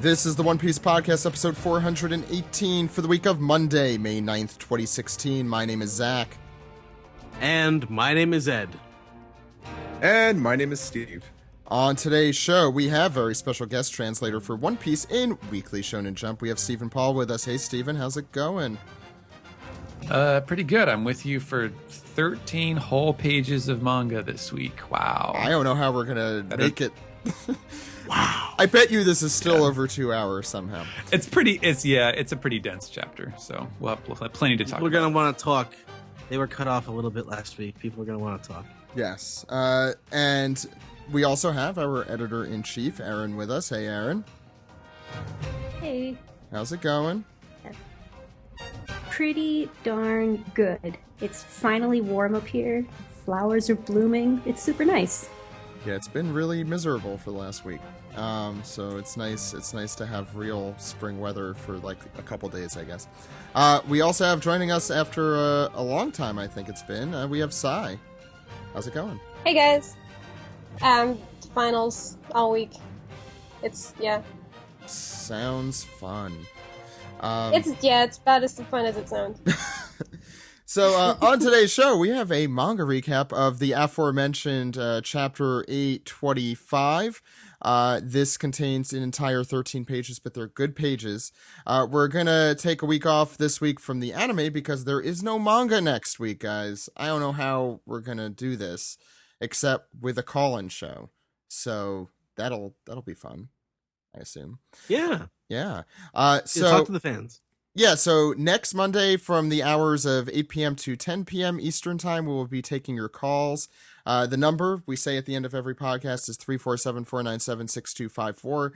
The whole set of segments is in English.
This is the One Piece Podcast, episode 418 for the week of Monday, May 9th, 2016. My name is Zach. And my name is Ed. And my name is Steve. On today's show, we have very special guest translator for One Piece in Weekly Shonen Jump. We have Stephen Paul with us. Hey, Stephen, how's it going? Pretty good. I'm with you for 13 whole pages of manga this week. Wow. I don't know how we're going to make it. Wow. I bet you this is still over 2 hours somehow. It's a pretty dense chapter, so we'll have plenty to talk about. We're going to want to talk. They were cut off a little bit last week. People are going to want to talk. Yes. And we also have our editor-in-chief, Erin, with us. Hey, Erin. Hey. How's it going? Pretty darn good. It's finally warm up here. Flowers are blooming. It's super nice. Yeah, it's been really miserable for the last week. So it's nice to have real spring weather for like a couple days, I guess. We also have joining us after a long time, I think it's been, we have Sai. How's it going? Hey guys. Finals all week. Sounds fun. It's about as fun as it sounds. So, on today's show, we have a manga recap of the aforementioned chapter 825. This contains an entire 13 pages, but they're good pages. We're gonna take a week off this week from the anime because there is no manga next week, guys. I don't know how we're gonna do this, except with a call-in show. So, that'll be fun, I assume. Yeah. Yeah. So talk to the fans. Yeah, so next Monday from the hours of 8 p.m. to 10 p.m. Eastern Time, we will be taking your calls. The number we say at the end of every podcast is 347-497-6254,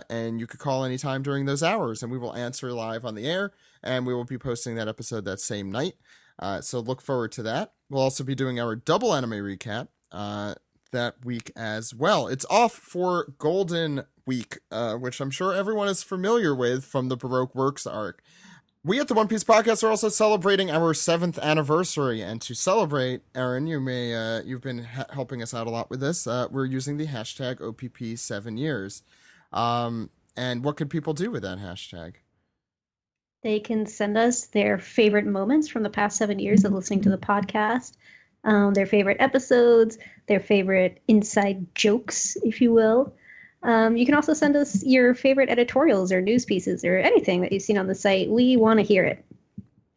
and you could call anytime during those hours, and we will answer live on the air, and we will be posting that episode that same night. So look forward to that. We'll also be doing our double anime recap that week as well. It's off for Golden Week, which I'm sure everyone is familiar with from the Baroque Works arc. We at the One Piece Podcast are also celebrating our 7th anniversary, and to celebrate, Erin, you've been helping us out a lot with this. We're using the hashtag OPP7years. And what could people do with that hashtag? They can send us their favorite moments from the past 7 years of listening to the podcast, their favorite episodes, their favorite inside jokes, if you will. You can also send us your favorite editorials or news pieces or anything that you've seen on the site. We want to hear it.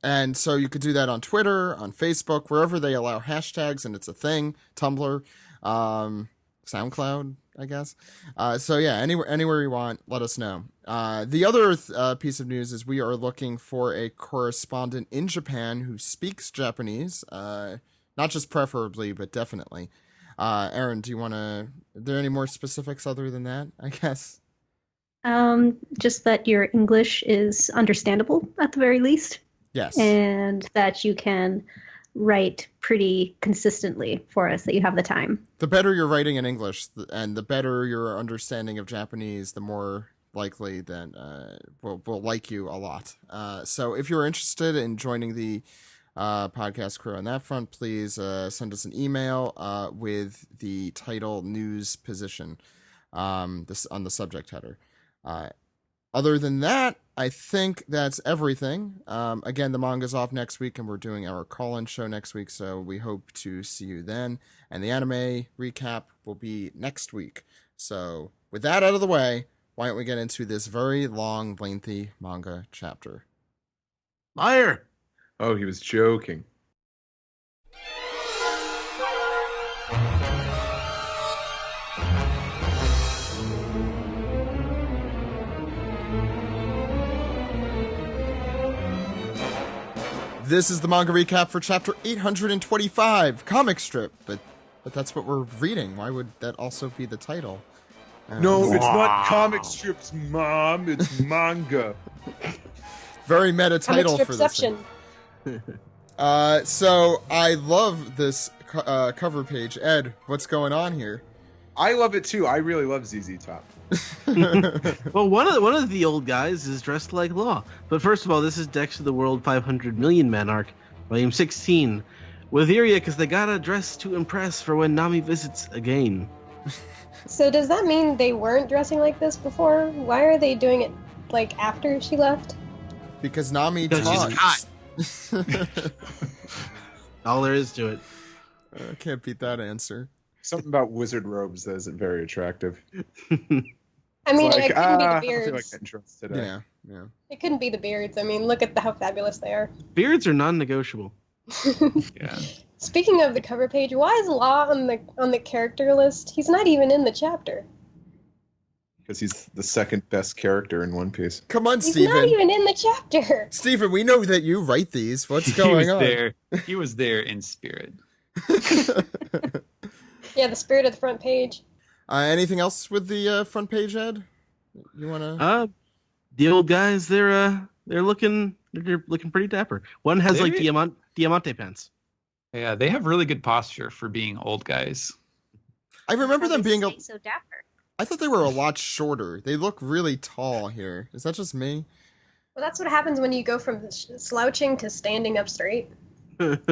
And so you could do that on Twitter, on Facebook, wherever they allow hashtags, and it's a thing. Tumblr, SoundCloud, I guess. So yeah, anywhere you want, let us know. The other piece of news is we are looking for a correspondent in Japan who speaks Japanese, not just preferably, but definitely. Erin, are there any more specifics other than that, I guess? Just that your English is understandable at the very least. Yes. And that you can write pretty consistently for us, that you have the time. The better you're writing in English and the better your understanding of Japanese, the more likely that we'll like you a lot. So if you're interested in joining the podcast crew on that front, please send us an email with the title news position this on the subject header. Other than that, I think that's everything. Again, the manga's off next week and we're doing our call-in show next week, so we hope to see you then. And the anime recap will be next week. So with that out of the way, why don't we get into this very long, lengthy manga chapter? Liar! Oh, he was joking. This is the manga recap for chapter 825, comic strip, but that's what we're reading. Why would that also be the title? No, it's not comic strips, Mom. It's manga. Very meta title for this thing. So I love this cover page. Ed, what's going on here? I love it too. I really love ZZ Top. Well, one of the old guys is dressed like Law. But first of all, this is Dex of the World 500 Million Man arc, volume 16, with Iria because they gotta dress to impress for when Nami visits again. So does that mean they weren't dressing like this before? Why are they doing it like after she left? Because Nami Because talks. she's hot. All there is to it. I can't beat that answer. Something about wizard robes that isn't very attractive. I mean, Like, it couldn't be I the don't feel like beards. getting dressed today. Yeah. It couldn't be the beards. I mean, look at how fabulous they are. Beards are non-negotiable. Yeah. Speaking of the cover page, why is Law on the character list? He's not even in the chapter. Because he's the second best character in One Piece. Come on, He's Steven. not even in the chapter. Steven, we know that you write these. What's He going was on? there. He was there in spirit. Yeah, the spirit of the front page. Anything else with the front page, Ed? You wanna? The old guys, they're looking pretty dapper. One has like Diamante pants. Yeah, they have really good posture for being old guys. I remember them being. so dapper. I thought they were a lot shorter. They look really tall here. Is that just me? Well, that's what happens when you go from slouching to standing up straight.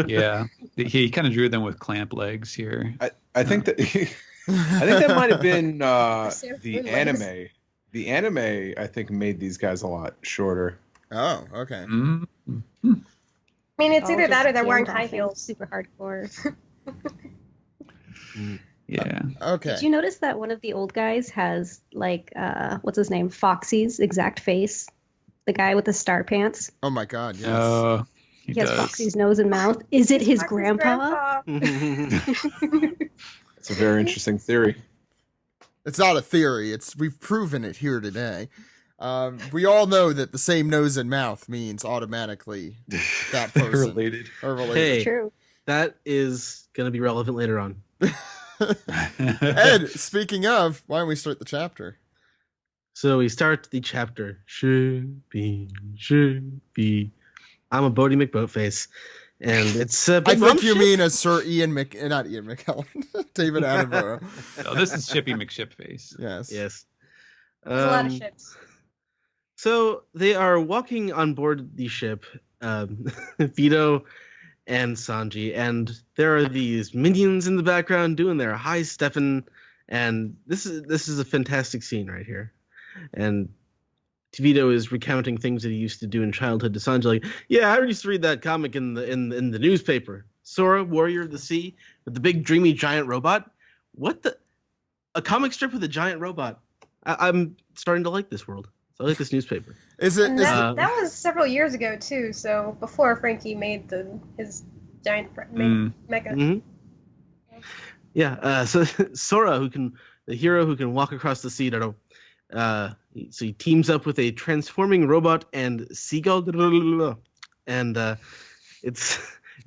Yeah, he kind of drew them with clamp legs here. I think that I think that might have been Sam the Flynn anime. The anime, I think, made these guys a lot shorter. Oh, okay. Mm. I mean, it's All either that just or they're wearing scaled high off and heels. Super hardcore. Yeah. Okay. Did you notice that one of the old guys has like what's his name? Foxy's exact face. The guy with the star pants. Oh my God. Yes. He He has does. Foxy's nose and mouth. Is it his Fox's grandpa? It's a very interesting theory. It's not a theory. We've proven it here today. We all know that the same nose and mouth means automatically that person Related. or related. Hey, True. that is going to be relevant later on. Ed, speaking of, why don't we start the chapter? So we start the chapter. Shippy. I'm a Bodie McBoatface. And it's a I big think you ship. mean a Sir not Ian McKellen, David Attenborough. No, this is Shippy McShipface. Yes. Yes. There's a lot of ships. So they are walking on board the ship, Vito and Sanji, and there are these minions in the background doing their high stepping, and this is a fantastic scene right here. And Vito is recounting things that he used to do in childhood to Sanji, like, yeah, I used to read that comic in the newspaper. Sora, Warrior of the Sea, with the big dreamy giant robot. A comic strip with a giant robot. I'm starting to like this world. So I like this newspaper. Is it? And Is that was several years ago too. So before Frankie made his giant mecha. Mm-hmm. Yeah. So Sora, the hero who can walk across the sea, so he teams up with a transforming robot and seagull, and it's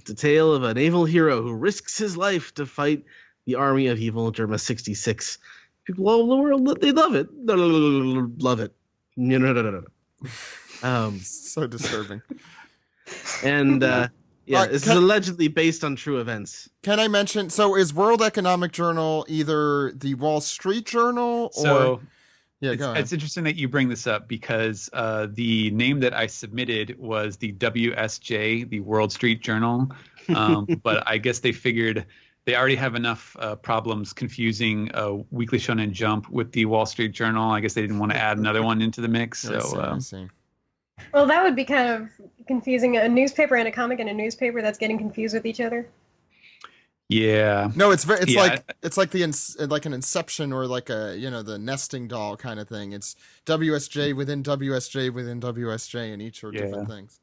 a tale of a naval hero who risks his life to fight the army of evil Germa 66. People all over the world, they love it. Love it. so disturbing. And yeah, this is can- allegedly based on true events. Can I mention? So, is World Economic Journal either the Wall Street Journal or? So Yeah, go ahead. it's interesting that you bring this up because the name that I submitted was the WSJ, the World Street Journal. But I guess they figured they already have enough problems confusing Weekly Shonen Jump with the Wall Street Journal. I guess they didn't want to add another one into the mix. So I see. Well, that would be kind of confusing. A newspaper and a comic and a newspaper that's getting confused with each other. yeah. No, it's very. It's Yeah. like like an Inception or like a the nesting doll kind of thing. It's WSJ within WSJ within WSJ, and each are different things.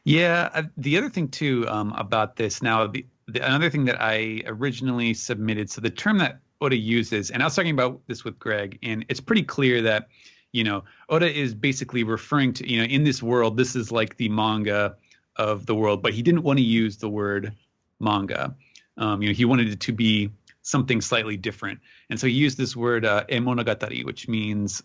Yeah, the other thing too about this now, the another thing that I originally submitted. So the term that Oda uses, and I was talking about this with Greg, and it's pretty clear that Oda is basically referring to in this world, this is like the manga of the world, but he didn't want to use the word manga. He wanted it to be something slightly different, and so he used this word emonogatari, which means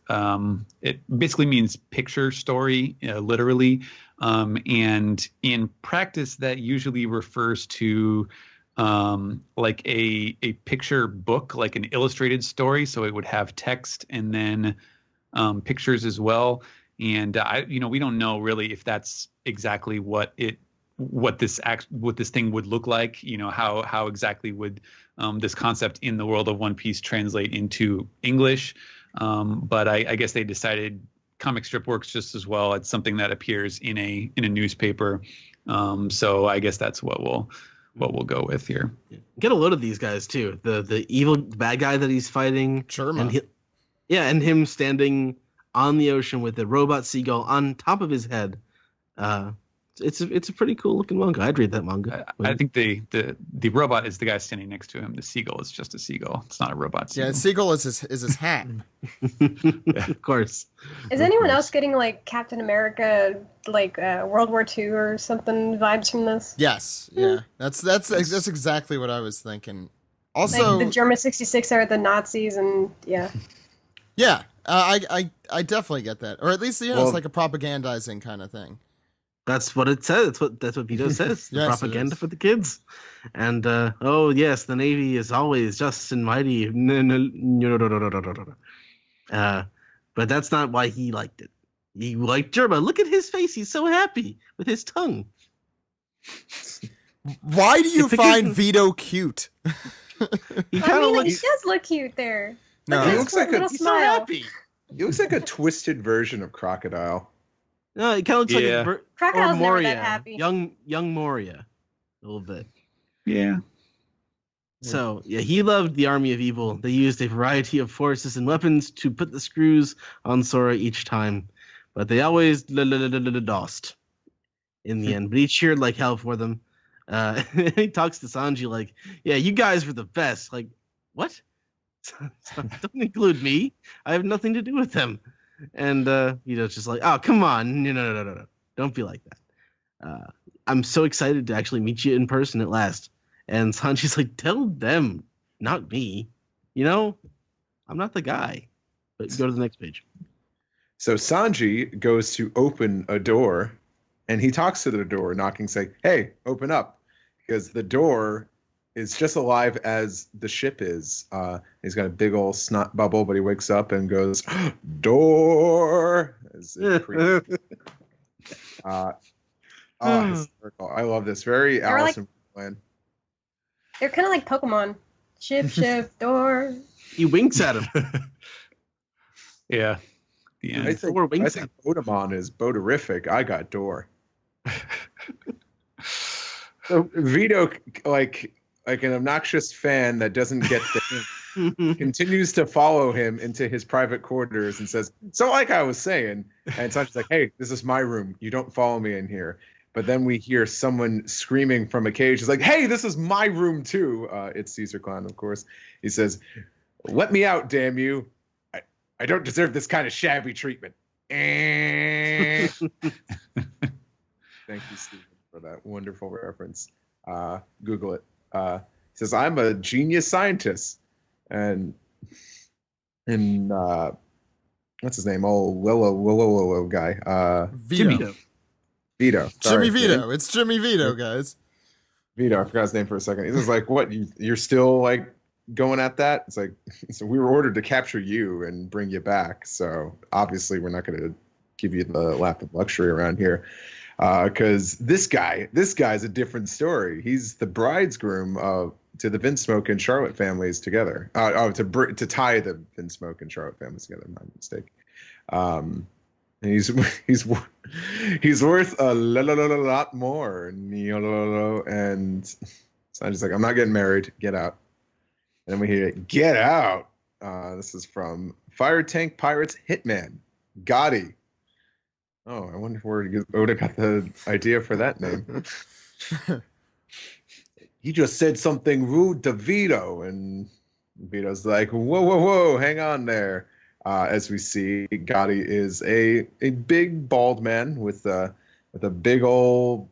it basically means picture story, literally. And in practice, that usually refers to like a picture book, like an illustrated story. So it would have text and then pictures as well. And we don't know really if that's exactly what it what this thing would look like. How exactly would this concept in the world of One Piece translate into English. But I guess they decided comic strip works just as well. It's something that appears in a newspaper. So I guess that's what we'll go with here. Get a load of these guys too. The evil bad guy that he's fighting. Sherman. And him standing on the ocean with a robot seagull on top of his head. It's a pretty cool looking manga. I'd read that manga. I think the robot is the guy standing next to him. The seagull is just a seagull. It's not a robot seagull. Yeah, seagull is his hat. Of course. Is anyone else getting like Captain America, like World War II or something vibes from this? Yes. Yeah. That's exactly what I was thinking. Also, like the German 66 are the Nazis, and yeah. Yeah, I definitely get that, or at least it's like a propagandizing kind of thing. That's what it says. That's what Vito says. The Yes, propaganda for the kids. And oh yes, the Navy is always just and mighty. But that's not why he liked it. He liked Germa. Look at his face. He's so happy with his tongue. Why do you find Vito cute? He does look cute there. No, he looks like little He's so smile. happy. He looks like a twisted version of Crocodile. No, it kind of looks like Crocodile's or never Moria. that happy. Young Moria, a little bit. Yeah. So yeah, he loved the army of evil. They used a variety of forces and weapons to put the screws on Sora each time, but they always lost in the end. But he cheered like hell for them. He talks to Sanji like, "Yeah, you guys were the best." Like, what? Don't include me. I have nothing to do with them. And just like, oh, come on, no, don't be like that. I'm so excited to actually meet you in person at last. And Sanji's like, tell them, not me. I'm not the guy. But go to the next page. So Sanji goes to open a door, and he talks to the door, knocking, saying, "Hey, open up," because the door is just alive as the ship is. He's got a big old snot bubble, but he wakes up and goes, "Door!" Hysterical. I love this. Very Alice in Wonderland. They're kind of like Pokemon. Ship, door. He winks at him. Yeah. Yeah. I think Bodemon is Boderific. I got door. So Vito, like an obnoxious fan that doesn't get the hint, continues to follow him into his private quarters and says, "So like I was saying," and Sanji's like, "Hey, this is my room. You don't follow me in here." But then we hear someone screaming from a cage. He's like, "Hey, this is my room too." It's Caesar Clown, of course. He says, "Let me out, damn you. I don't deserve this kind of shabby treatment." Thank you, Stephen, for that wonderful reference. Google it. He says, "I'm a genius scientist." And what's his name? Oh, Willow guy. Vito. Vito. Sorry. Jimmy Vito. It's Jimmy Vito, guys. Vito. I forgot his name for a second. He was like, "What? You're still like going at that?" It's like, so we were ordered to capture you and bring you back. So obviously we're not going to give you the lap of luxury around here. Because this guy's a different story. He's the bridegroom to the Vinsmoke and Charlotte families together. To tie the Vinsmoke and Charlotte families together. My mistake. And he's worth a lot more. And so I'm just like, "I'm not getting married. Get out." And then we hear "Get out." This is from Fire Tank Pirates Hitman Gotti. Oh, I wonder where Oda got the idea for that name. He just said something rude to Vito, and Vito's like, whoa, hang on there. As we see, Gotti is a big bald man with a big old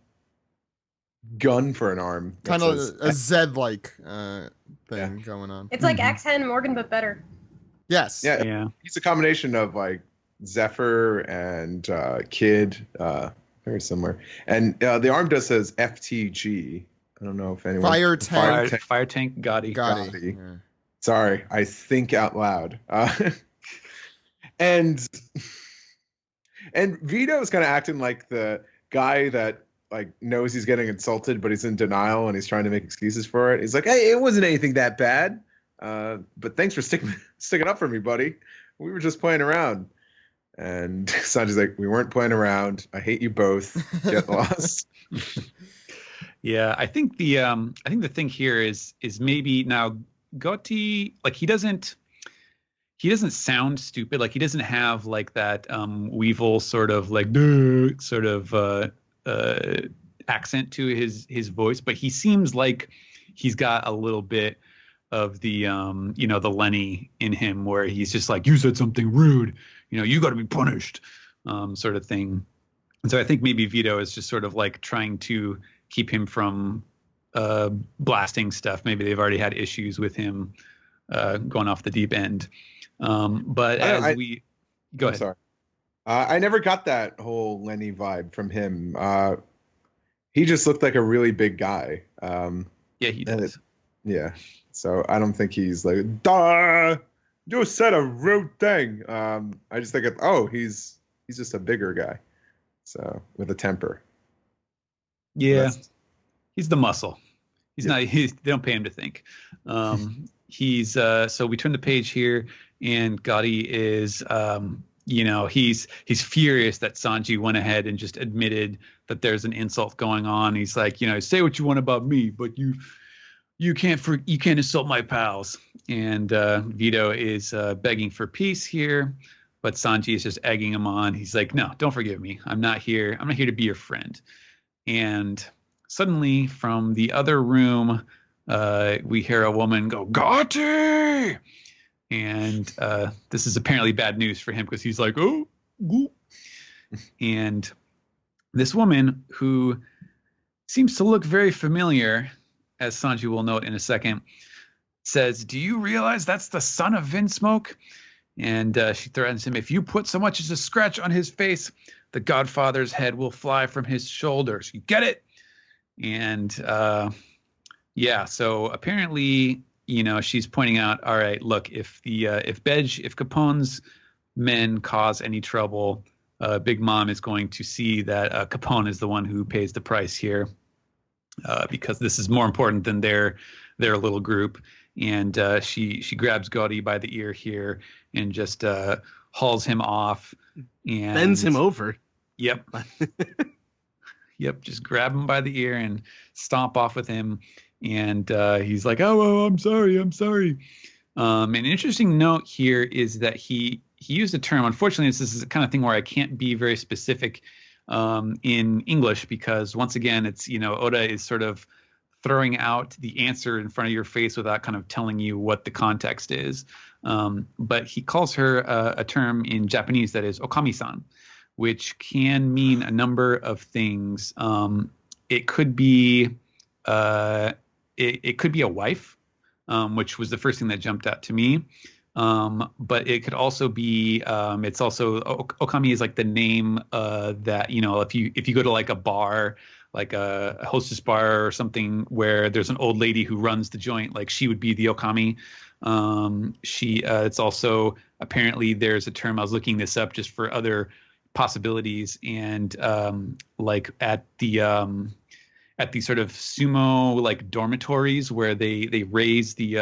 gun for an arm. Kind of a Zed-like thing going on. It's like X-Hen Morgan, but better. Yes. Yeah. He's a combination of like Zephyr and Kid, very similar. And the arm does says FTG. I don't know if anyone. Fire Tank Gotti. Yeah. Sorry, I think out loud. And Vito is kind of acting like the guy that like knows he's getting insulted, but he's in denial and he's trying to make excuses for it. He's like, "Hey, it wasn't anything that bad, but thanks for sticking up for me, buddy. We were just playing around." And Sanji's like, "We weren't playing around. I hate you both. Get lost." Yeah, I think the thing here is maybe now Gotti, like he doesn't sound stupid. Like he doesn't have like that Weevil sort of like "Duh," sort of accent to his voice, but he seems like he's got a little bit of the the Lenny in him, where he's just like, "You said something rude, you got to be punished," sort of thing. And so I think maybe Vito is just sort of like trying to keep him from blasting stuff. Maybe they've already had issues with him going off the deep end. But go ahead. Sorry. I never got that whole Lenny vibe from him. He just looked like a really big guy. Yeah, he does. Yeah. So I don't think he's like, "Duh, you said a rude thing." I just think he's just a bigger guy. So with a temper. Yeah. He's the muscle. He's not, they don't pay him to think. He's so we turn the page here, and Gotti is he's furious that Sanji went ahead and just admitted that there's an insult going on. He's like, say what you want about me, but you can't insult my pals. And Vito is begging for peace here, but Sanji is just egging him on. He's like, "No, don't forgive me. I'm not here to be your friend." And suddenly from the other room, we hear a woman go, "Gotti!" And this is apparently bad news for him, because he's like, "Oh, ooh." And this woman, who seems to look very familiar, as Sanji will note in a second, says, "Do you realize that's the son of Vinsmoke?" And she threatens him, "If you put so much as a scratch on his face, the Godfather's head will fly from his shoulders. You get it?" And so apparently, she's pointing out, all right, look, if Capone's men cause any trouble, Big Mom is going to see that Capone is the one who pays the price here, because this is more important than their little group. And she grabs Gotti by the ear here and just hauls him off and bends him over. Yep. Yep. Just grab him by the ear and stomp off with him. And he's like, "Oh, I'm sorry. I'm sorry." An interesting note here is that he used a term. Unfortunately, this is the kind of thing where I can't be very specific in English, because once again, it's, Oda is sort of throwing out the answer in front of your face without kind of telling you what the context is. But he calls her a term in Japanese that is okami-san, which can mean a number of things. It could be it could be a wife, which was the first thing that jumped out to me. But it could also be it's also okami is like the name that, if you go to like a bar, like a hostess bar or something, where there's an old lady who runs the joint, like she would be the okami. It's also, apparently there's a term, I was looking this up just for other possibilities, and like at the sort of sumo like dormitories where they raise the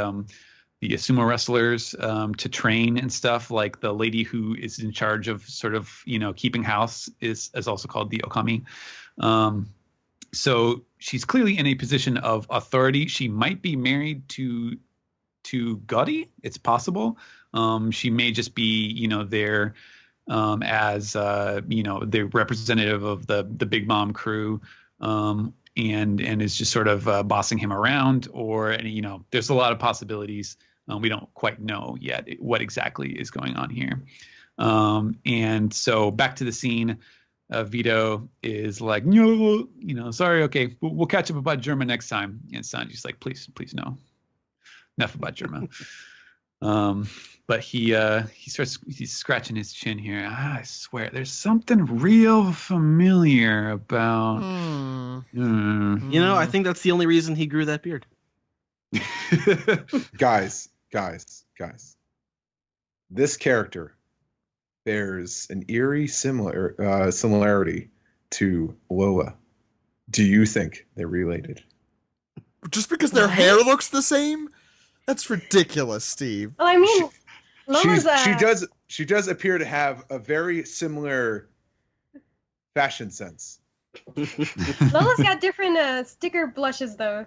sumo wrestlers to train and stuff, like the lady who is in charge of sort of keeping house is also called the okami. So she's clearly in a position of authority. She might be married to Gotti. It's possible. She may just be there as the representative of the Big Mom crew, and is just sort of bossing him around, or there's a lot of possibilities. We don't quite know yet what exactly is going on here. And so back to the scene. Vito is like, sorry, okay, we'll catch up about German next time. And Sanji's like, please no, enough about German. But he's scratching his chin here. I swear, there's something real familiar about. I think that's the only reason he grew that beard. Guys, this character bears an eerie similarity to Lola. Do you think they're related? Just because their hair looks the same? That's ridiculous, Steve. Well, I mean, Lola's She does appear to have a very similar fashion sense. Lola's got different sticker blushes though.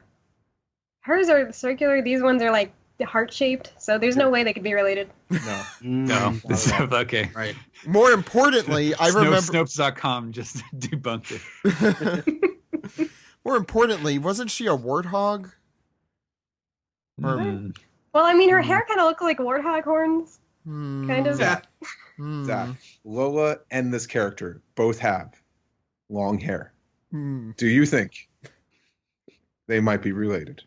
Hers are circular. These ones are like heart shaped. So there's no way they could be related. No. No. Okay. Right. More importantly, I remember Snopes.com just debunked it. More importantly, wasn't she a warthog? Mm. Well, I mean, her hair kind of looks like warthog horns. Kind of. Zach, Lola and this character both have long hair. Do you think they might be related?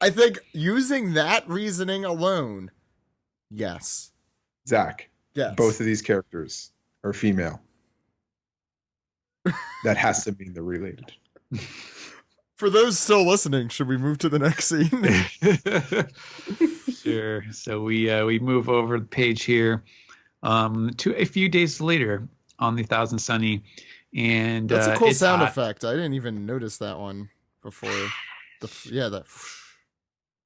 I think using that reasoning alone, yes. Zach, Yes. both of these characters are female. That has to mean they're related. For those still listening, should we move to the next scene? Sure. So we move over the page here to a few days later on the Thousand Sunny, and That's a cool it's sound hot. effect. I didn't even notice that one before. That.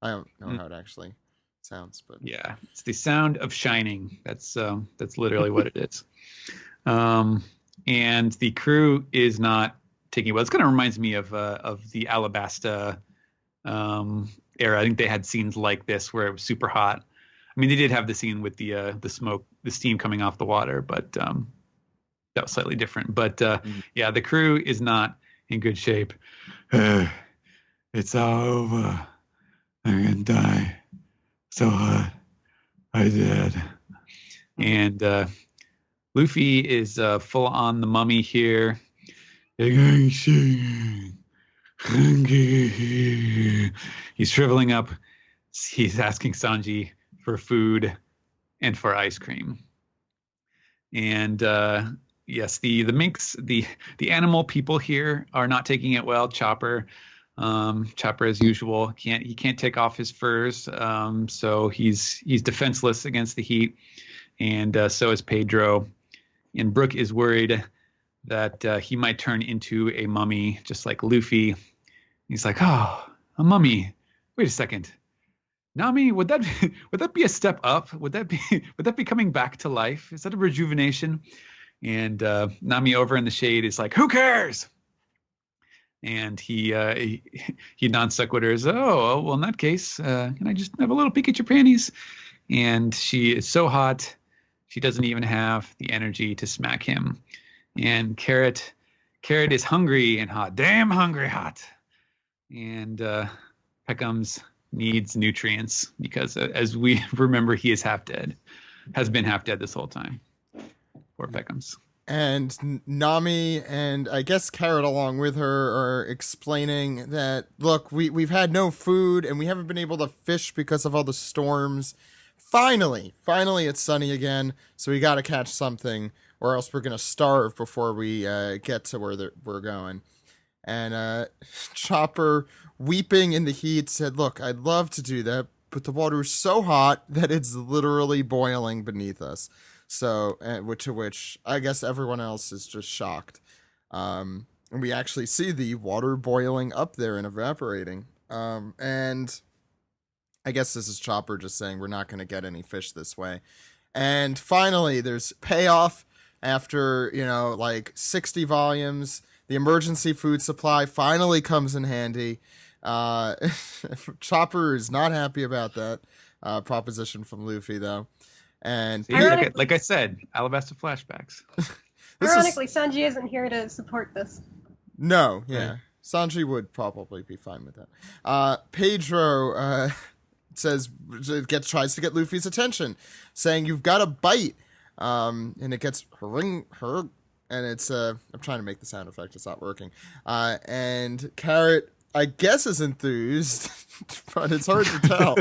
I don't know how it actually sounds, but Yeah, it's the sound of shining. That's literally what it is. And the crew is not taking it well. It kind of reminds me of the Alabasta era. I think they had scenes like this where it was super hot. I mean, they did have the scene with the smoke, the steam coming off the water, but that was slightly different. But yeah, the crew is not in good shape. It's all over. I'm gonna die. So hot. I did. And Luffy is full on the mummy here. He's shriveling up. He's asking Sanji for food and for ice cream. And yes, the minks, the animal people here are not taking it well. Chopper, as usual, he can't take off his furs, so he's defenseless against the heat, and so is Pedro. And Brook is worried that he might turn into a mummy, just like Luffy. He's like, "Oh, a mummy! Wait a second, Nami, would that be a step up? Would that be coming back to life? Is that a rejuvenation?" And Nami over in the shade is like, "Who cares?" And he non sequiturs. "Oh, well, in that case, can I just have a little peek at your panties?" And she is so hot, she doesn't even have the energy to smack him. And Carrot is hungry and hot, damn hungry hot. And Peckham's needs nutrients because, as we remember, he is half dead, has been half dead this whole time. Poor Peckham's. And Nami and I guess Carrot along with her are explaining that, look, we've had no food and we haven't been able to fish because of all the storms. Finally it's sunny again, so we got to catch something or else we're going to starve before we get to where we're going. And Chopper, weeping in the heat, said, "Look, I'd love to do that, but the water is so hot that it's literally boiling beneath us." So, to which I guess everyone else is just shocked. And we actually see the water boiling up there and evaporating. And I guess this is Chopper just saying we're not going to get any fish this way. And finally, there's payoff after, like 60 volumes. The emergency food supply finally comes in handy. Chopper is not happy about that proposition from Luffy, though. And See, like I said, Alabasta flashbacks. Ironically, Sanji isn't here to support this. No, yeah. Right. Sanji would probably be fine with that. Pedro tries to get Luffy's attention, saying, "You've got to bite." And it gets her, and it's I'm trying to make the sound effect, it's not working. And Carrot, I guess, is enthused, but it's hard to tell.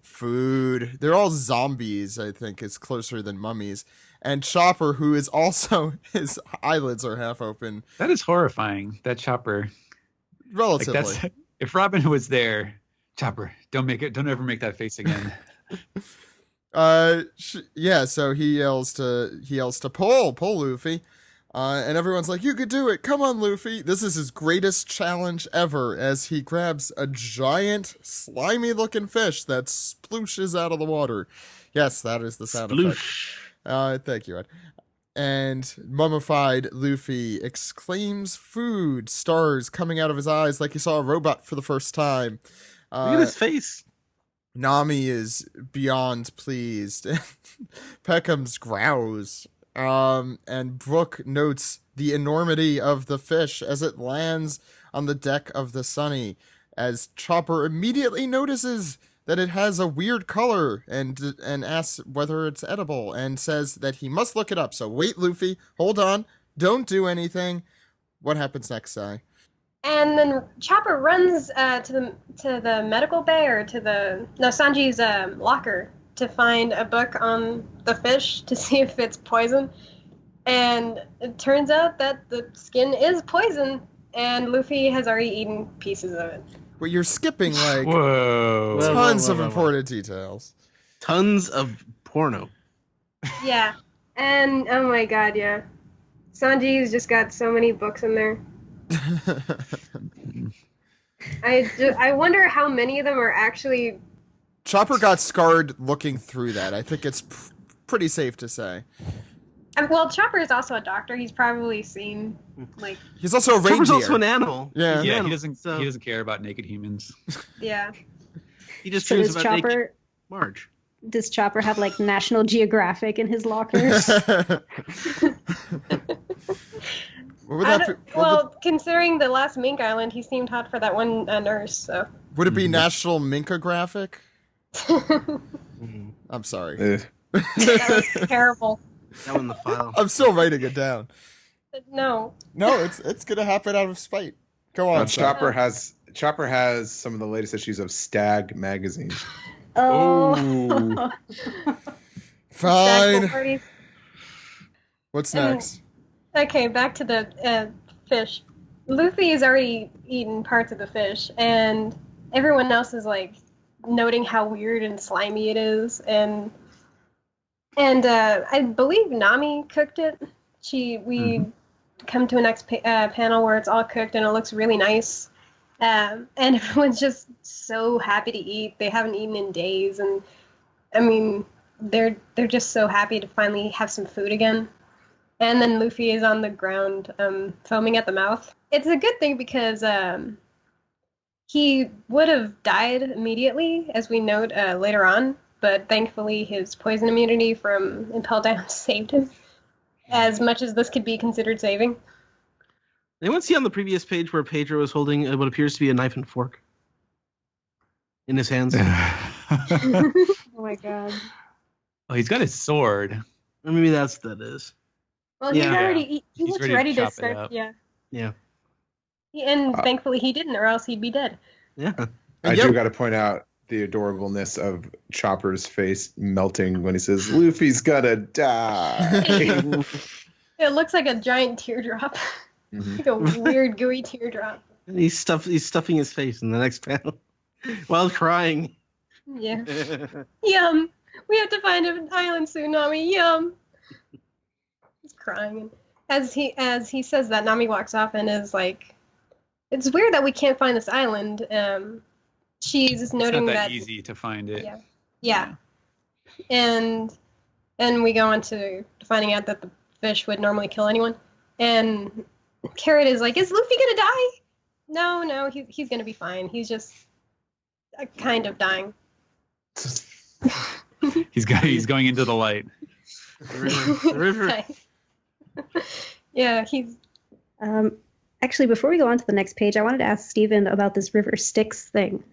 Food. They're all zombies, I think, is closer than mummies. And Chopper, who is also, his eyelids are half open. That is horrifying, that Chopper. Relatively. If Robin was there, Chopper, don't ever make that face again. So he yells to pull Luffy. And everyone's like, you could do it. Come on, Luffy. This is his greatest challenge ever as he grabs a giant, slimy-looking fish that splooshes out of the water. Yes, that is the sound effect. Thank you, Ed. And mummified Luffy exclaims food, stars coming out of his eyes like he saw a robot for the first time. Look at his face. Nami is beyond pleased. Peckham's growls. And Brooke notes the enormity of the fish as it lands on the deck of the Sunny, as Chopper immediately notices that it has a weird color and asks whether it's edible and says that he must look it up. So wait, Luffy, hold on, don't do anything. What happens next, Sai? And then Chopper runs to the medical bay or Sanji's locker to find a book on the fish to see if it's poison. And it turns out that the skin is poison, and Luffy has already eaten pieces of it. Well, you're skipping like Whoa. tons of important details. Tons of porno. Yeah. And, oh my god, yeah. Sanji's just got so many books in there. I wonder how many of them are actually... Chopper got scarred looking through that. I think it's pretty safe to say. Well, Chopper is also a doctor. He's probably seen, like... He's also a reindeer. Chopper's also an animal. Yeah. Yeah, He he doesn't care about naked humans. Yeah. He just So cares does about naked Chopper? Marge. Does Chopper have like National Geographic in his lockers? Well, considering the last Mink Island, he seemed hot for that one nurse, so... Would it be National Minkographic? Mhm. I'm sorry. That was terrible. That one in the file. I'm still writing it down. No. No, it's gonna happen out of spite. Go on. Sai. Chopper has some of the latest issues of Stag magazine. Oh. Fine. Parties. What's next? Okay, back to the fish. Luffy has already eaten parts of the fish, and everyone else is like noting how weird and slimy it is, and I believe Nami cooked it. We come to a next panel where it's all cooked and it looks really nice, and everyone's just so happy to eat. They haven't eaten in days, and I mean they're just so happy to finally have some food again. And then Luffy is on the ground, foaming at the mouth. It's a good thing because he would have died immediately, as we note later on, but thankfully his poison immunity from Impel Down saved him, as much as this could be considered saving. Anyone see on the previous page where Pedro is holding what appears to be a knife and fork in his hands? Oh my god. Oh, he's got his sword. Or maybe that is. Well, Yeah. he He's looks ready to ready to chop it start. up. Yeah. Yeah. And thankfully he didn't, or else he'd be dead. Yeah. I do got to point out the adorableness of Chopper's face melting when he says, Luffy's gonna die. It looks like a giant teardrop. Like a weird gooey teardrop. And he's stuffing his face in the next panel while crying. Yeah. Yum. We have to find an island soon, Nami. Yum. He's crying. As he says that, Nami walks off and is like, "It's weird that we can't find this island." She's noting it's not that that easy to find it. Yeah. And we go on to finding out that the fish would normally kill anyone. And Carrot is like, "Is Luffy gonna die?" No, he's gonna be fine. He's just kind of dying. He's going into the light. The river. Yeah, he's... Actually, before we go on to the next page, I wanted to ask Steven about this river Styx thing.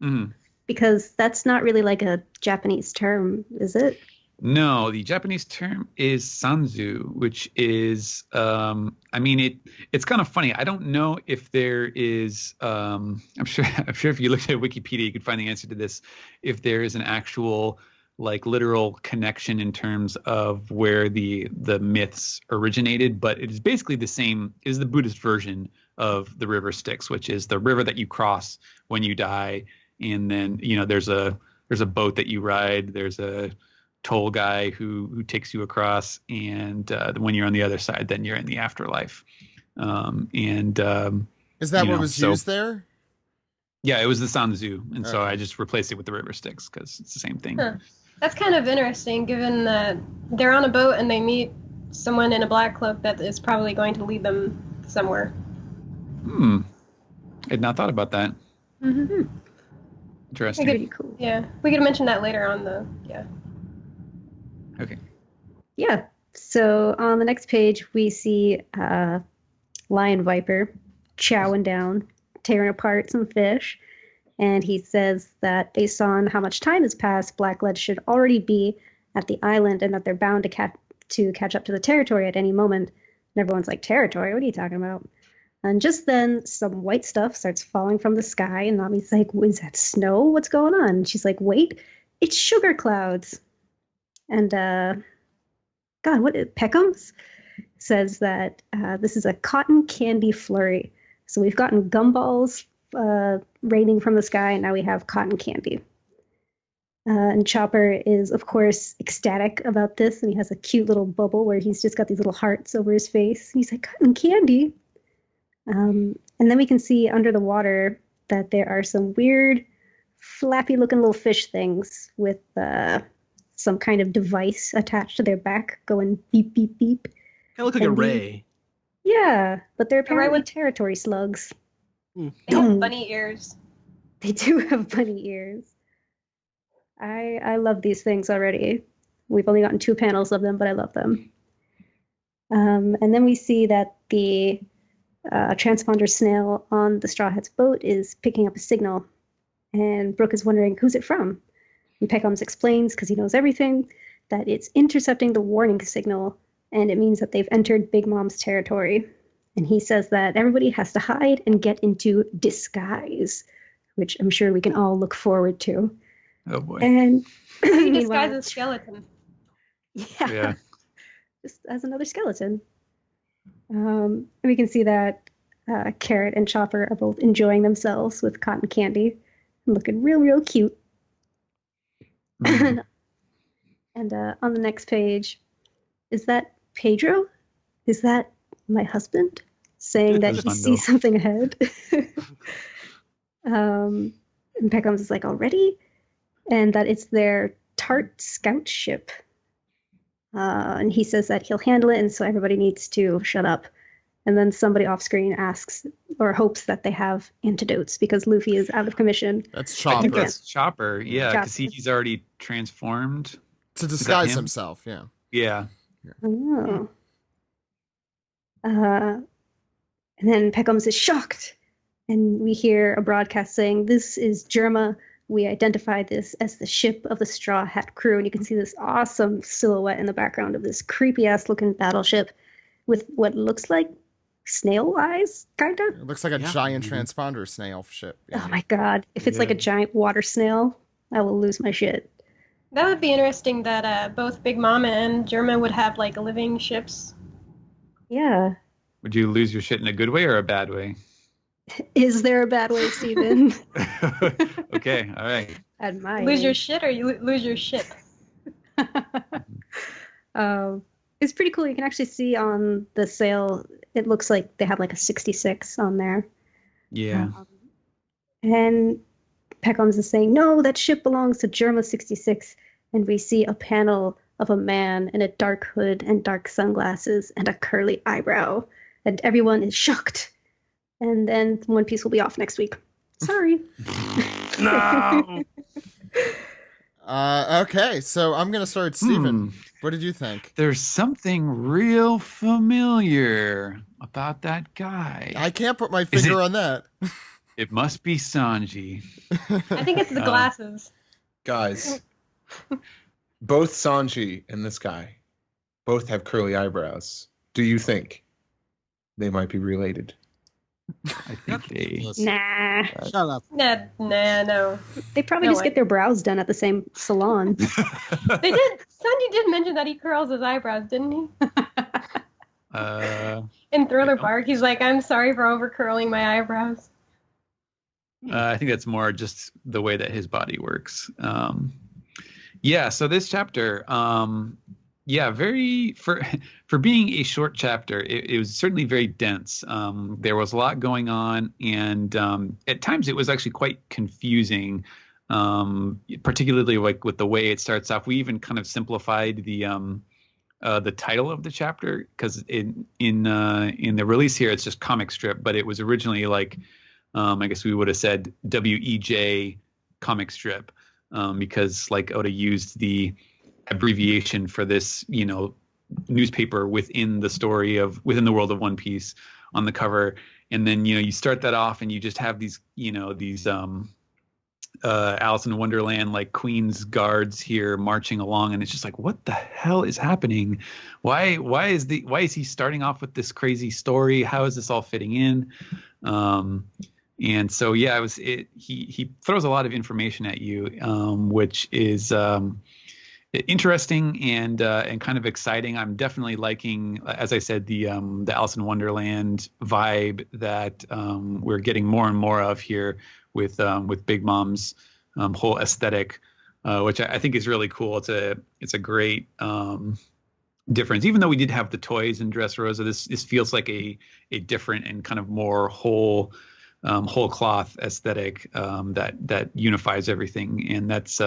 Mm-hmm. Because that's not really like a Japanese term, is it? No, the Japanese term is sanzu, which is, it's kind of funny. I don't know if there is, I'm sure if you looked at Wikipedia, you could find the answer to this, if there is an actual, like, literal connection in terms of where the myths originated, but it is basically the same, is the Buddhist version of the river Styx, which is the river that you cross when you die, and then, there's a boat that you ride, there's a toll guy who takes you across, and when you're on the other side, then you're in the afterlife. Is that what was used there? Yeah, it was the Sanzu, and so Okay. I just replaced it with the river Styx because it's the same thing. Huh. That's kind of interesting, given that they're on a boat and they meet someone in a black cloak that is probably going to lead them somewhere. I had not thought about that. Mm-hmm. Interesting. Pretty cool. Yeah, we could mention that later on the Okay. Yeah. So on the next page, we see Lion Viper chowing down, tearing apart some fish. And he says that based on how much time has passed, Blacklead should already be at the island and that they're bound to catch up to the territory at any moment. And everyone's like, territory? What are you talking about? And just then, some white stuff starts falling from the sky. And Nami's like, is that snow? What's going on? And she's like, wait, it's sugar clouds. And God, Peckham's says that this is a cotton candy flurry. So we've gotten gumballs raining from the sky, and now we have cotton candy. And Chopper is, of course, ecstatic about this, and he has a cute little bubble where he's just got these little hearts over his face. And he's like, cotton candy. And then we can see under the water that there are some weird, flappy-looking little fish things with some kind of device attached to their back going beep, beep, beep. They look like a ray. Yeah, but they're apparently with- territory slugs. They have bunny ears. They do have bunny ears. I love these things already. We've only gotten 2 panels of them, but I love them. And then we see that the transponder snail on the Straw Hat's boat is picking up a signal. And Brooke is wondering, who's it from? And Peckhams explains, because he knows everything, that it's intercepting the warning signal, and it means that they've entered Big Mom's territory. And he says that everybody has to hide and get into disguise, which I'm sure we can all look forward to. Oh boy. And He meanwhile- disguises skeleton. yeah, just as another skeleton. We can see that Carrot and Chopper are both enjoying themselves with cotton candy and looking real, real cute. And on the next page, is that Pedro? Is that my husband? Saying that he Husbando. sees something ahead. And Peckhams is like, already? And that it's their Tart Scout ship. And he says that he'll handle it, and so everybody needs to shut up. And then somebody off screen asks or hopes that they have antidotes because Luffy is out of commission. That's I Chopper. think that's Chopper. Yeah, because Chopper. he's already transformed. to disguise him? himself, yeah. Yeah. Oh. And then Peckhams is shocked. And we hear a broadcast saying, "This is Germa. We identify this as the ship of the Straw Hat crew." And you can see this awesome silhouette in the background of this creepy-ass looking battleship with what looks like snail eyes, kind of. It looks like a Yeah. giant transponder snail ship. Yeah. Oh my god. If it's like a Yeah. giant water snail, I will lose my shit. That would be interesting that both Big Mama and Germa would have like living ships. Yeah. Would you lose your shit in a good way or a bad way? Is there a bad way, Steven? Okay, all right. At my Lose your age. shit or you lose your ship. It's pretty cool. You can actually see on the sail, it looks like they have like a 66 on there. Yeah. And Peckhams is saying, no, that ship belongs to Germa 66. And we see a panel of a man in a dark hood and dark sunglasses and a curly eyebrow. And everyone is shocked. And then One Piece will be off next week. Sorry. No. Okay, so I'm going to start. Steven, what did you think? There's something real familiar about that guy. I can't put my Is finger it- on that. It must be Sanji. I think it's the Oh. glasses. Guys, both Sanji and this guy both have curly eyebrows. Do you think they might be related? I think they. Nah. Shut up. Nah, no. They probably No just way. get their brows done at the same salon. They did. Sanji did mention that he curls his eyebrows, didn't he? In Thriller Bark, he's like, "I'm sorry for over curling my eyebrows." I think that's more just the way that his body works. Yeah, so this chapter, yeah, very for being a short chapter, it was certainly very dense. There was a lot going on, and at times it was actually quite confusing, particularly like with the way it starts off. We even kind of simplified the title of the chapter because in the release here it's just comic strip, but it was originally like I guess we would have said WEJ comic strip. Because like Oda used the abbreviation for this, newspaper within the world of One Piece on the cover. And then, you start that off and you just have these Alice in Wonderland, like Queen's guards here marching along. And it's just like, what the hell is happening? Why is he starting off with this crazy story? How is this all fitting in? And so, yeah, he throws a lot of information at you, which is interesting and kind of exciting. I'm definitely liking, as I said, the Alice in Wonderland vibe that we're getting more and more of here with Big Mom's whole aesthetic, which I think is really cool. It's a great difference. Even though we did have the toys in Dressrosa, this feels like a different and kind of more whole cloth aesthetic that unifies everything, and that's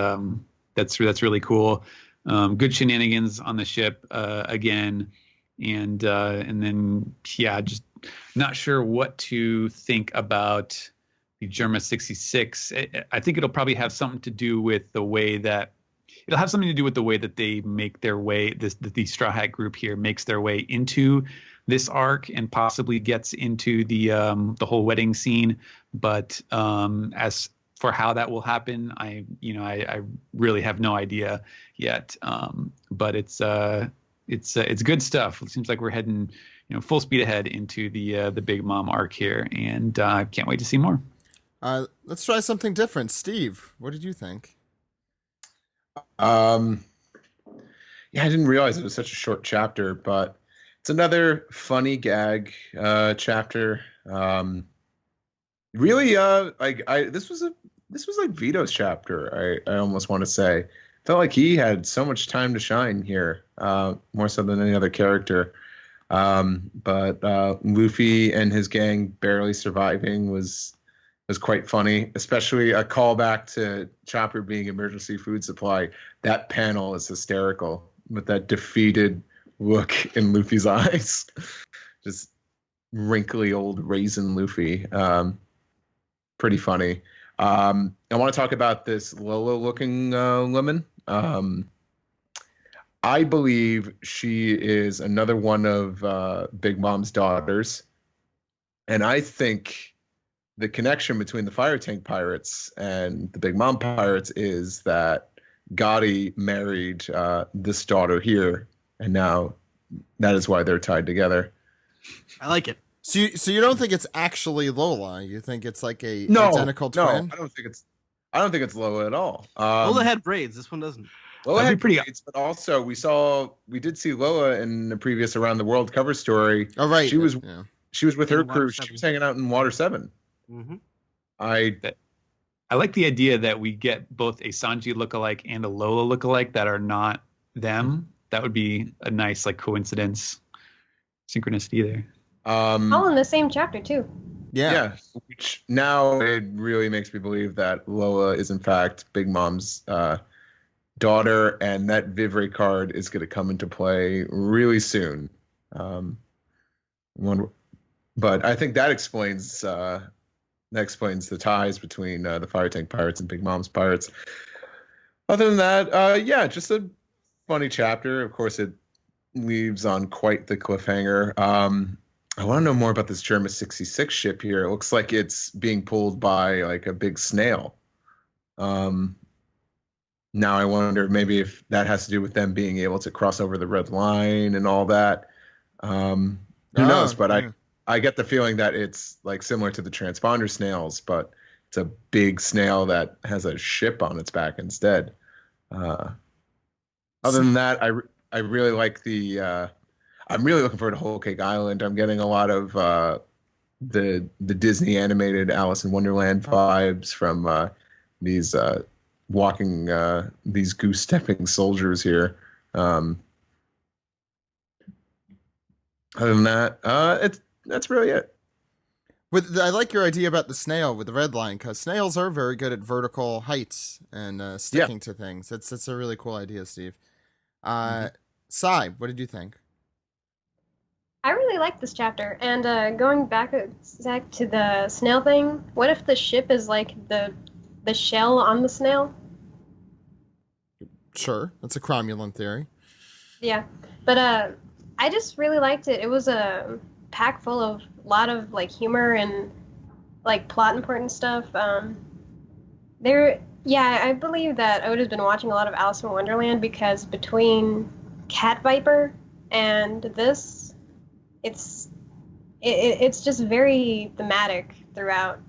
really cool. Good shenanigans on the ship again, and then just not sure what to think about the Germa 66. I think it'll probably have something to do with the way that they make their way. The Straw Hat group here makes their way into this arc and possibly gets into the whole wedding scene. But as for how that will happen, I really have no idea yet. But it's good stuff. It seems like we're heading full speed ahead into the Big Mom arc here, and I can't wait to see more. Let's try something different. Steve, what did you think? Yeah, I didn't realize it was such a short chapter, but it's another funny gag chapter. Really, this was like Vito's chapter. I almost want to say, felt like he had so much time to shine here, more so than any other character. But Luffy and his gang barely surviving was quite funny, especially a callback to Chopper being emergency food supply. That panel is hysterical with that defeated look in Luffy's eyes. Just wrinkly old raisin Luffy. Pretty funny. I want to talk about this Lola looking woman. I believe she is another one of Big Mom's daughters. And I think the connection between the Fire Tank Pirates and the Big Mom Pirates is that Gotti married this daughter here, and now that is why they're tied together. I like it. So you don't think it's actually Lola? You think it's like a identical twin? No, I don't think it's Lola at all. Lola had braids. This one doesn't. Lola had braids, but also we did see Lola in the previous Around the World cover story. Oh right, she was with her crew. She was hanging out in Water 7. Mm-hmm. I like the idea that we get both a Sanji lookalike and a Lola lookalike that are not them. That would be a nice coincidence, synchronicity there. All in the same chapter too. Yeah. Which now it really makes me believe that Lola is in fact Big Mom's daughter, and that Vivre card is going to come into play really soon. But I think that explains the ties between the Fire Tank Pirates and Big Mom's Pirates. Other than that, just a funny chapter. Of course, it leaves on quite the cliffhanger. I want to know more about this Germa 66 ship here. It looks like it's being pulled by like a big snail. Now I wonder maybe if that has to do with them being able to cross over the red line and all that. Who knows? But yeah. I get the feeling that it's like similar to the transponder snails, but it's a big snail that has a ship on its back instead. Other than that, I really like the. I'm really looking forward to Whole Cake Island. I'm getting a lot of the Disney animated Alice in Wonderland vibes from these walking these goose-stepping soldiers here. Other than that, that's really it. I like your idea about the snail with the red line, because snails are very good at vertical heights and sticking to things. That's a really cool idea, Steve. Sai, what did you think? I really like this chapter, and going back to the snail thing, what if the ship is like the shell on the snail? Sure, that's a cromulent theory. Yeah, but I just really liked it. It was a pack full of a lot of like humor and like plot important stuff. I believe that Oda's been watching a lot of Alice in Wonderland, because between Cat Viper and this, it's just very thematic throughout.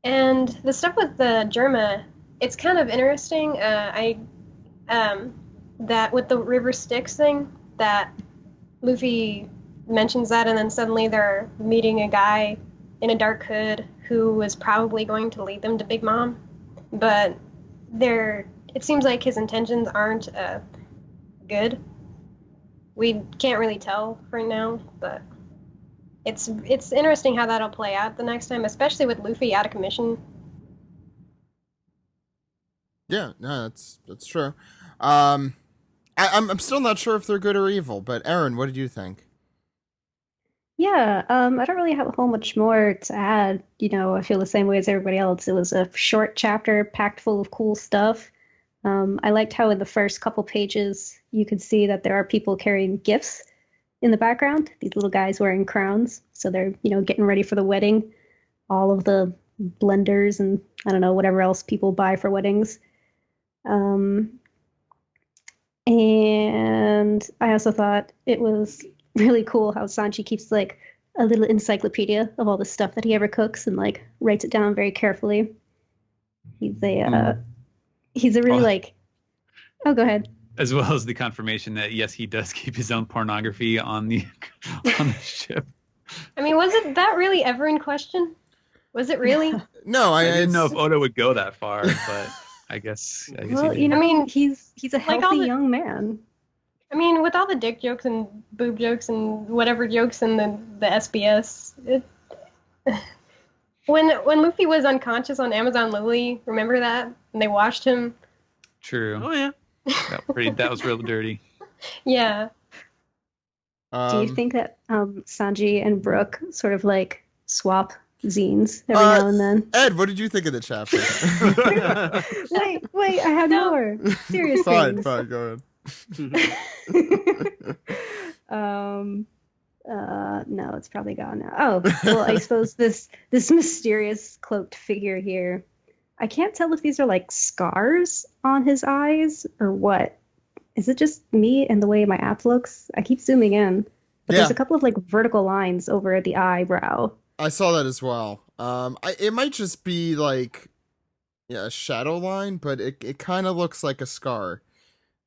And the stuff with the Germa, it's kind of interesting. That with the River Styx thing, that Luffy mentions that, and then suddenly they're meeting a guy in a dark hood who is probably going to lead them to Big Mom, but it seems like his intentions aren't good. We can't really tell right now, but it's interesting how that'll play out the next time, especially with Luffy out of commission. Yeah, no, that's true. I'm still not sure if they're good or evil, but Erin, what did you think? Yeah, I don't really have a whole much more to add. I feel the same way as everybody else. It was a short chapter packed full of cool stuff. I liked how in the first couple pages you could see that there are people carrying gifts in the background. These little guys wearing crowns, so they're getting ready for the wedding. All of the blenders and I don't know whatever else people buy for weddings. And I also thought it was really cool how Sanji keeps like a little encyclopedia of all the stuff that he ever cooks and like writes it down very carefully. He's a really oh, go ahead. As well as the confirmation that yes, he does keep his own pornography on the ship. I mean, was it that really ever in question? Was it really? No, I didn't know if Oda would go that far, but I guess well, he did. I mean, he's a healthy young man. I mean, with all the dick jokes and boob jokes and whatever jokes in the SBS, when Luffy was unconscious on Amazon Lily, remember that? And they washed him. True. Oh yeah. That was real dirty. Yeah. Do you think that Sanji and Brooke sort of like swap zines every now and then? Ed, what did you think of the chapter? wait, I have more serious fine, things. Go ahead. No, it's probably gone now. Oh, well, I suppose this mysterious cloaked figure here. I can't tell if these are like scars on his eyes or what. Is it just me and the way my app looks? I keep zooming in, but there's a couple of like vertical lines over the eyebrow. I saw that as well. It might just be like a shadow line, but it kind of looks like a scar.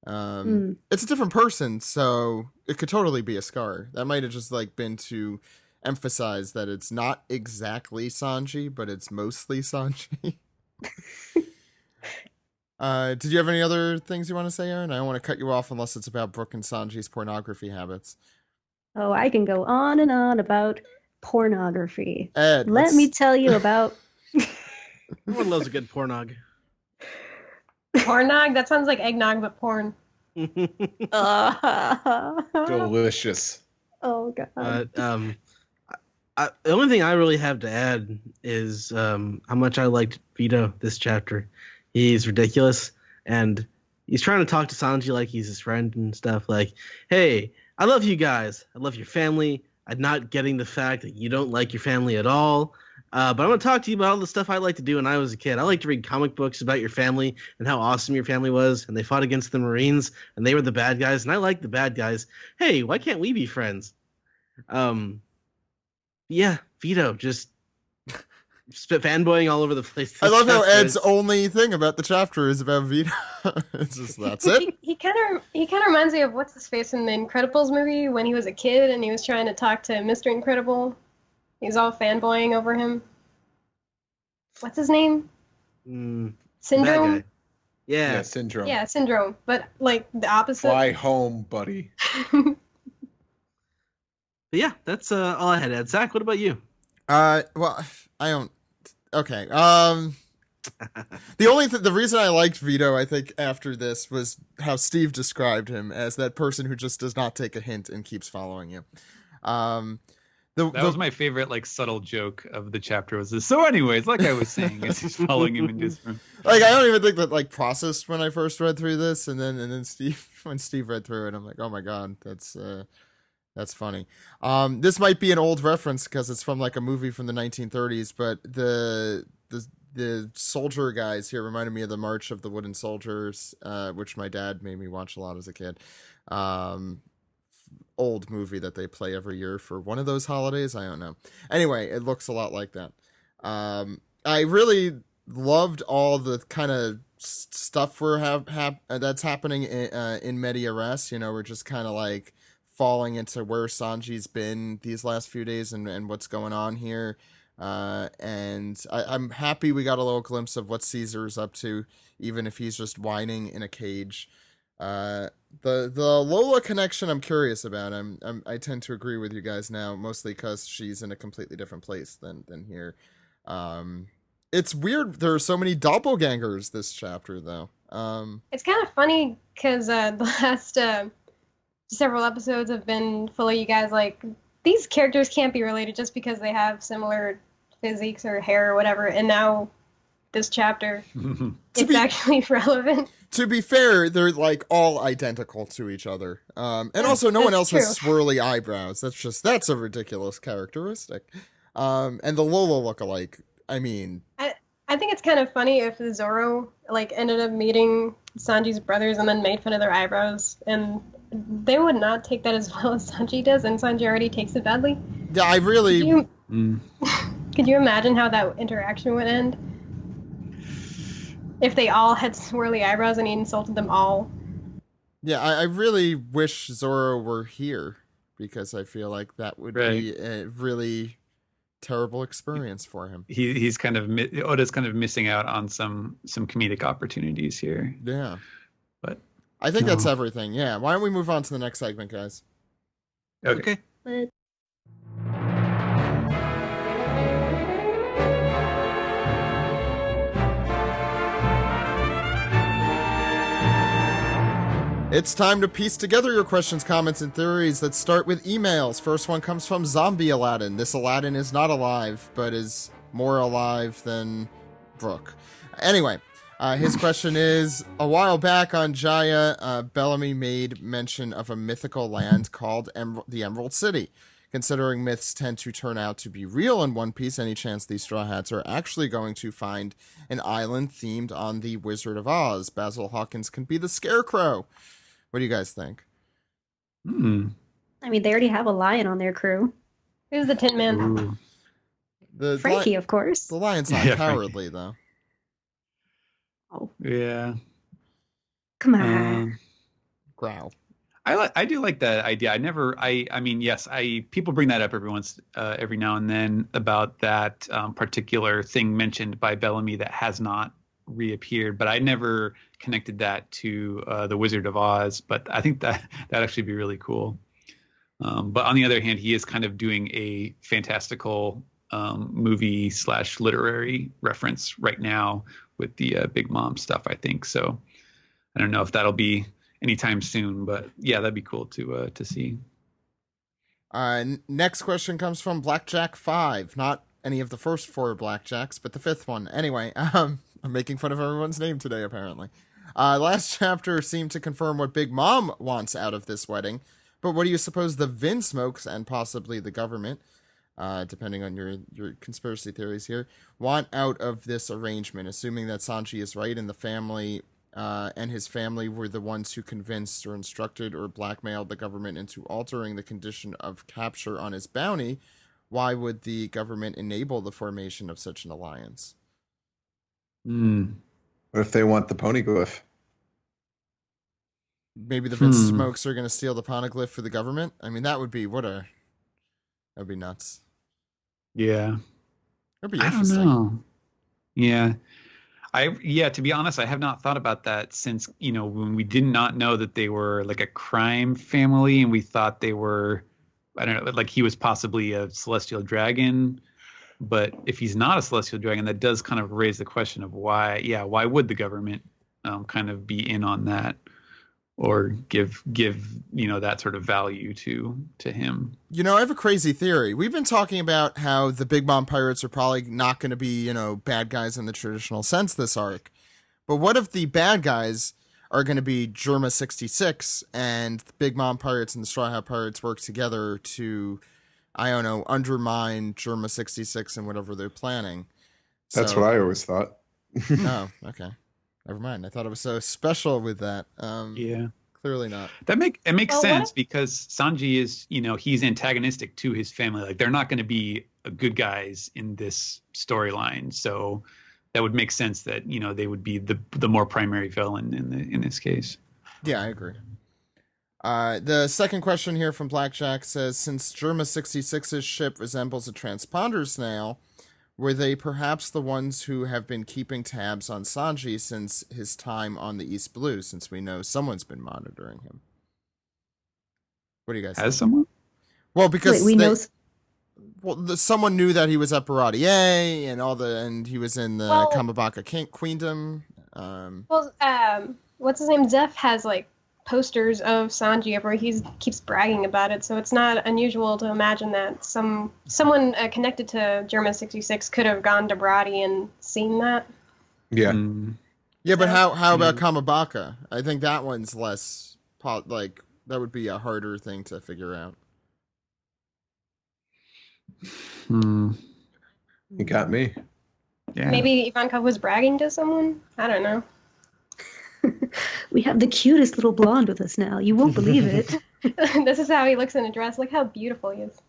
It's a different person, so it could totally be a scar. That might have just like been to emphasize that it's not exactly Sanji, but it's mostly Sanji. Did you have any other things you want to say, Erin? I don't want to cut you off unless it's about Brooke and Sanji's pornography habits. Oh, I can go on and on about pornography. Ed, let me tell you about. Everyone loves a good pornog. Pornog? That sounds like eggnog, but porn. Delicious. Oh god. The only thing I really have to add is how much I liked Vito this chapter. He's ridiculous, and he's trying to talk to Sanji like he's his friend and stuff. Like, hey, I love you guys. I love your family. I'm not getting the fact that you don't like your family at all. But I'm going to talk to you about all the stuff I like to do when I was a kid. I like to read comic books about your family and how awesome your family was, and they fought against the Marines, and they were the bad guys, and I like the bad guys. Hey, why can't we be friends? Yeah, Vito, just fanboying all over the place. I love how Ed's only thing about the chapter is about Vito. It's just, that's it. He kind of reminds me of what's his face in the Incredibles movie when he was a kid and he was trying to talk to Mr. Incredible. He's all fanboying over him. What's his name? That Syndrome. guy. Yeah. Yeah, syndrome. Yeah, syndrome, but like the opposite. Fly home, buddy. But yeah, that's all I had to add. Zach, what about you? Well, I don't. Okay. The reason I liked Vito, I think, after this was how Steve described him as that person who just does not take a hint and keeps following you. That was my favorite, like, subtle joke of the chapter. Was this? So, anyways, like I was saying, as he's following him in his room. Like, I don't even think that like processed when I first read through this, and then Steve, when Steve read through it, I'm like, oh my god, that's funny. This might be an old reference because it's from like a movie from the 1930s, but the soldier guys here reminded me of the March of the Wooden Soldiers, which my dad made me watch a lot as a kid. Old movie that they play every year for one of those holidays. I don't know. Anyway, it looks a lot like that. I really loved all the kind of stuff that's happening in Media Res. You know, we're just kind of like falling into where Sanji's been these last few days and what's going on here. And I'm happy we got a little glimpse of what Caesar's up to, even if he's just whining in a cage. The Lola connection I'm curious about. I tend to agree with you guys now, mostly because she's in a completely different place than here. It's weird. There are so many doppelgangers this chapter, though. It's kind of funny because the last several episodes have been full of you guys like, these characters can't be related just because they have similar physiques or hair or whatever, and now this chapter, it's actually relevant. To be fair, they're like all identical to each other. And also no one else has swirly eyebrows. That's a ridiculous characteristic. And the Lola lookalike, I mean, I think it's kind of funny if Zoro like ended up meeting Sanji's brothers and then made fun of their eyebrows, and they would not take that as well as Sanji does, and Sanji already takes it badly. Yeah, I really could you imagine how that interaction would end? If they all had swirly eyebrows and he insulted them all. Yeah, I really wish Zoro were here, because I feel like that would be a really terrible experience for him. He's kind of Oda's kind of missing out on some comedic opportunities here. Yeah, but I think that's everything. Yeah, why don't we move on to the next segment, guys? Okay. It's time to piece together your questions, comments, and theories. Let's start with emails. First one comes from Zombie Aladdin. This Aladdin is not alive, but is more alive than Brooke. Anyway, his question is, a while back on Jaya, Bellamy made mention of a mythical land called the Emerald City. Considering myths tend to turn out to be real in One Piece, any chance these Straw Hats are actually going to find an island themed on the Wizard of Oz? Basil Hawkins can be the Scarecrow. What do you guys think? I mean, they already have a lion on their crew. Who's the Tin Man? Frankie, of course. The lion's not cowardly, though. Oh. Yeah. Come on. Growl. I do like that idea. I mean, yes, people bring that up every now and then about that particular thing mentioned by Bellamy that has not reappeared, but I never connected that to the Wizard of Oz. But I think that'd actually be really cool. But on the other hand, he is kind of doing a fantastical movie / literary reference right now with the Big Mom stuff, I think. So I don't know if that'll be anytime soon, but yeah, that'd be cool to see. Next question comes from Blackjack 5. Not any of the first 4 Blackjacks, but the 5th one. Anyway, I'm making fun of everyone's name today, apparently. Last chapter seemed to confirm what Big Mom wants out of this wedding, but what do you suppose the Vinsmokes and possibly the government, depending on your conspiracy theories here, want out of this arrangement, assuming that Sanji is right and the family and his family were the ones who convinced or instructed or blackmailed the government into altering the condition of capture on his bounty? Why would the government enable the formation of such an alliance? What if they want the poneglyph? Maybe the Vinsmokes are going to steal the poneglyph for the government? I mean, that would be that'd be nuts. Yeah. That'd be interesting. I don't know. Yeah. To be honest, I have not thought about that since, when we did not know that they were like a crime family and we thought they were, I don't know, like he was possibly a celestial dragon. But if he's not a celestial dragon, that does kind of raise the question of why would the government kind of be in on that or give that sort of value to him? I have a crazy theory. We've been talking about how the Big Mom Pirates are probably not going to be, bad guys in the traditional sense this arc. But what if the bad guys are going to be Germa 66 and the Big Mom Pirates and the Straw Hat Pirates work together to, I don't know, undermine Germa 66 and whatever they're planning? That's what I always thought. Oh, okay. Never mind. I thought it was so special with that. Yeah. Clearly not. It makes sense because Sanji is, he's antagonistic to his family. Like they're not going to be good guys in this storyline. So that would make sense that, they would be the more primary villain in this case. Yeah, I agree. The second question here from Blackjack says, since Germa 66's ship resembles a transponder snail, were they perhaps the ones who have been keeping tabs on Sanji since his time on the East Blue, since we know someone's been monitoring him? What do you guys think? Has someone? Well, because Wait, know. Someone knew that he was at Baratier and he was in the Kamabaka Queendom. What's his name? Zeph has like posters of Sanji where he keeps bragging about it, so it's not unusual to imagine that someone connected to German 66 could have gone to Brody and seen that. Yeah. Yeah, but how about Kamabaka? I think that one's less that would be a harder thing to figure out. You got me. Yeah. Maybe Ivankov was bragging to someone? I don't know. We have the cutest little blonde with us now. You won't believe it. This is how he looks in a dress. Look how beautiful he is.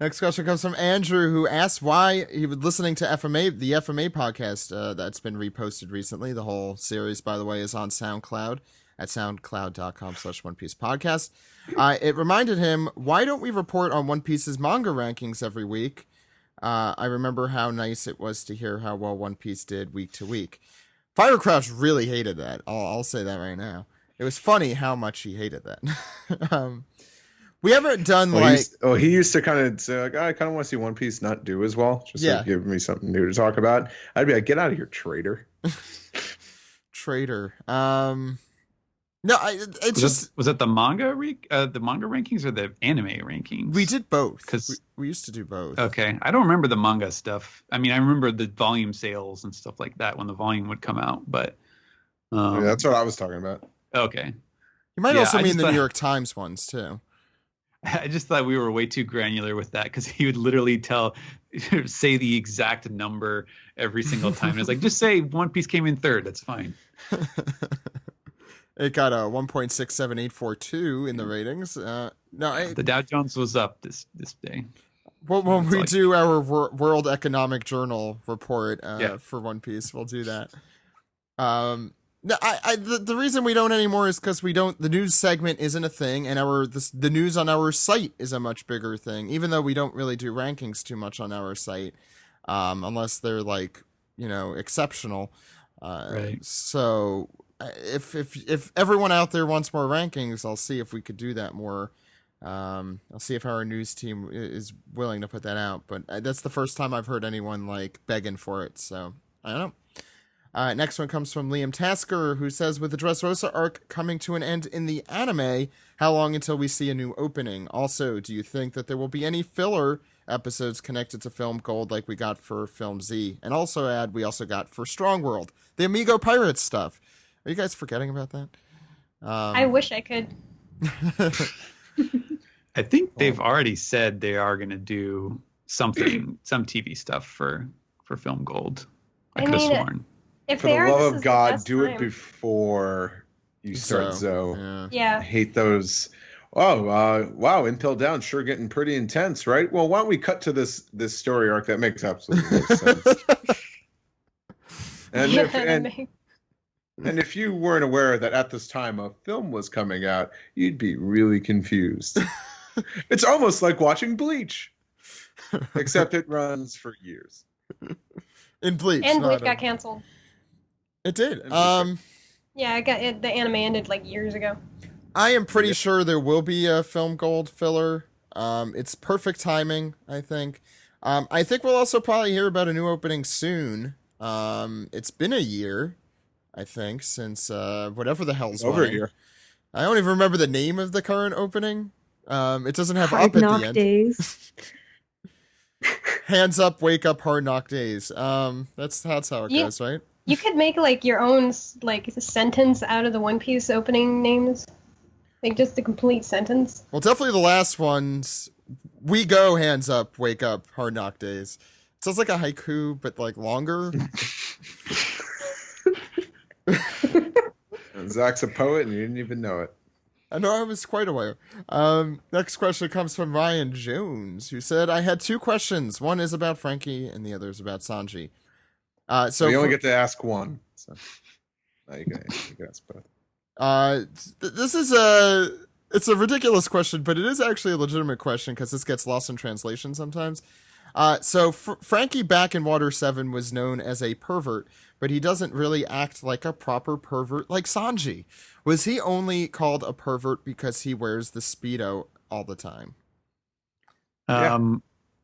Next question comes from Andrew, who asked why he was listening to the FMA podcast that's been reposted recently. The whole series, by the way, is on SoundCloud at soundcloud.com/One Piece Podcast. It reminded him, why don't we report on One Piece's manga rankings every week? I remember how nice it was to hear how well One Piece did week to week. Firecrouch really hated that. I'll say that right now. It was funny how much he hated that. We haven't done he used to kind of say, like, I kind of want to see One Piece not do as well. Just like give me something new to talk about. I'd be like, get out of here, traitor. Traitor. No, was it the manga rankings or the anime rankings? We did both. Because we used to do both. Okay, I don't remember the manga stuff. I mean, I remember the volume sales and stuff like that when the volume would come out, but that's what I was talking about. Okay, you might also mean the New York Times ones too. I just thought we were way too granular with that because he would literally say the exact number every single time. And it's like, just say One Piece came in third. That's fine. It got a 1.67842 in the ratings. The Dow Jones was up this day. Well, when we do our World Economic Journal report for One Piece, we'll do that. The reason we don't anymore is because we don't. The news segment isn't a thing, and the news on our site is a much bigger thing. Even though we don't really do rankings too much on our site, unless they're exceptional. Right. So if everyone out there wants more rankings, I'll see if we could do that more. I'll see if our news team is willing to put that out. But that's the first time I've heard anyone begging for it. So I don't know. Next one comes from Liam Tasker, who says, with the Dressrosa arc coming to an end in the anime, how long until we see a new opening? Also, do you think that there will be any filler episodes connected to Film Gold like we got for Film Z? And also we also got for Strong World, the Amigo Pirates stuff. Are you guys forgetting about that? I wish I could. I think they've already said they are going to do some TV stuff for Film Gold. I could have sworn. If For the love of God, do time. It before you start Zoe. Yeah. I hate those. Oh, wow, Impel Down sure getting pretty intense, right? Well, why don't we cut to this story arc that makes absolutely no sense. And if you weren't aware that at this time a film was coming out, you'd be really confused. It's almost like watching Bleach, except it runs for years. In Bleach. And Bleach not got in- canceled. It did. And Bleach Yeah, the anime ended like years ago. I am pretty Yeah. sure there will be a Film Gold filler. It's perfect timing, I think. I think we'll also probably hear about a new opening soon. It's been a year, I think, since whatever the hell's over running. here. I don't even remember the name of the current opening. It doesn't have Hard up at Knock the end. Days. Hands up, wake up, hard knock days. That's how it You- goes, right? You could make like your own like sentence out of the One Piece opening names, like just a complete sentence. Well, definitely the last ones. We go, hands up, wake up, hard knock days. It sounds like a haiku, but like longer. Zach's a poet, and you didn't even know it. I know I was quite aware. Next question comes from Ryan Jones, who said, I had two questions. One is about Frankie, and the other is about Sanji. So you only get to ask one. So no, you can ask both. This is it's a ridiculous question, but it is actually a legitimate question because this gets lost in translation sometimes. So Frankie back in Water 7 was known as a pervert, but he doesn't really act like a proper pervert like Sanji. Was he only called a pervert because he wears the Speedo all the time?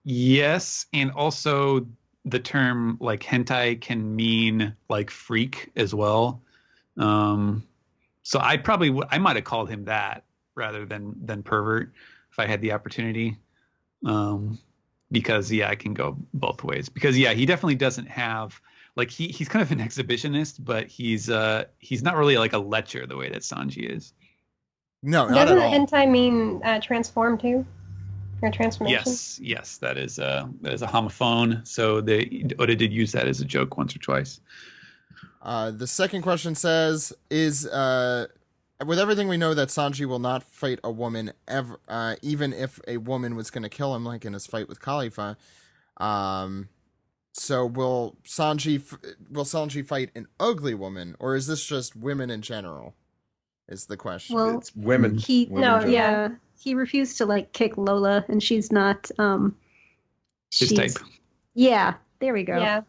Yes, and also the term like hentai can mean like freak as well. So I might have called him that rather than pervert if I had the opportunity. Because I can go both ways. Because he definitely doesn't have like he's kind of an exhibitionist, but he's not really like a lecher the way that Sanji is. No, not Doesn't at all. hentai mean transform too, or transformation? Yes, that is a homophone. So Oda did use that as a joke once or twice. The second question says, is with everything we know that Sanji will not fight a woman ever, even if a woman was going to kill him, like in his fight with Khalifa. So will Sanji fight an ugly woman, or is this just women in general? Is the question. Well, It's women. he Women No, general. yeah, he refused to like kick Lola, and she's not His type. Yeah, there we go. Yeah,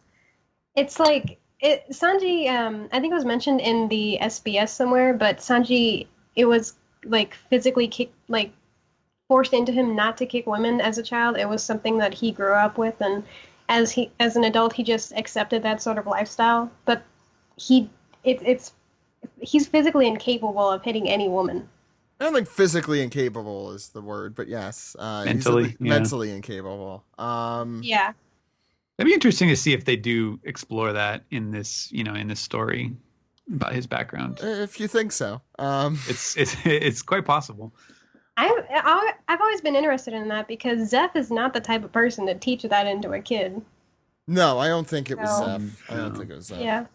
it's like Sanji. I think it was mentioned in the SBS somewhere, but Sanji, it was like physically forced into him not to kick women as a child. It was something that he grew up with, and as an adult, he just accepted that sort of lifestyle. But he's physically incapable of hitting any woman. I don't think physically incapable is the word, but yes, Mentally, he's mentally incapable. Yeah. That'd be interesting to see if they do explore that in this story about his background. If you think so. It's quite possible. I've always been interested in that because Zeph is not the type of person to teach that into a kid. No, I don't think it was No. Zeph. I don't think it was Zeph. Yeah.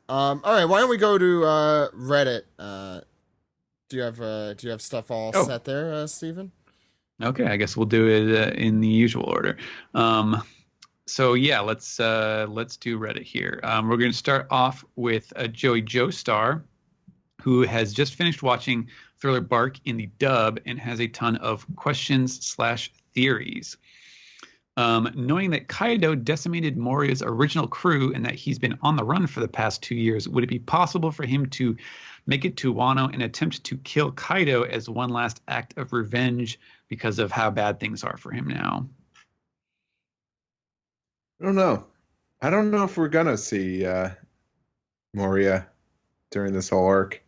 All right, why don't we go to Reddit? Do you have stuff all set there, Stephen? Okay, I guess we'll do it in the usual order. So yeah, let's do Reddit here. We're going to start off with Joey Joestar, who has just finished watching Thriller Bark in the dub and has a ton of questions/theories. Knowing that Kaido decimated Moria's original crew and that he's been on the run for the past 2 years, would it be possible for him to make it to Wano and attempt to kill Kaido as one last act of revenge because of how bad things are for him now? I don't know. I don't know if we're gonna see Moria during this whole arc.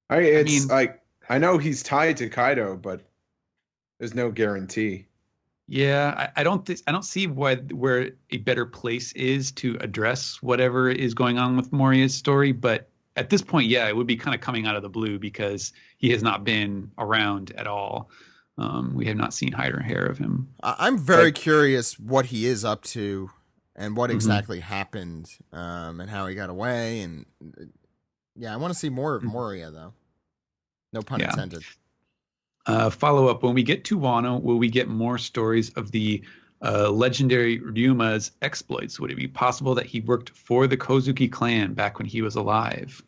I know he's tied to Kaido, but there's no guarantee. Yeah, I don't see where a better place is to address whatever is going on with Moria's story. But at this point, yeah, it would be kind of coming out of the blue because he has not been around at all. We have not seen hide or hair of him. I'm very curious what he is up to and what exactly happened, and how he got away. And yeah, I want to see more of Moria, though. No pun intended. Follow up: when we get to Wano, will we get more stories of the legendary Ryuma's exploits? Would it be possible that he worked for the Kozuki clan back when he was alive?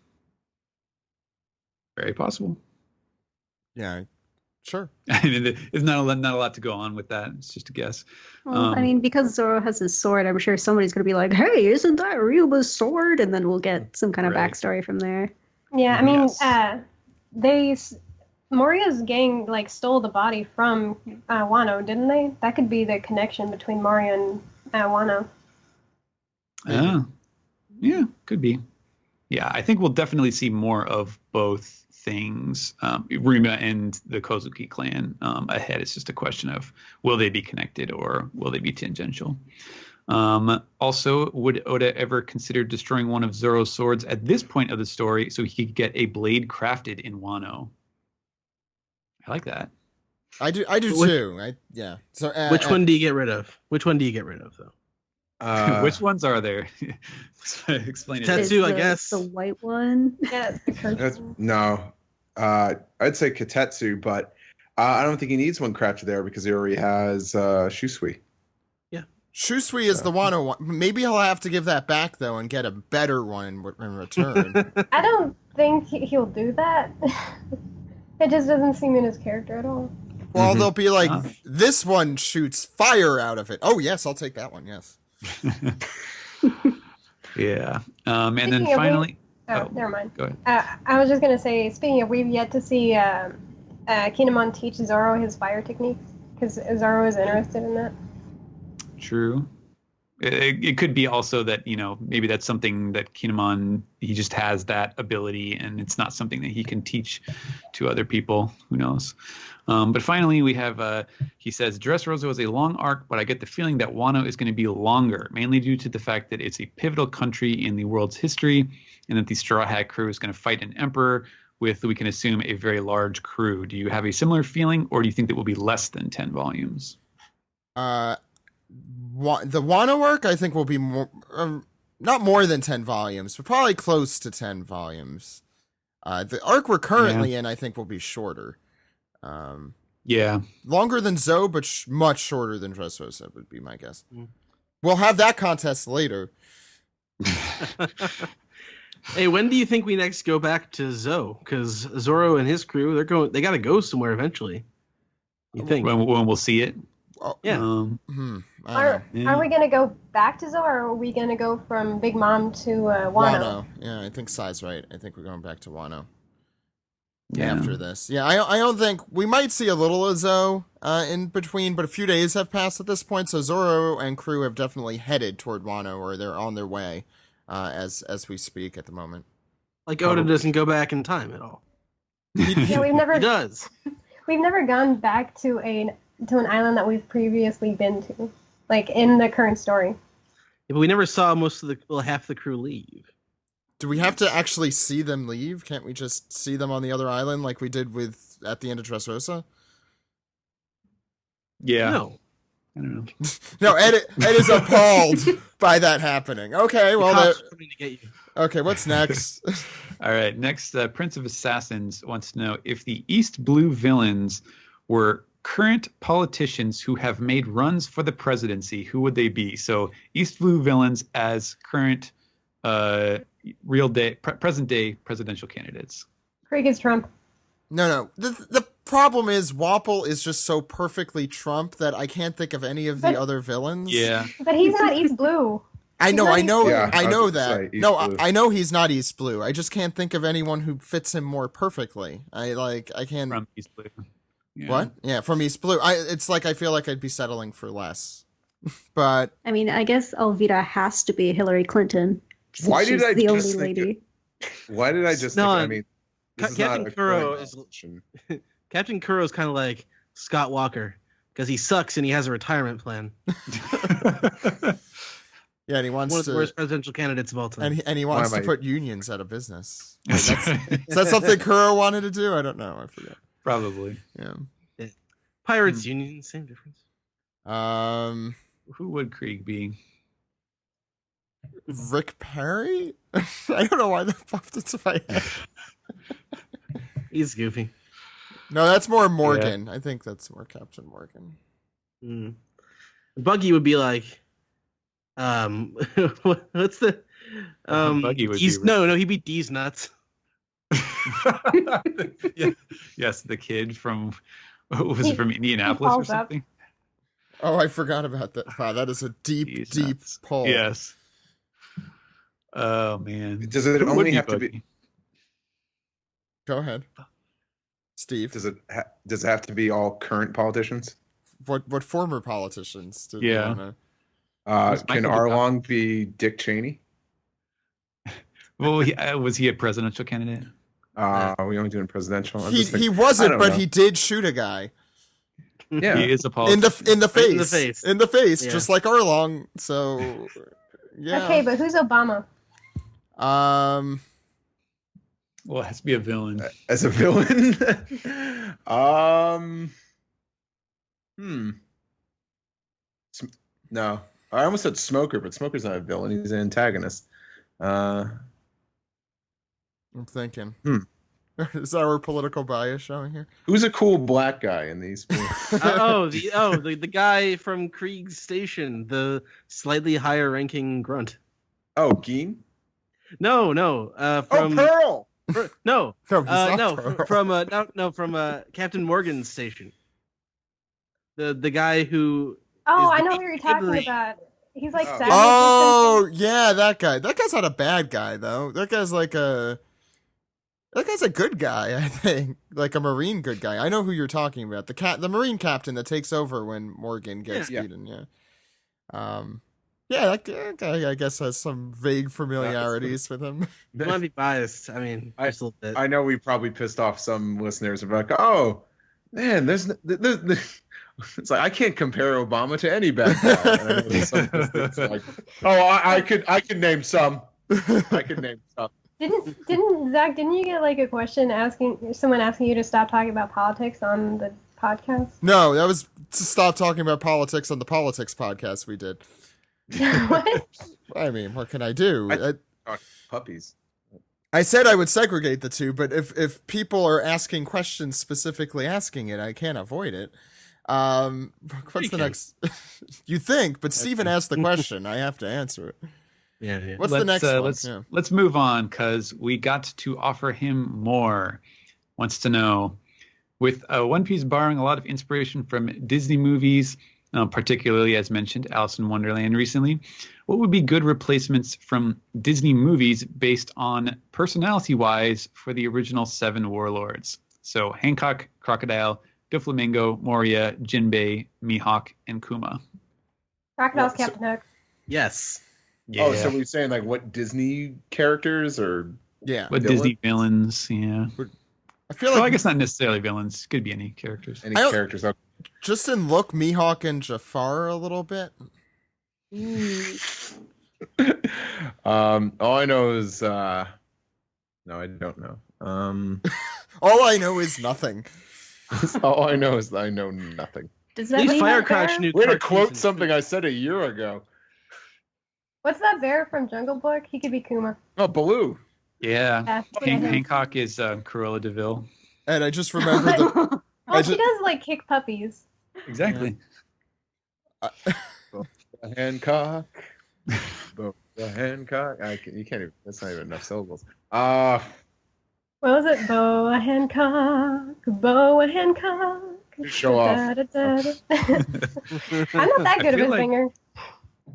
Very possible. Yeah, Sure. I mean, there's not a lot to go on with that. It's just a guess. Well, I mean, because Zoro has his sword, I'm sure somebody's going to be like, hey, isn't that Ryuba's sword? And then we'll get some kind of backstory from there. Yeah, I mean, Yes. Moria's gang like stole the body from Wano, didn't they? That could be the connection between Moria and Wano. Yeah, could be. Yeah, I think we'll definitely see more of both things, Rima and the Kozuki clan ahead. It's just a question of will they be connected or will they be tangential? Also, would Oda ever consider destroying one of Zoro's swords at this point of the story so he could get a blade crafted in Wano? I like that. I do too. Yeah. So Which one do you get rid of? Which one do you get rid of, though? Which ones are there? Explain it. Tetsu, I guess. The white one. Yeah, it's the cursed one. No, I'd say Katetsu, but I don't think he needs one crafted there because he already has Shusui. Shusui is the Wano one. Maybe he'll have to give that back though and get a better one in return. I don't think he'll do that. It just doesn't seem in his character at all. Well, they'll be like, this one shoots fire out of it. Oh yes, I'll take that one. Yes. Yeah. And then Speaking of finally. Never mind. Go ahead. I was just gonna say, speaking of, we've yet to see Kinemon teach Zoro his fire techniques because Zoro is interested in that. True. It could be also that, maybe that's something that Kinemon, he just has that ability and it's not something that he can teach to other people. Who knows? But finally, we have, he says, Dressrosa was a long arc, but I get the feeling that Wano is going to be longer, mainly due to the fact that it's a pivotal country in the world's history and that the Straw Hat crew is going to fight an emperor with, we can assume, a very large crew. Do you have a similar feeling, or do you think that will be less than 10 volumes? The Wano arc, I think, will be more, not more than 10 volumes, but probably close to 10 volumes. The arc we're currently in, I think, will be shorter. Yeah. Longer than Zoe, but much shorter than Dressrosa would be my guess. We'll have that contest later. Hey, when do you think we next go back to Zoe? Because Zoro and his crew, they got to go somewhere eventually. You think? When we'll see it? Yeah. Are we gonna go back to Zoe, or are we gonna go from Big Mom to Wano? Yeah, I think Sai's right. I think we're going back to Wano. Yeah. After this. Yeah, I don't think we might see a little of Zoe in between, but a few days have passed at this point, so Zoro and crew have definitely headed toward Wano, or they're on their way as we speak at the moment. Like Oda doesn't go back in time at all. Yeah, He does. We've never gone back to an island that we've previously been to, like in the current story. Yeah, but we never saw half the crew leave. Do we have to actually see them leave? Can't we just see them on the other island like we did at the end of Dressrosa? Yeah. No. I don't know. No, Ed is appalled by that happening. Okay, well, Cops are coming to get you. okay, what's next? All right. Next, Prince of Assassins wants to know if the East Blue villains were current politicians who have made runs for the presidency, who would they be? So East Blue villains as current present day presidential candidates. Krieg is Trump. No. The problem is Wapple is just so perfectly Trump that I can't think of any of the other villains. Yeah. But he's not East Blue. I know Yeah, I know was that. gonna say East No, Blue. I know he's not East Blue. I just can't think of anyone who fits him more perfectly. I can't. From East Blue. Yeah. What? Yeah, from East Blue. It's like I feel like I'd be settling for less. But I mean, I guess Elvira has to be Hillary Clinton. since Why did she's I think the only just lady? Why did I just No, think? I mean, this is Captain not a Kuro coin is- option. Captain Kuro's kind of like Scott Walker because he sucks and he has a retirement plan. yeah, and he wants One of the to, worst presidential candidates of all time. and he wants Why to am I- put unions out of business. Wait, is that something Kuro wanted to do? I don't know. I forget. Probably. Yeah. Pirates Union, same difference. Who would Krieg be? Rick Perry? I don't know why that popped into my head. He's goofy. No, that's more Morgan. I think that's more Captain Morgan. Mm. Buggy would be like, what's the Buggy would be no, he'd be D's nuts. Yeah. Yes, the kid from Was it from Indianapolis or follows up. something? Oh, I forgot about that. Wow, that is a deep, He's deep nuts. pull. Yes. Oh man. Does it Who would only have to be? buggy? Go ahead, Steve. Does it have to be all current politicians? What former politicians did Yeah. you wanna... Was Can Michael Arlong be Dick Cheney? Well, was he a presidential candidate? Are we only doing presidential? I'm He just thinking- he I wasn't, don't but know. he did shoot a guy Yeah. He is a in politician. the face. Right in the face. In the face, Yeah. just like Arlong. So yeah. Okay, but who's Obama? Well, it has to be a villain. As a villain. No, I almost said Smoker, but Smoker's not a villain. He's an antagonist. I'm thinking. Is our political bias showing here? Who's a cool black guy in these? The guy from Krieg's Station, the slightly higher ranking grunt. Oh, Geen? No, from Pearl! no, No, he's not no, Pearl. from Captain Morgan's station. The guy who Oh, is I know the who you're talking Avery. about. He's like Oh. savage. Oh yeah, that guy. That guy's not a bad guy though. That guy's a good guy, I think. Like a Marine good guy. I know who you're talking about. The Marine captain that takes over when Morgan gets Yeah. beaten, yeah. Yeah, that guy I guess has some vague familiarities with him. you might be biased. I mean, just a little bit. I know we probably pissed off some listeners of like, oh man, there's it's like I can't compare Obama to any bad guy. And I know some listeners are like, oh, I could name some. I could name some. Didn't Zach? Didn't you get like a question someone asking you to stop talking about politics on the podcast? No, that was to stop talking about politics on the politics podcast we did. What? I mean, what can I do? Puppies. I said I would segregate the two, but if people are asking questions specifically asking it, I can't avoid it. What's the next? You think, but Steven asked the question. I have to answer it. Yeah. What's the next one? Let's move on because we got to offer him more. Wants to know, with One Piece borrowing a lot of inspiration from Disney movies, particularly as mentioned, Alice in Wonderland recently, what would be good replacements from Disney movies based on personality-wise for the original 7 warlords? So Hancock, Crocodile, Doflamingo, Moria, Jinbei, Mihawk, and Kuma. Crocodile's Captain Hook. Yes. Yeah. Oh, so we're saying like what Disney characters or Yeah. But villains? Disney villains, yeah. I feel Well, I like guess not necessarily villains. Could be any characters. any I don't- characters? Okay. just in look, Mihawk and Jafar a little bit. All I know is no, I don't know. All I know is nothing. All I know is I know nothing. Does At that least mean Firecrotch knew Way to cartoons quote and- something I said a year ago. What's that bear from Jungle Book? He could be Kuma. Oh, Baloo. Yeah. Yeah. Yeah. Hancock is Cruella DeVille. And I just remembered the Well, I she just- does like kick puppies. Exactly. Hancock. Hancock. You can't even. That's not even enough syllables. What was it? Boa Hancock. Boa Hancock. Show off. Da-da-da-da. I'm not that good of feel a like- singer.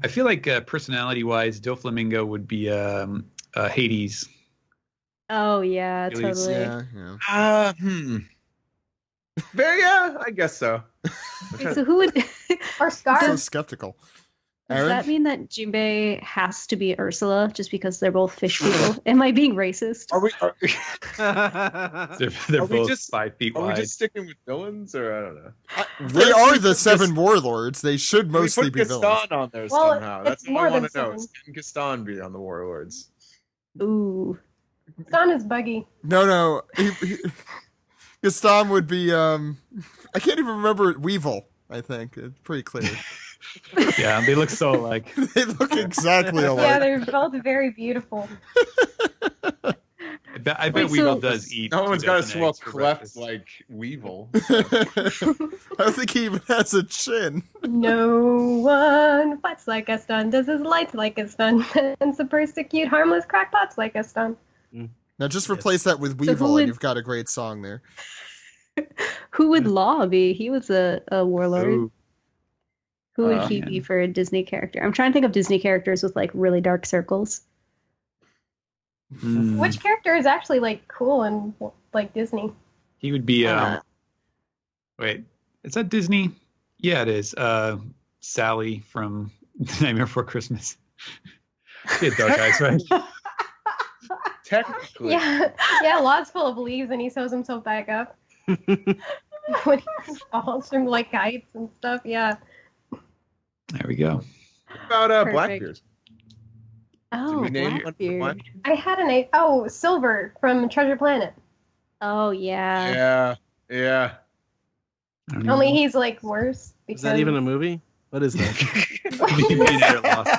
I feel like personality-wise, Doflamingo would be Hades. Oh yeah, At least, totally. yeah. Yeah, I guess so. Wait, so who would Or Scar. So skeptical. does Aaron? that mean that Jinbei has to be Ursula just because they're both fish people? Am I being racist? Are we They're Are we both just- 5 feet are we wide. just sticking with villains or I don't know? They are the 7 warlords. They should mostly we be put villains. Gaston on there Well, somehow. it's That's all more I want to than know. 7. Can Gaston be on the Warlords? Ooh. Gaston is buggy. No. Gaston would be I can't even remember Weevil, I think. It's pretty clear. Yeah, they look so alike. They look exactly Yeah, alike. they're both very beautiful. I bet Wait, Weevil so- does eat. No one's 2 got a dozen swell eggs for cleft breakfast. like Weevil. I don't think he even has a chin. No one fights like Gaston, does his lights like Gaston, and to persecute harmless crackpots like Gaston. Now just replace that with who Weevil would- and you've got a great song there. Who would Law be? He was a warlord. Ooh. Who would Oh, he man. be for a Disney character? I'm trying to think of Disney characters with like really dark circles. Hmm. Which character is actually like cool and like Disney? He would be Uh, wait, is that Disney? Yeah, it is. Sally from Nightmare Before Christmas. She had dark eyes, right? Technically, Yeah, Law's full of leaves and he sews himself back up when he falls from like heights and stuff. Yeah. There we go. what about Perfect. Blackbeard? Oh, we name it? Blackbeard. I had Silver from Treasure Planet. Oh yeah. Yeah. I don't Only even he's like worse because Is that even a movie? What is that? know. You made it lost.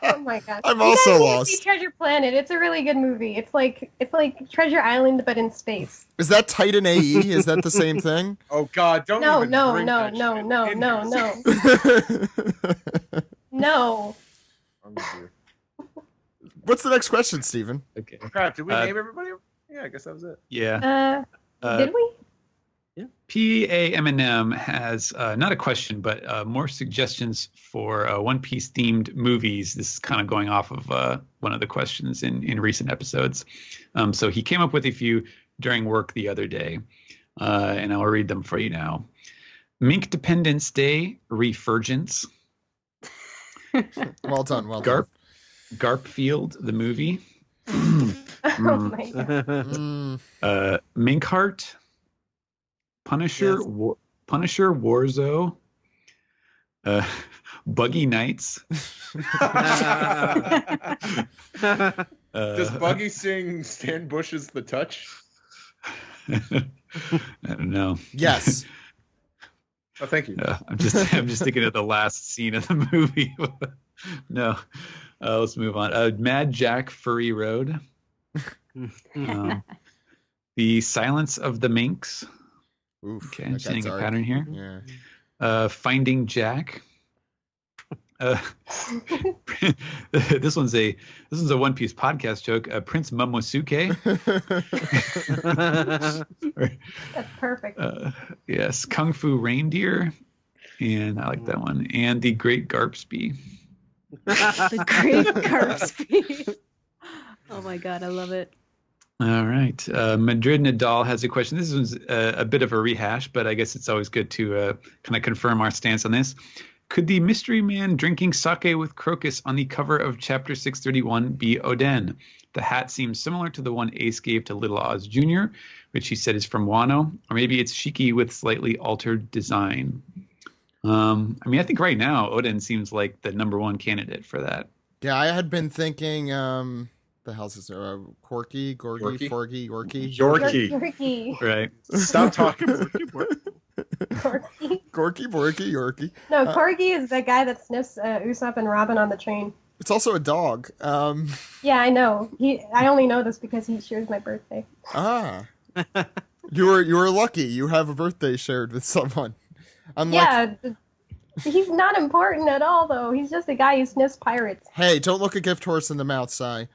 Oh my god. I'm You also guys need to lost. see Treasure Planet. It's a really good movie. It's like Treasure Island but in space. Is that Titan AE? Is that the same thing? Oh God! Don't No, even no, bring no, that no, shit no, in no, here. no, no. I'm with you. What's the next question, Steven? Okay. Crap! Did we Uh, name everybody? Yeah, I guess that was it. Yeah. Did we? PAMNM has not a question, but more suggestions for One Piece themed movies. This is kind of going off of one of the questions in recent episodes. So he came up with a few during work the other day, and I'll read them for you now. Mink Dependence Day Resurgence. Well done. Well Garp Garpfield the movie. Oh my god. done. Mink Heart. Punisher, Yes. Punisher Warzo, Buggy Nights. Does Buggy sing Stan Bush's "The Touch"? I don't know. Yes. Oh, thank you. I'm just thinking of the last scene of the movie. No, let's move on. Mad Jack Furry Road. The Silence of the Minks. Oof, Okay, that I'm got seeing a dark. pattern here. Yeah. Finding Jack. This one's a One Piece podcast joke. Prince Momosuke. That's perfect. Yes, Kung Fu Reindeer, and I like that one. And the Great Garpsby. The Great Garpsby. Oh my god, I love it. All right. Madrid Nadal has a question. This one's a bit of a rehash, but I guess it's always good to kind of confirm our stance on this. Could the mystery man drinking sake with Crocus on the cover of Chapter 631 be Oden? The hat seems similar to the one Ace gave to Little Oz Jr., which he said is from Wano. Or maybe it's Shiki with slightly altered design. I think right now Oden seems like the number one candidate for that. Yeah, I had been thinking, the hell's his Corky, Gorgy, Yorkie? Forgy, Yorkie. Yorkie. Right. Stop talking. Corgi. Gorky, Borky, Yorkie. No, Corgi is the guy that sniffs Usopp and Robin on the train. It's also a dog. Yeah, I know. I only know this because he shares my birthday. You were lucky. You have a birthday shared with someone. Unlike, Yeah, he's not important at all, though. He's just a guy who sniffs pirates. hey, don't look a gift horse in the mouth, Sai.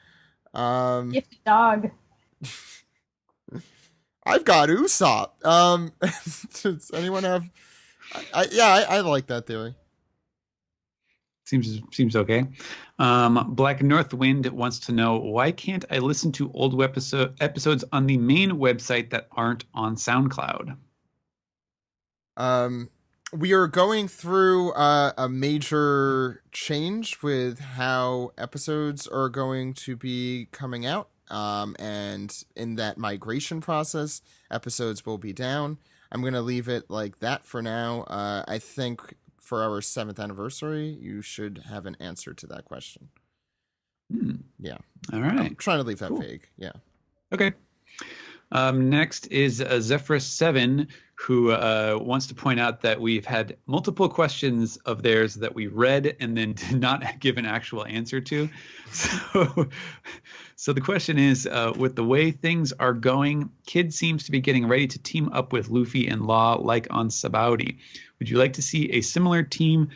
Gifted dog. I've got Usopp. Does anyone have? I like that theory. Seems okay. Black Northwind wants to know, why can't I listen to old episodes on the main website that aren't on SoundCloud? We are going through a major change with how episodes are going to be coming out. And in that migration process, episodes will be down. I'm going to leave it like that for now. I think for our 7th anniversary, you should have an answer to that question. Yeah. All right. I'm trying to leave that Cool. vague. Yeah. Okay. Next is Zephyrus 7, who wants to point out that we've had multiple questions of theirs that we read and then did not give an actual answer to. So the question is, with the way things are going, Kid seems to be getting ready to team up with Luffy and Law like on Sabaody. Would you like to see a similar team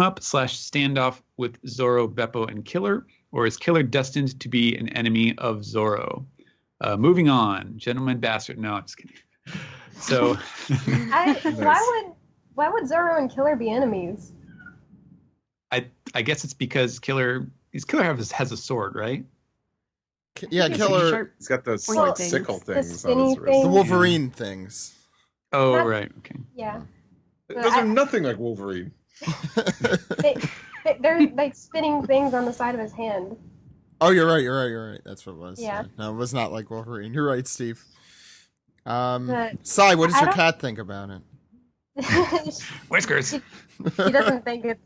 up / standoff with Zoro, Beppo, and Killer? Or is Killer destined to be an enemy of Zoro? Moving on, Gentleman Bastard. No, I'm just kidding. So, Why would Zoro and Killer be enemies? I guess it's because Killer has a sword, right? Yeah, It's Killer. sharp. He's got those Pointy sickle things. things The on his skinny wrist. The thing. Wolverine things. Oh, Not- right. Okay. Yeah. Those are nothing like Wolverine. They're like spinning things on the side of his hand. Oh, you're right. That's what it was. Yeah. No, it was not like Wolverine. You're right, Steve. But Sai, what does I your don't- cat think about it? Whiskers. She doesn't think it.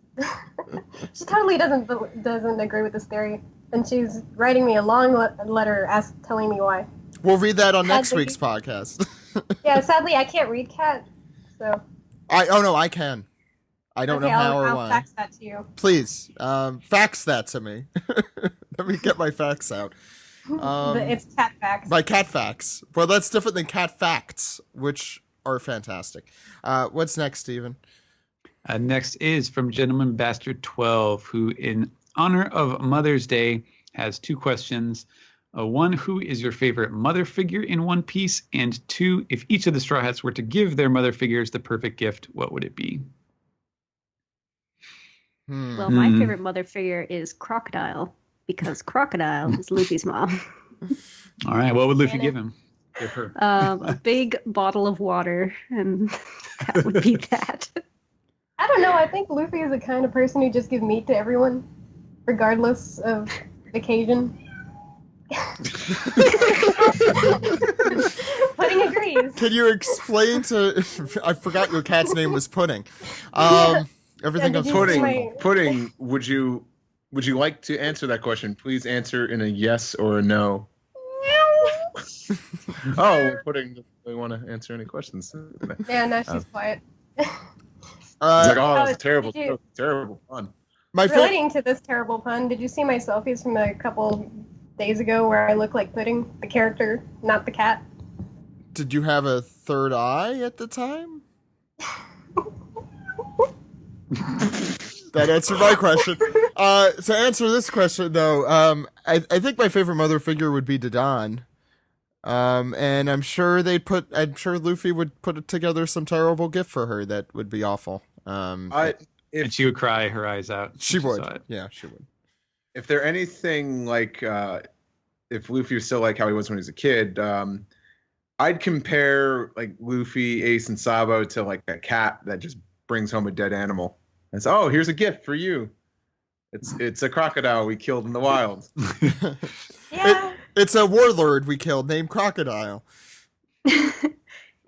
She totally doesn't agree with this theory, and she's writing me a long letter telling me why. We'll read that on next Sadly- week's podcast. Yeah, sadly I can't read cat, so I can. I don't okay, know how or I'll why. fax that to you. Please, fax that to me. Let me get my fax out. It's cat fax. By cat facts. Well, that's different than cat facts, which are fantastic. What's next, Steven? Next is from Gentleman Bastard 12, who, in honor of Mother's Day, has 2 questions. 1, who is your favorite mother figure in One Piece? And 2, if each of the Straw Hats were to give their mother figures the perfect gift, what would it be? Well, my favorite mother figure is Crocodile, because Crocodile is Luffy's mom. All right, what would Luffy give him? Give her. A big bottle of water, and that would be that. I don't know. I think Luffy is the kind of person who just gives meat to everyone, regardless of occasion. Pudding agrees. Can you explain to... I forgot your cat's name was Pudding. Everything Yeah, comes did from you- Pudding. Pudding. Would you like to answer that question? Please answer in a yes or a no. Oh, Pudding doesn't really want to answer any questions. Yeah, no, she's quiet. It's like, oh, that's did terrible, you- terrible fun. my favorite... Relating to this terrible pun, did you see my selfies from a couple days ago where I look like Pudding, the character, not the cat? Did you have a third eye at the time? That answered my question. To answer this question, though, I think my favorite mother figure would be Dadan. And I'm sure Luffy would put together some terrible gift for her that would be awful. And she would cry her eyes out. She when would. saw it. Yeah, she would. If they're anything like, if Luffy was still like how he was when he was a kid, I'd compare like Luffy, Ace, and Sabo to like a cat that just brings home a dead animal. And it's, oh, here's a gift for you. It's a crocodile we killed in the wild. Yeah. It's a warlord we killed named Crocodile.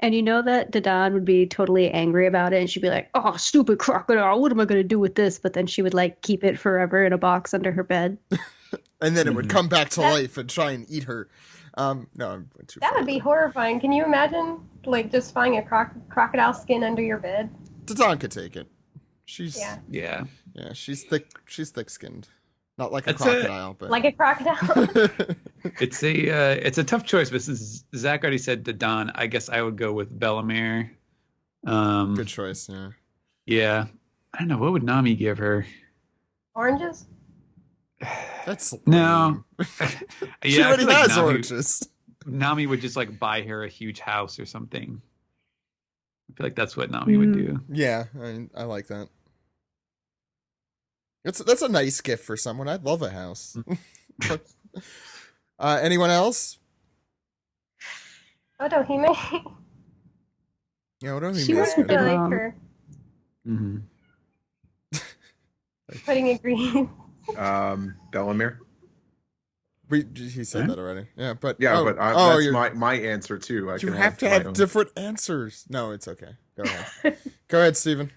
And you know that Dadan would be totally angry about it, and she'd be like, "Oh, stupid crocodile! What am I going to do with this?" But then she would like keep it forever in a box under her bed. And then it would come back to life and try and eat her. No, I went too That far would be there. horrifying. Can you imagine, like, just finding a crocodile skin under your bed? Dadan could take it. She's Yeah. Yeah. she's thick. She's thick-skinned. Not like a That's crocodile, but Like a crocodile? It's a tough choice, but since Zach already said Dadan, I guess I would go with Bellamere. good choice. Yeah. Yeah. I don't know. What would Nami give her? Oranges? That's No. lame. Yeah, She I already feel like has oranges. Nami would just like buy her a huge house or something. I feel like that's what Nami would do. Yeah, I like that. That's a nice gift for someone. I'd love a house. Anyone else? Otohime? Yeah, what do She you was mean? a good I like mom. her. Mm-hmm. Pudding agrees. Bellamere. He said Huh? that already. Yeah, but Yeah, oh, but oh, that's you're- my answer too. I you can have to my have own. different answers. No, it's okay. Go ahead. Go ahead, Steven.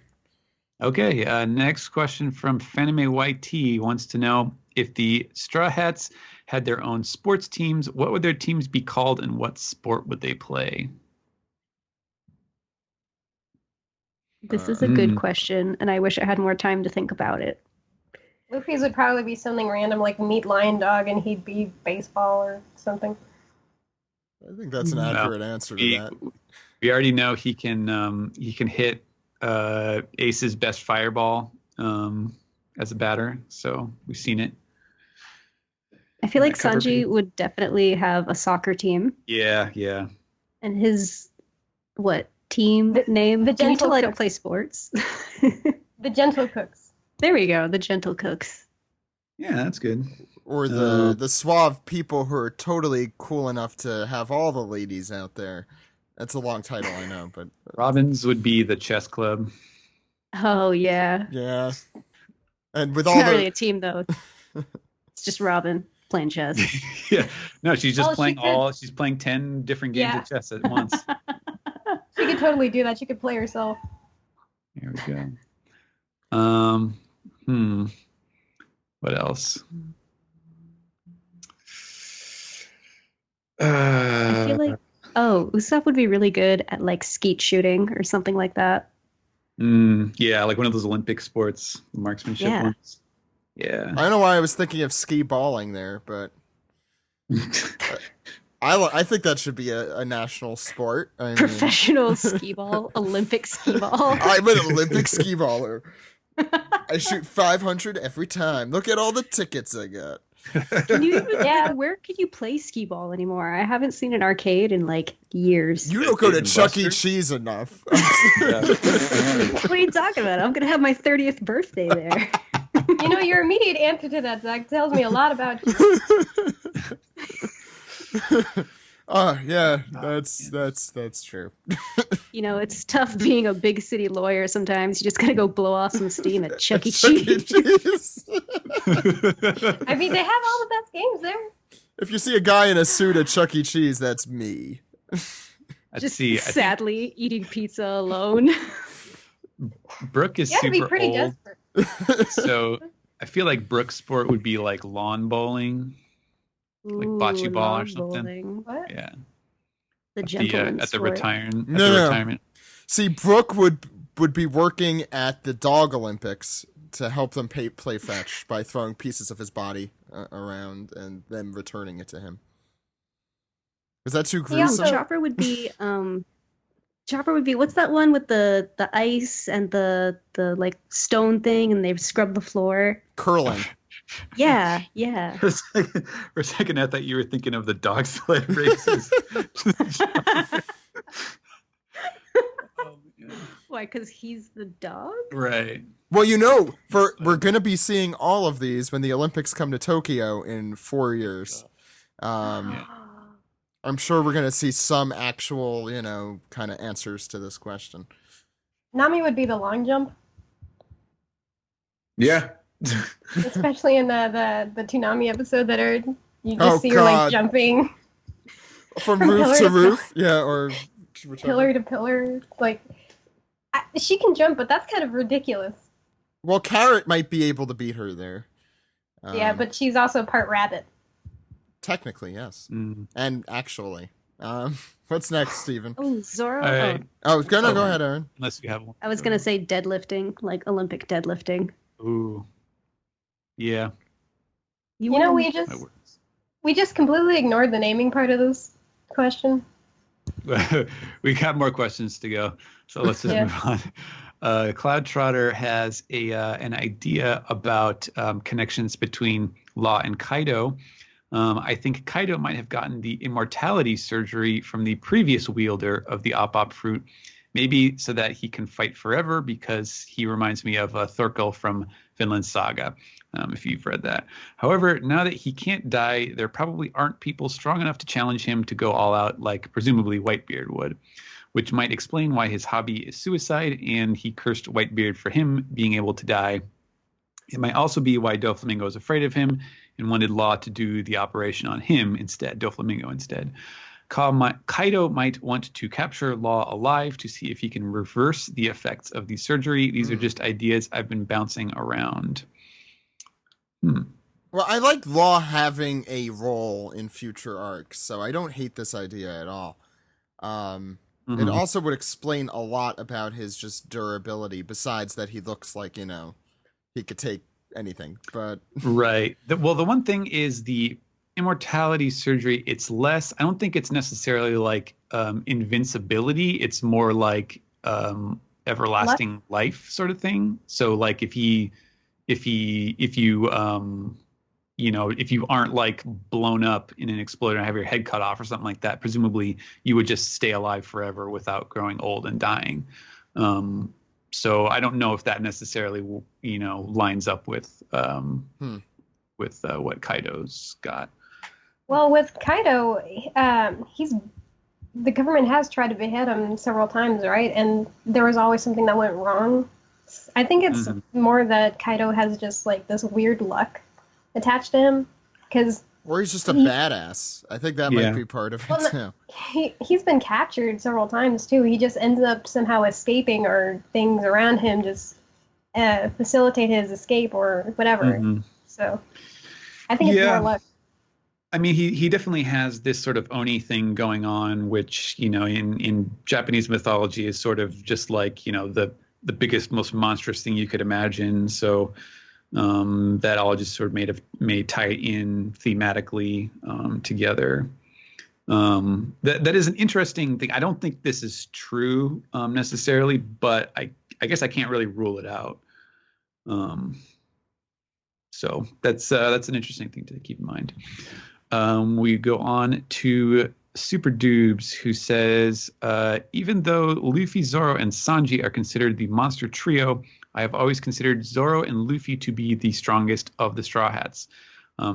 Okay, next question from Fanime YT wants to know if the Straw Hats had their own sports teams, what would their teams be called and what sport would they play? This is a good question, and I wish I had more time to think about it. Luffy's would probably be something random like Meat Lion Dog, and he'd be baseball or something. I think that's an No. accurate answer to that. We already know he can hit Ace's best fireball as a batter, so we've seen it. I feel like Cover Sanji page. would definitely have a soccer team, Yeah. and his what team name? the Can you Gentle tell I don't Cooks. play sports? The Gentle Cooks. There we go. The Gentle Cooks. Yeah, that's good. Or the suave people who are totally cool enough to have all the ladies out there. That's a long title, I know, but Robin's would be the chess club. Oh yeah. yeah. And with It's all not the really a team though. It's just Robin playing chess. Yeah, no, she's just Oh, she playing could- she's playing 10 different games Yeah. of chess at once. She could totally do that. She could play herself. Here we go. What else? I feel like Usopp would be really good at like skeet shooting or something like that. Yeah, like one of those Olympic sports, marksmanship Yeah. ones. Yeah. I don't know why I was thinking of ski balling there, but I think that should be a national sport. I mean, Professional skee ball, Olympic skee ball. I'm an Olympic ski baller. I shoot 500 every time. Look at all the tickets I got. Can you even, Yeah. where can you play skee ball anymore? I haven't seen an arcade in like years. You don't go to Dave and Chuck E. Buster's? Cheese enough. What are you talking about? I'm gonna have my 30th birthday there. You know, your immediate answer to that, Zach, tells me a lot about you. Yeah, that's true. You know, it's tough being a big city lawyer sometimes. You just gotta go blow off some steam at Chuck E. Chuck E. Cheese. Cheese. I mean, they have all the best games there. If you see a guy in a suit at Chuck E. Cheese, that's me. Let's Just see. I think sadly eating pizza alone. Brooke is You have to be super pretty old, desperate. so I feel like Brooke's sport would be like lawn bowling. Like bocce Ooh, ball or lawn something. bowling. What? Yeah. The At gentleman's at the sport. retirement. No, at the no. retirement. See, Brooke would be working at the Dog Olympics to help them play fetch by throwing pieces of his body around and then returning it to him. Is that too Yeah, gruesome? Chopper would be what's that one with the ice and the like stone thing and they scrub the floor? Curling. Yeah. For a second, I thought you were thinking of the dog sled races. Oh, man. Why? Because he's the dog? Right. Well, we're going to be seeing all of these when the Olympics come to Tokyo in 4 years. I'm sure we're going to see some actual, kind of answers to this question. Nami would be the long jump, Yeah. especially in the Toonami episode that aired. You just Oh, see her like God. jumping From From roof pillar to to roof? Yeah, or whichever. pillar to pillar. Like, she can jump, but that's kind of ridiculous. Well, Carrot might be able to beat her there. Yeah, but she's also part rabbit. Technically, yes. Mm. And actually. What's next, Steven? Oh, Zoro. All right. Oh, go ahead, Aaron. Unless you have one. I was gonna say deadlifting, like Olympic deadlifting. Ooh. Yeah. You know, wouldn't- That works. we just completely ignored the naming part of this question. We got more questions to go, so let's just Yeah. move on. Cloud Trotter has an idea about connections between Law and Kaido. I think Kaido might have gotten the immortality surgery from the previous wielder of the Op fruit, maybe so that he can fight forever, because he reminds me of Thorkel from Vinland Saga, if you've read that. However, now that he can't die, there probably aren't people strong enough to challenge him to go all out like presumably Whitebeard would, which might explain why his hobby is suicide and he cursed Whitebeard for him being able to die. It might also be why Doflamingo is afraid of him and wanted Law to do the operation on him instead, Doflamingo instead. Kaido might want to capture Law alive to see if he can reverse the effects of the surgery. These are just ideas I've been bouncing around. Well, I like Law having a role in future arcs, so I don't hate this idea at all. It also would explain a lot about his just durability, besides that he looks like, he could take anything. But Right. The one thing is the immortality surgery, it's less, I don't think it's necessarily like invincibility. It's more like everlasting life sort of thing. So like if you if you aren't like blown up in an explosion or have your head cut off or something like that, presumably you would just stay alive forever without growing old and dying. So I don't know if that necessarily, lines up with what Kaido's got. Well, with Kaido, the government has tried to behead him several times, right? And there was always something that went wrong. I think it's more that Kaido has just like this weird luck attached to him, or he's just a badass. I think that might be part of it too. He's been captured several times too. He just ends up somehow escaping, or things around him just facilitate his escape or whatever. So I think it's more luck. I mean, he definitely has this sort of Oni thing going on, which, in Japanese mythology is sort of just like, the biggest, most monstrous thing you could imagine. So that all just sort of may tie in thematically together. That is an interesting thing. I don't think this is true necessarily, but I guess I can't really rule it out. So that's an interesting thing to keep in mind. We go on to Super Doobs, who says, even though Luffy, Zoro, and Sanji are considered the monster trio, I have always considered Zoro and Luffy to be the strongest of the Straw Hats.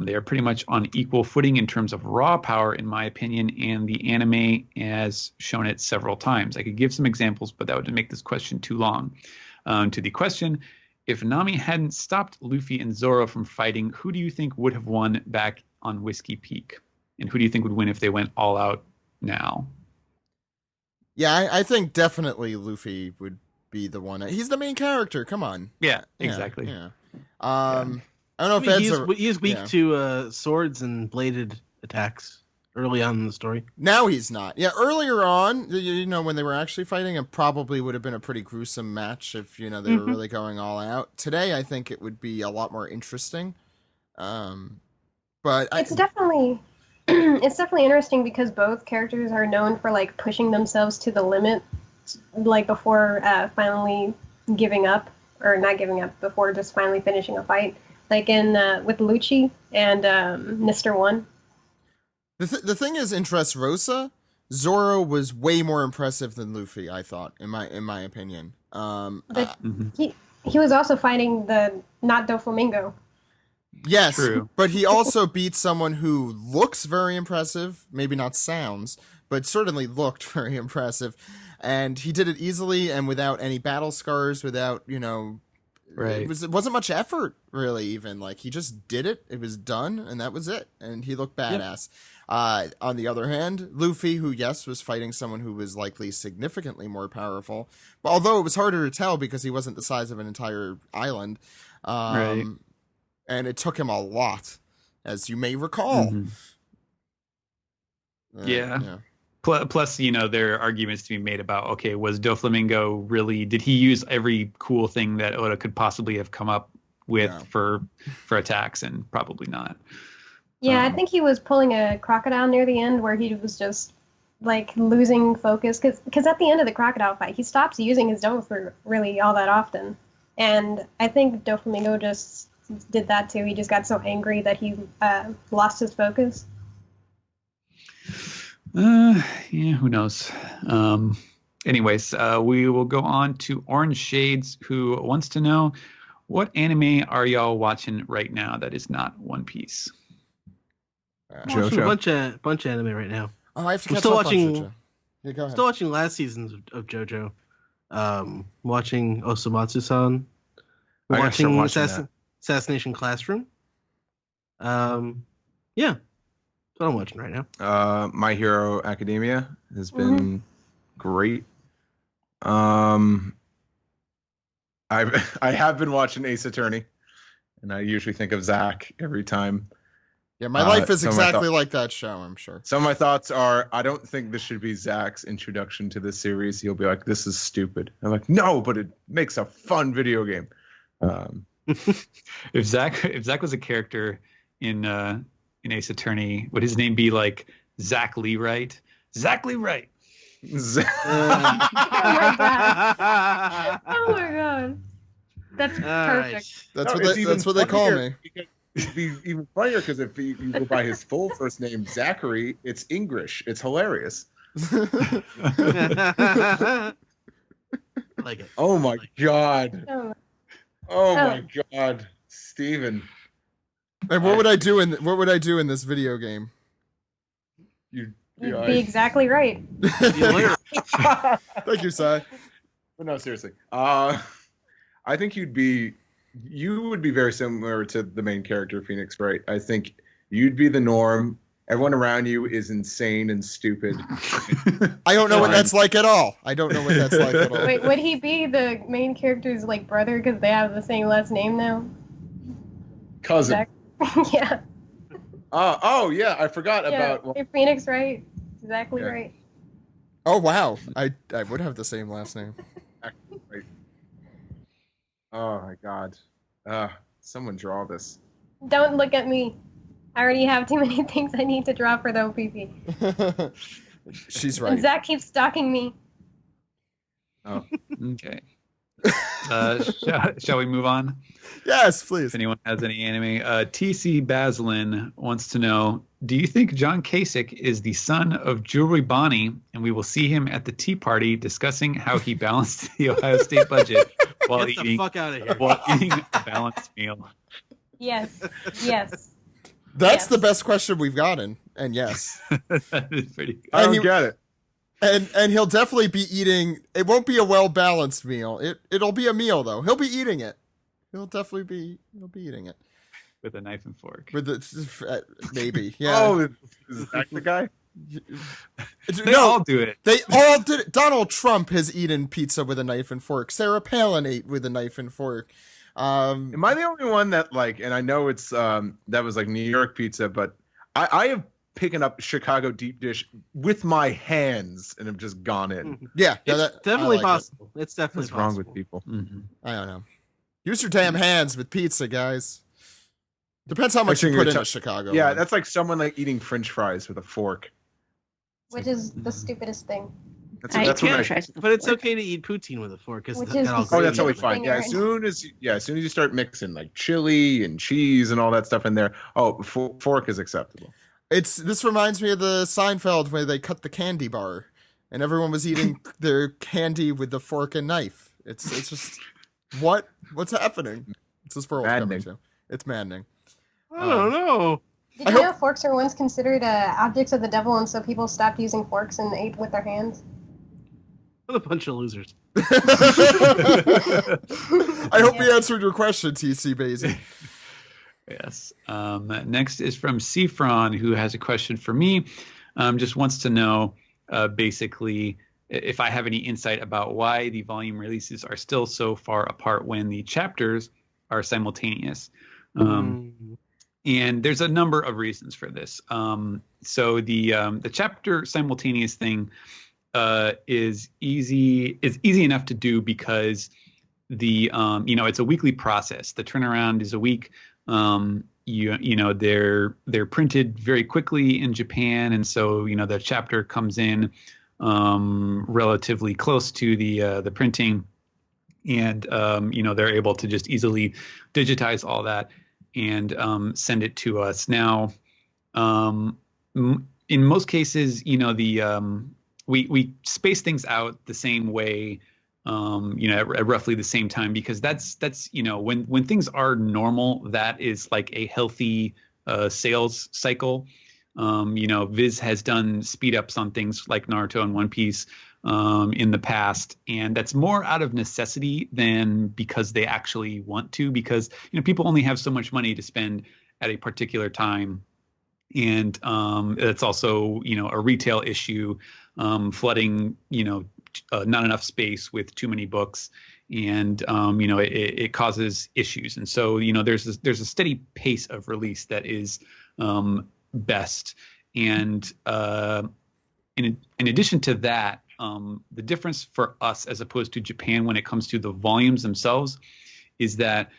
They are pretty much on equal footing in terms of raw power, in my opinion, and the anime has shown it several times. I could give some examples, but that would make this question too long. To the question, if Nami hadn't stopped Luffy and Zoro from fighting, who do you think would have won back on Whiskey Peak? And who do you think would win if they went all out now? Yeah, I think definitely Luffy would be the one. He's the main character. Come on. Yeah, exactly. Yeah. I don't know if he's weak to swords and bladed attacks early on in the story. Now he's not. Yeah, earlier on, when they were actually fighting, it probably would have been a pretty gruesome match if, they were really going all out. Today, I think it would be a lot more interesting. But it's definitely interesting because both characters are known for like pushing themselves to the limit, like before finally giving up, or not giving up, before just finally finishing a fight. Like with Lucci and Mr. One. The thing is, in Dressrosa, Zoro was way more impressive than Luffy, I thought, in my opinion. But he was also fighting the not Doflamingo. Yes, true. But he also beat someone who looks very impressive, maybe not sounds, but certainly looked very impressive. And he did it easily and without any battle scars, without, right. It wasn't much effort, really, even. Like, he just did it, it was done, and that was it. And he looked badass. Yep. On the other hand, Luffy, who, yes, was fighting someone who was likely significantly more powerful, but although it was harder to tell because he wasn't the size of an entire island, right. And it took him a lot, as you may recall. Yeah. Plus, there are arguments to be made about, okay, was Doflamingo really, did he use every cool thing that Oda could possibly have come up with for attacks? And probably not. Yeah, I think he was pulling a crocodile near the end where he was just like losing focus. Because at the end of the crocodile fight, he stops using his Doflamingo really all that often. And I think Doflamingo just did that too. He just got so angry that he lost his focus. Yeah, who knows? Anyways, we will go on to Orange Shades, who wants to know, what anime are y'all watching right now that is not One Piece? Watching a bunch of anime right now. Oh, I have to I'm catch still up watching. on yeah, go ahead. Still watching last seasons of JoJo. Watching Osomatsu-san. Watching Assassination Classroom. Yeah, that's what I'm watching right now. My Hero Academia has been great. I have been watching Ace Attorney, and I usually think of Zach every time. Yeah, my life is exactly like that show, I'm sure. Some of my thoughts are, I don't think this should be Zach's introduction to this series. He'll be like, this is stupid. I'm like, no, but it makes a fun video game. If Zach was a character in Ace Attorney, would his name be like Zach Lee Wright? Zach Lee Wright. Oh my god. That's perfect. That's what they call me. it'd be even funnier because if you go by his full first name, Zachary, it's English. It's hilarious. I like it. Oh my god. Oh, Oh my god, Steven. And what would I do in this video game? You'd you'd be exactly right. See you later. Thank you, Sai. But no, seriously. I think you would be very similar to the main character, Phoenix Wright. I think you'd be the norm. Everyone around you is insane and stupid. I don't know what that's like at all. I don't know what that's like at all. Wait, would he be the main character's like brother because they have the same last name now? Cousin. Yeah. Oh yeah, I forgot about. Well, Hey, Phoenix, right? Exactly Yeah. right. Oh wow, I would have the same last name. right. Oh my god. Someone draw this. Don't look at me. I already have too many things I need to draw for the OPP. She's And right. Zach keeps stalking me. Oh. Okay. Shall we move on? Yes, please. If anyone has any anime, TC Baslin wants to know: do you think John Kasich is the son of Jewelry Bonnie, and we will see him at the tea party discussing how he balanced the Ohio State budget while Get the eating fuck out of here. a balanced meal? Yes. Yes. That's Yes. the best question we've gotten, and yes, That is pretty good. I And don't get it. and he'll definitely be eating. It won't be a well balanced meal. It'll be a meal though. He'll be eating it. He'll be eating it With a knife and fork. with the maybe yeah. Oh, is that the guy? They all do it. They all did it. Donald Trump has eaten pizza with a knife and fork. Sarah Palin ate with a knife and fork. Am I the only one that like? And I know it's that was like New York pizza, but I have picking up Chicago deep dish with my hands and have just gone in. Yeah, no, It's that- definitely I like it. possible. It's definitely What's wrong possible. with people? Mhm. I don't know. Use your damn hands with pizza, guys. Depends how much Actually, you put you're into Chicago. Yeah, man. that's like someone like eating French fries with a fork. Which is the stupidest thing. That's I what can't I. try But it's okay to eat poutine with a fork. Which is Oh, that's Gravy. totally fine. Yeah, Finger. as soon as you start mixing like chili and cheese and all that stuff in there, fork is acceptable. This reminds me of the Seinfeld where they cut the candy bar, and everyone was eating their candy with the fork and knife. It's just what's happening? It's this world coming Maddening. to. It's maddening. I don't know. Did I you hope- know forks were once considered objects of the devil, and so people stopped using forks and ate with their hands? What a bunch of losers. I hope we answered your question, TC Basie. Yes. Next is from Cfron, who has a question for me. Just wants to know, basically, if I have any insight about why the volume releases are still so far apart when the chapters are simultaneous. And there's a number of reasons for this. So the chapter simultaneous thing is easy enough to do because it's a weekly process. The turnaround is a week. They're printed very quickly in Japan, and so the chapter comes in relatively close to the printing, and they're able to just easily digitize all that and send it to us. Now, in most cases, we space things out the same way, at roughly the same time, because that's when things are normal, that is like a healthy sales cycle. Viz has done speed ups on things like Naruto and One Piece in the past, and that's more out of necessity than because they actually want to, because people only have so much money to spend at a particular time, and it's also a retail issue, flooding not enough space with too many books, and it causes issues, and so there's a steady pace of release that is best, and in addition to that, the difference for us as opposed to Japan when it comes to the volumes themselves is that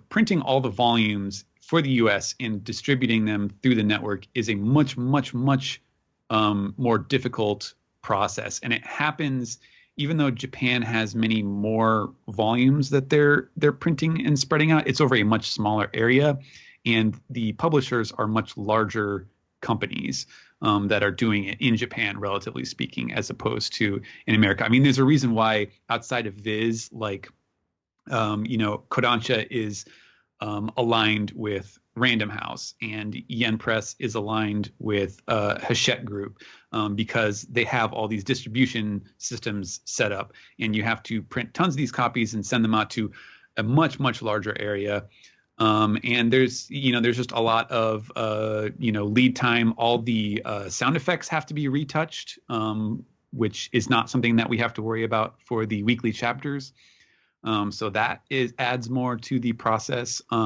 printing all the volumes for the US and distributing them through the network is a much, much, much more difficult process. And it happens even though Japan has many more volumes that they're printing and spreading out, it's over a much smaller area. and the publishers are much larger companies that are doing it in Japan, relatively speaking, as opposed to in America. I mean, there's a reason why outside of Viz, like, Kodansha is aligned with Random House, and Yen Press is aligned with Hachette Group, because they have all these distribution systems set up, and you have to print tons of these copies and send them out to a much, much larger area. And there's just a lot of, lead time. All the sound effects have to be retouched, which is not something that we have to worry about for the weekly chapters. So that adds more to the process. We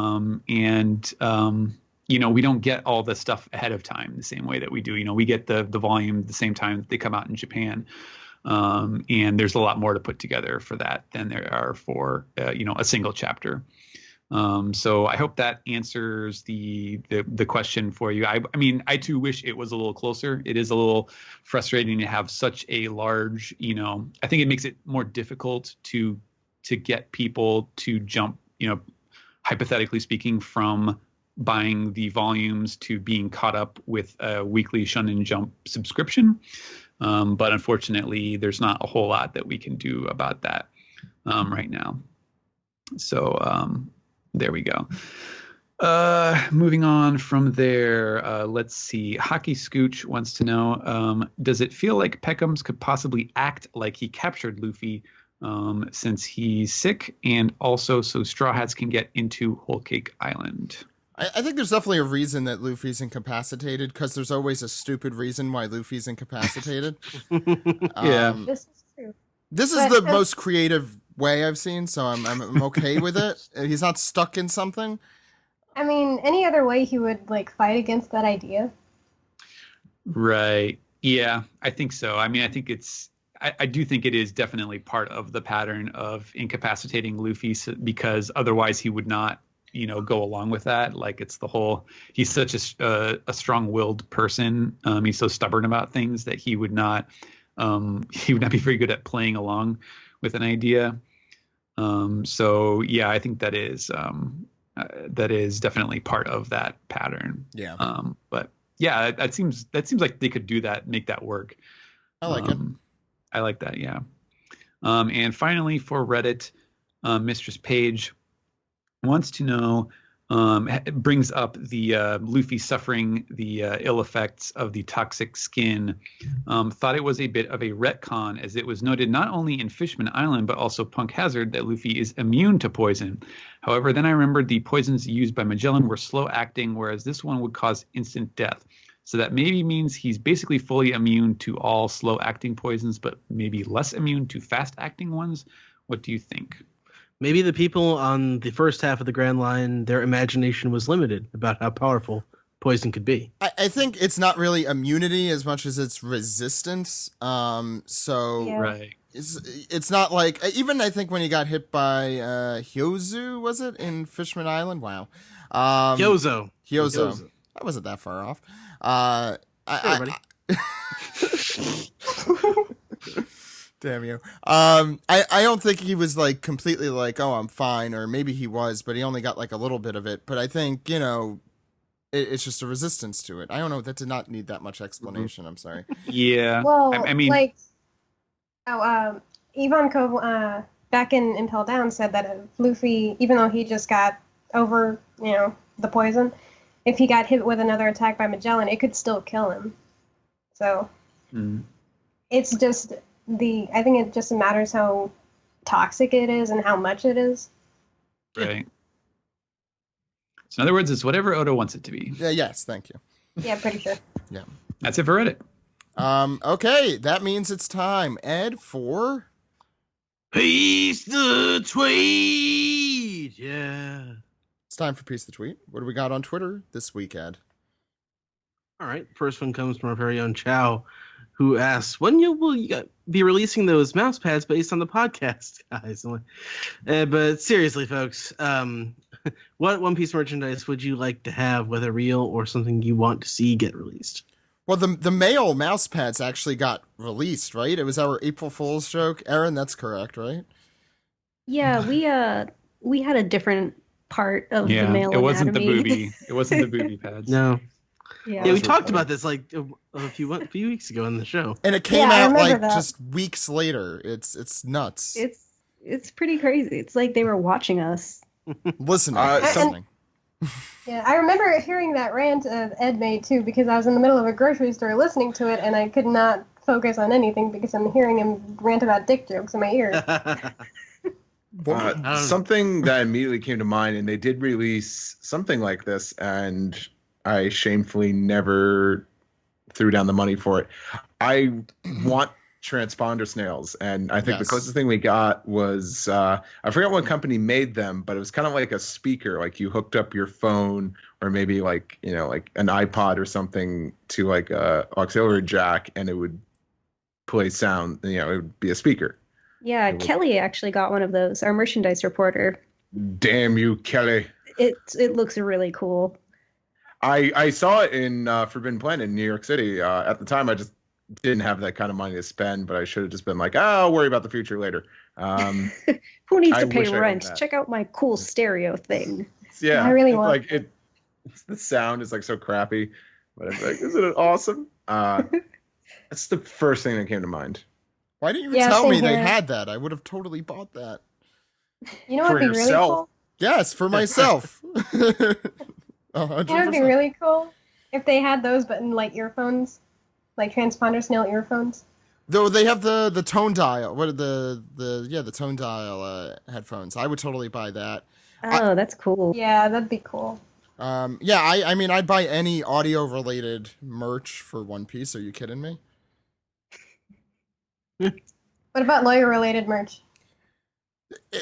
don't get all the stuff ahead of time the same way that we do. We get the volume the same time that they come out in Japan. And there's a lot more to put together for that than there are for, a single chapter. So I hope that answers the question for you. I mean, I too wish it was a little closer. It is a little frustrating to have such a large, I think it makes it more difficult to get people to jump, hypothetically speaking, from buying the volumes to being caught up with a Weekly Shonen Jump subscription. But unfortunately, there's not a whole lot that we can do about that right now. So there we go. Moving on from there, let's see. Hockey Scooch wants to know, does it feel like Peckham's could possibly act like he captured Luffy since he's sick, and also so Straw Hats can get into Whole Cake Island? I think there's definitely a reason that Luffy's incapacitated, because there's always a stupid reason why Luffy's incapacitated. Yeah. This is true. This is the most creative way I've seen, so I'm okay with it. He's not stuck in something. I mean, any other way he would fight against that idea? Right. Yeah, I think so. I mean, I think I do think it is definitely part of the pattern of incapacitating Luffy, because otherwise he would not, go along with that. Like, it's the whole, he's such a strong-willed person. He's so stubborn about things that he would not be very good at playing along with an idea. So yeah, I think that is definitely part of that pattern. Yeah. But yeah, that seems like they could do that, make that work. I like it. I like that. Yeah. And finally, for Reddit, Mistress Page wants to know, brings up the Luffy suffering the ill effects of the toxic skin. Thought it was a bit of a retcon, as it was noted not only in Fishman Island but also Punk Hazard that Luffy is immune to poison. However, then I remembered the poisons used by Magellan were slow acting, whereas this one would cause instant death. So that maybe means he's basically fully immune to all slow acting poisons, but maybe less immune to fast acting ones. What do you think? Maybe the people on the first half of the Grand Line, their imagination was limited about how powerful poison could be. I think it's not really immunity as much as it's resistance. Yeah. Right. It's not like, even I think when he got hit by Hyozu, was it, in Fishman Island? Wow. Hyozo. I wasn't that far off. Damn you. I don't think he was completely oh, I'm fine, or maybe he was, but he only got a little bit of it. But I think, it's just a resistance to it. I don't know. That did not need that much explanation. I'm sorry. Yeah. Well, I mean, Ivankov back in Impel Down said that if Luffy, even though he just got over, the poison, if he got hit with another attack by Magellan, it could still kill him. So it's just I think it just matters how toxic it is and how much it is. right. So in other words, it's whatever Oda wants it to be. Yeah. Yes. Thank you. Yeah, pretty sure. Yeah. That's it for Reddit. Okay. That means it's time, Ed, for Piece the Tweet! Yeah. It's time for Piece the Tweet. What do we got on Twitter this week, Ed? All right. First one comes from our very own Chow, who asks, when will you be releasing those mouse pads based on the podcast, guys? But seriously, folks, what One Piece merchandise would you like to have, whether real or something you want to see get released? Well, the male mouse pads actually got released, right? It was our April Fool's joke. Erin, that's correct, right? Yeah, we had a different part of the Yeah, male it wasn't the anatomy. booby. It wasn't the booby pads. No. Yeah. Yeah, we Those were talked funny. about this like a few weeks ago in the show. And it came Yeah, I out remember like that. just weeks later. It's nuts. It's pretty crazy. It's like they were watching us. Listening. some- Yeah, I remember hearing that rant Ed made too, because I was in the middle of a grocery store listening to it, and I could not focus on anything because I'm hearing him rant about dick jokes in my ear. Something that immediately came to mind, and they did release something like this, and I shamefully never threw down the money for it. I want transponder snails, and I think the Yes. closest thing we got was I forgot what company made them, but it was kind of like a speaker, like you hooked up your phone or maybe like like an iPod or something to like a auxiliary jack, and it would play sound. It would be a speaker. Yeah, It was- Kelly actually got one of those. Our merchandise reporter. Damn you, Kelly. It looks really cool. I saw it in Forbidden Planet in New York City. At the time, I just didn't have that kind of money to spend, but I should have just been like, I'll worry about the future later. Who needs I to pay wish I owned rent? that. Check out my cool stereo thing. Yeah, I really it's want like the sound is like so crappy, but it's like, isn't it awesome? That's the first thing that came to mind. Why didn't you Yeah, tell same me they here. had that? I would have totally bought that. You know For what'd be really yourself. cool? Yes, for myself. 100%. You know what'd be really cool? If they had those, but in like earphones, like transponder snail earphones. Though they have the tone dial. What are the tone dial headphones? I would totally buy that. Oh, that's cool. Yeah, that'd be cool. Yeah, I mean I'd buy any audio related merch for One Piece. Are you kidding me? What about lawyer-related merch?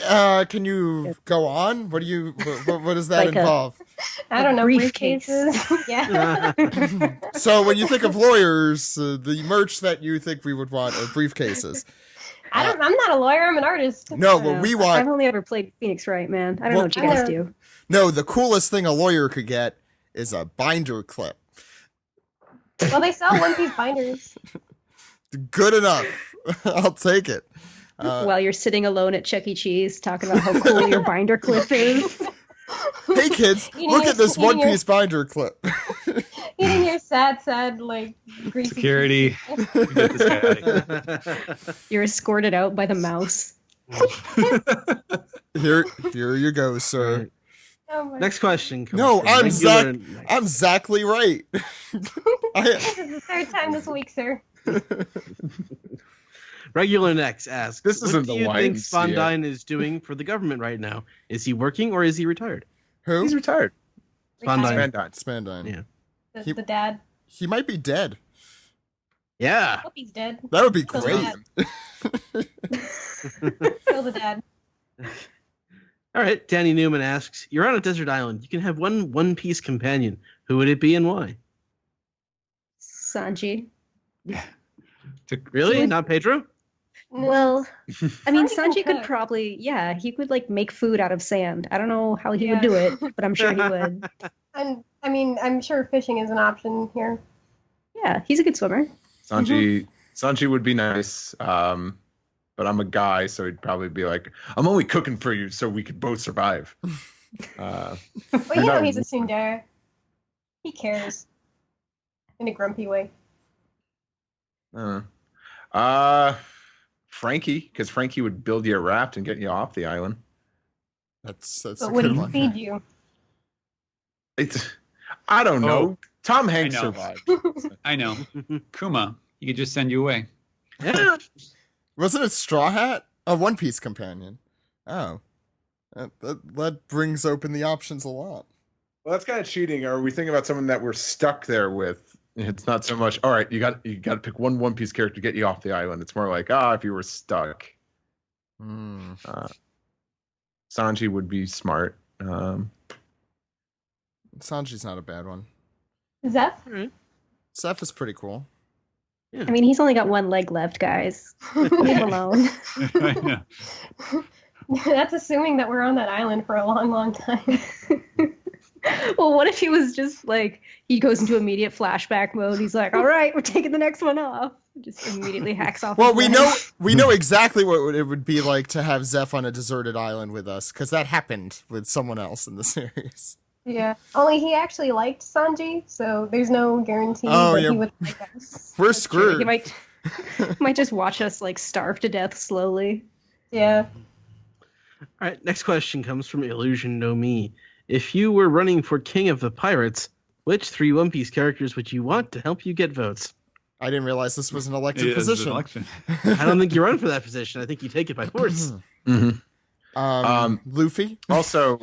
Can you go on? What does that Like a- involve? I don't know, briefcase. briefcases. Yeah. So when you think of lawyers, the merch that you think we would want are briefcases. I'm not a lawyer. I'm an artist. No, I what know. we want. I've only ever played Phoenix Wright, man. I don't Well, know what you guys I've do. No, the coolest thing a lawyer could get is a binder clip. Well, they sell One Piece binders. Good enough. I'll take it. While you're sitting alone at Chuck E. Cheese talking about how cool your binder clip is. Hey kids, Eating look your- at this eating One your- Piece binder clip. Eating your sad, like, greasy. Security. cheese. Get this guy out of here. You're escorted out by the mouse. Here you go, sir. Oh my Next question. Comes No, from I'm regular- I'm exactly right. This is the third time this week, sir. Regular Next asks, This what isn't do the you think YMCA. Spondine is doing for the government right now? Is he working or is he retired? Who? He's retired. Spondine. Spandine. Spandine. Yeah. The dad. He might be dead. Yeah. Hope he's dead. That would be Kill great. Kill the dad. All right. Danny Newman asks, you're on a desert island. You can have one Piece companion. Who would it be and why? Sanji. Really? Would- Not Pedro? Well, I mean, Sanji can Sanji could cook. probably, yeah, he could like make food out of sand. I don't know how he would do it, but I'm sure he would. And I mean, I'm sure fishing is an option here. Yeah, he's a good swimmer. Sanji would be nice, but I'm a guy, so he'd probably be like, I'm only cooking for you so we could both survive. Well, you know No. he's a tsundere. He cares. In a grumpy way. Frankie, because Frankie would build you a raft and get you off the island. That's a But would good he one. feed you? I don't know. Oh, Tom Hanks know. survived. I know. Kuma, he could just send you away. Yeah. Wasn't it Straw Hat? A One Piece companion. Oh. That brings open the options a lot. Well, that's kind of cheating. Or are we thinking about someone that we're stuck there with? It's not so much. All right, you got to pick one Piece character to get you off the island. It's more like, if you were stuck, Hmm. Sanji would be smart. Sanji's not a bad one. Zeph? All right. Seth is pretty cool. I mean, he's only got one leg left, guys. Leave him alone. I know. That's assuming that we're on that island for a long, long time. Well, what if he was just like, he goes into immediate flashback mode. He's like, all right, we're taking the next one off. Just immediately hacks off. Well, his we leg. know exactly what it would be like to have Zeph on a deserted island with us, because that happened with someone else in the series. Yeah. Only he actually liked Sanji, so there's no guarantee Oh, that yeah. he would like us. We're That's true. screwed. He might just watch us like starve to death slowly. Yeah. All right, next question comes from Illusion No Me. If you were running for King of the Pirates, which 3 One Piece characters would you want to help you get votes? I didn't realize this was an elected It is an position. election. I don't think you run for that position. I think you take it by force. Luffy. Also,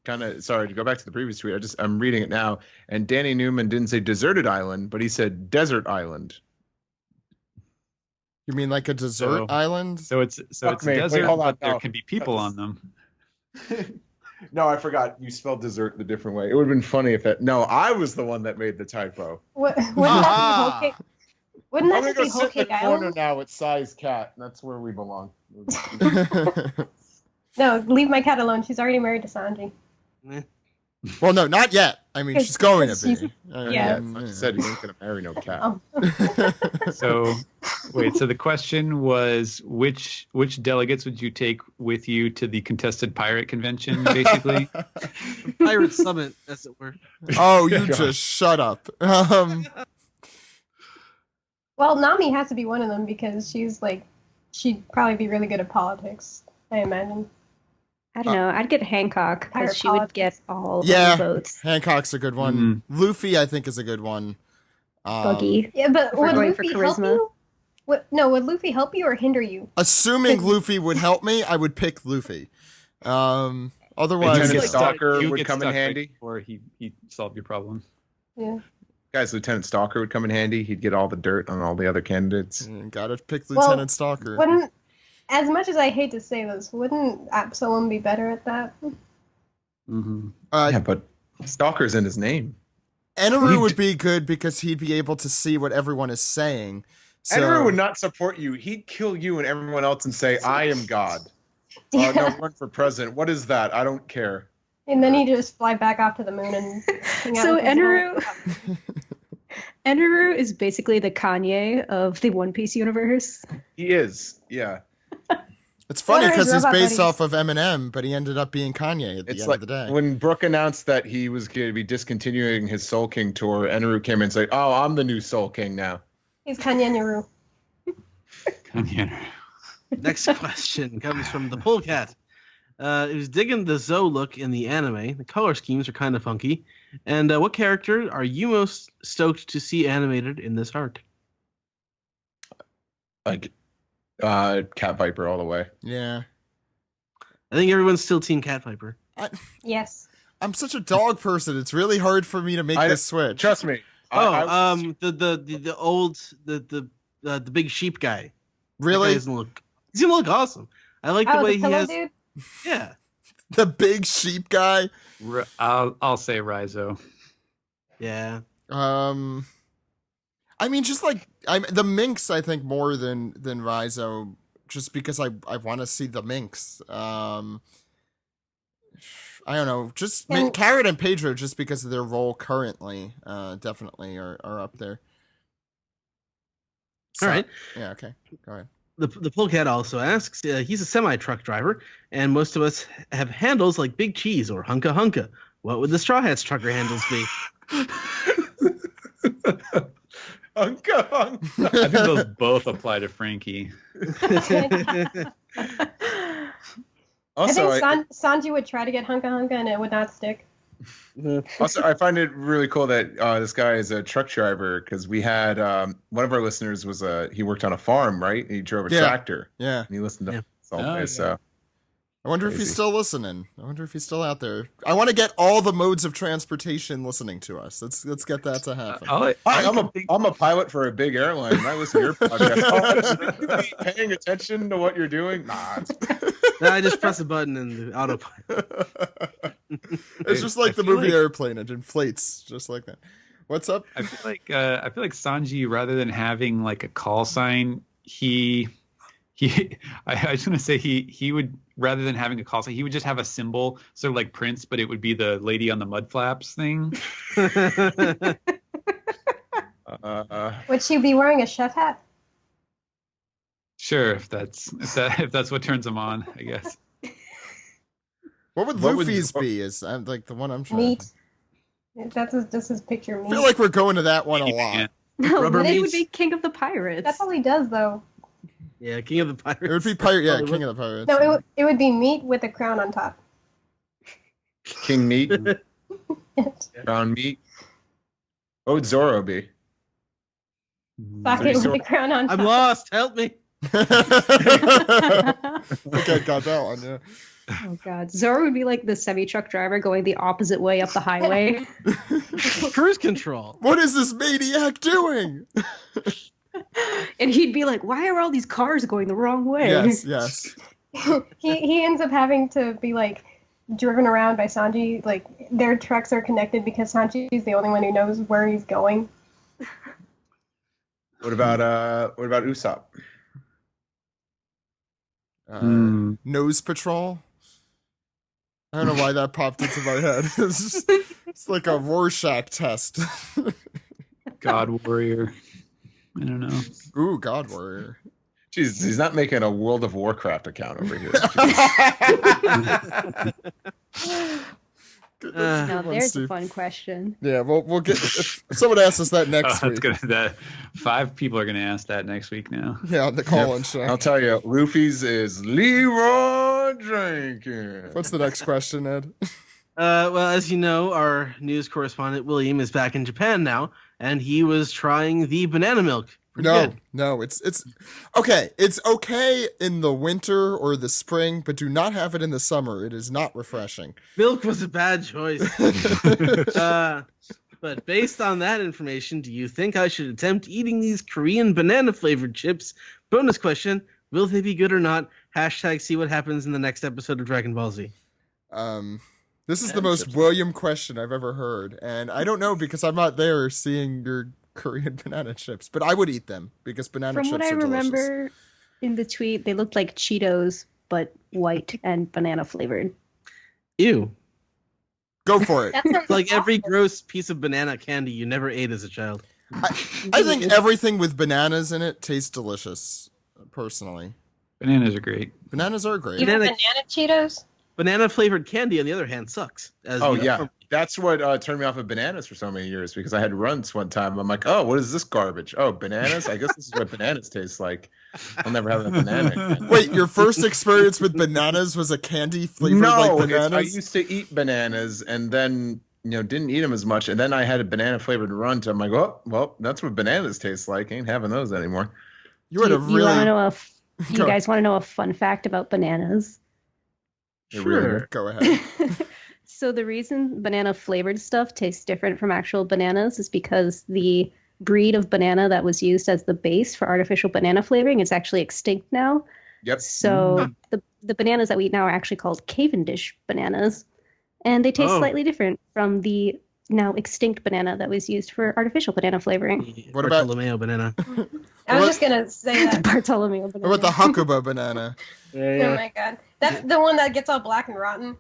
kind of sorry to go back to the previous tweet. I'm reading it now, and Danny Newman didn't say deserted island, but he said desert island. You mean like a desert island? So it's Fuck a me. Wait, desert, hold on. but there No. can be people on them. No, I forgot. You spelled dessert the different way. It would have been funny if that. No, I was the one that made the typo. Wouldn't that be Whole Cake? Wouldn't I'm that gonna just go be Whole sit in Cake the corner Island? now with Sai's cat. That's where we belong. No, leave my cat alone. She's already married to Sanji. Well, no, not yet. I mean, she's going to She's- be. yeah. I said he ain't gonna marry no cat. Oh. So, wait. So the question was, which delegates would you take with you to the contested pirate convention? Basically, Pirate Summit, as it were. Oh, you just shut up. Well, Nami has to be one of them because she'd probably be really good at politics, I imagine. I don't know. I'd get Hancock Pirate because she would politics. get all Yeah. the votes. Hancock's a good one. Luffy, I think, is a good one. Buggy. Yeah, but If we're would going for Luffy help charisma. you? Would Luffy help you or hinder you? Assuming Luffy would help me, I would pick Luffy. Otherwise, Lieutenant you know. Stalker You would get come in stuck right handy. before he solved your problem. Yeah. Guys, Lieutenant Stalker would come in handy. He'd get all the dirt on all the other candidates. Gotta pick Well, Lieutenant Stalker. Wouldn't, as much as I hate to say this, wouldn't Absalom be better at that? Mm-hmm. Yeah, but Stalker's in his name. Eneru would be good because he'd be able to see what everyone is saying. So, Enru would not support you. He'd kill you and everyone else and say, "I am God." Yeah. No, run for president. What is that? I don't care. And then he just fly back off to the moon and hang out So with his Eneru, Eneru is basically the Kanye of the One Piece universe. He is. Yeah. it's funny What are his because he's robot based buddies? off of Eminem, but he ended up being Kanye at the It's end like of the day. when Brooke announced that he was going to be discontinuing his Soul King tour, Enru came in and said, "Oh, I'm the new Soul King now." He's Kanyeru. Next question comes from the Polecat. It was digging the Zoe look in the anime. The color schemes are kind of funky. And what character are you most stoked to see animated in this arc? Like, Cat Viper all the way. Yeah. I think everyone's still Team Cat Viper. Yes. I'm such a dog person. It's really hard for me to make this switch. Trust me. The old the big sheep guy. Really? He's gonna look awesome. I like the Oh, way the he pillow has. dude? Yeah. The big sheep guy? I'll say Raizo. Yeah. I mean, just like the minx, I think more than Raizo, just because I want to see the minx. I don't know, just Carrot and Pedro, just because of their role currently, definitely are up there. So, All right. Yeah. Okay. Go ahead. The Polecat also asks, he's a semi-truck driver, and most of us have handles like Big Cheese or Hunka Hunka. What would the Straw Hats trucker handles be? Hunka Hunka. I think those both apply to Frankie. Also, I think Sanji would try to get Hunka Hunka and it would not stick. Also, I find it really cool that this guy is a truck driver because we had one of our listeners he worked on a farm, right? He drove a tractor. Yeah. And he listened to us all Oh, day. yeah. So I wonder if he's Crazy. still listening. I wonder if he's still out there. I want to get all the modes of transportation listening to us. Let's get that to happen. I'm a pilot for a big airline, and I listen to your podcast. Oh, you be paying attention to what you're doing? Nah. No, I just press a button and the autopilot. It's just like the feel movie like- Airplane. It inflates just like that. What's up? I feel like Sanji, rather than having like a call sign, he I was gonna say he would, rather than having a call sign, he would just have a symbol, sort of like Prince, but it would be the lady on the mud flaps thing. Would she be wearing a chef hat? Sure, if that's what turns him on, I guess. What would Luffy's be? Is like the one I'm trying. Meat. That's just his picture. Meat. I feel like we're going to that one a lot. No, Rubber it would meats. be King of the Pirates. That's all he does, though. Yeah, King of the Pirates. It would be pirate. Yeah, King of the Pirates. No, it would be meat with a crown on top. King meat, brown meat. What would Zoro be? Sake with a crown on top. I'm lost. Help me. I think I got that one. Yeah. Oh god, Zoro would be like the semi-truck driver going the opposite way up the highway. Cruise control. What is this maniac doing? And he'd be like, why are all these cars going the wrong way? Yes. he ends up having to be like driven around by Sanji. Like their trucks are connected because Sanji is the only one who knows where he's going. What about Usopp? Nose Patrol. I don't know why that popped into my head. It's like a Rorschach test. God Warrior. I don't know. Ooh, God Warrior. Jeez, he's not making a World of Warcraft account over here. Now there's a fun question. Yeah, we'll get. If someone asks us that next week. That 5 people are gonna ask that next week now. Yeah, on the call-in show. I'll tell you, Luffy's is Leroy Jenkins. What's the next question, Ed? Well, as you know, our news correspondent William is back in Japan now, and he was trying the banana milk. Pretty good. No, it's okay. It's okay in the winter or the spring, but do not have it in the summer. It is not refreshing. Milk was a bad choice. But based on that information, do you think I should attempt eating these Korean banana-flavored chips? Bonus question, will they be good or not? Hashtag see what happens in the next episode of Dragon Ball Z. This is the most William question I've ever heard, and I don't know because I'm not there seeing your Korean banana chips, but I would eat them because banana chips are delicious. From what I remember in the tweet, they looked like Cheetos, but white and banana flavored. Ew. Go for it. Like every gross piece of banana candy you never ate as a child. I think everything with bananas in it tastes delicious, personally. Bananas are great. Bananas are great. Even banana Cheetos? Banana flavored candy, on the other hand, sucks. That's what turned me off of bananas for so many years because I had runs one time. I'm like, oh, what is this garbage? Oh, bananas? I guess this is what bananas taste like. I'll never have a banana again. Wait, your first experience with bananas was a candy flavored like bananas? I used to eat bananas and then didn't eat them as much, and then I had a banana flavored run. I'm like, oh, well, that's what bananas taste like. Ain't having those anymore. You guys want to know a fun fact about bananas? Sure. Go ahead. So the reason banana flavored stuff tastes different from actual bananas is because the breed of banana that was used as the base for artificial banana flavoring is actually extinct now. Yep. So the bananas that we eat now are actually called Cavendish bananas, and they taste slightly different from the now extinct banana that was used for artificial banana flavoring. What about Bartolomeo banana? I was just gonna say that. Bartolomeo banana. What about the Hakuba banana? Oh my god, that's the one that gets all black and rotten.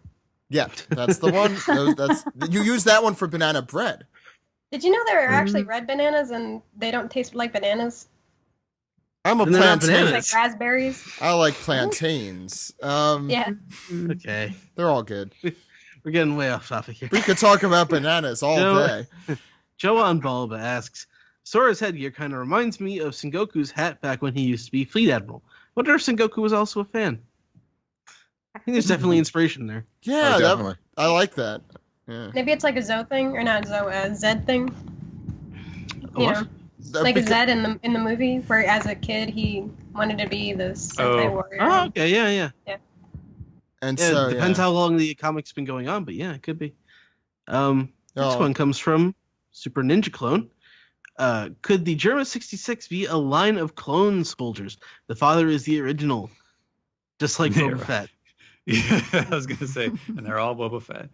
Yeah, that's the one. You use that one for banana bread. Did you know there are actually red bananas and they don't taste like bananas? I'm a plantain. Like raspberries. I like plantains. Yeah. Okay. They're all good. We're getting way off topic here. We could talk about bananas all day. Joan Bulba asks, Sora's headgear kind of reminds me of Sengoku's hat back when he used to be Fleet Admiral. Wonder if Sengoku was also a fan. I think there's definitely inspiration there. Yeah, definitely. I like that. Yeah. Maybe it's like a Zoe thing, or not Zoe, a Zed thing. Like a Zed in the movie, where as a kid he wanted to be the Sentai warrior. Oh, okay, yeah. And it depends how long the comic's been going on, but yeah, it could be. Next one comes from Super Ninja Clone. Could the Germa 66 be a line of clone soldiers? The father is the original, just like Boba Fett. Yeah, I was gonna say, and they're all Boba Fett.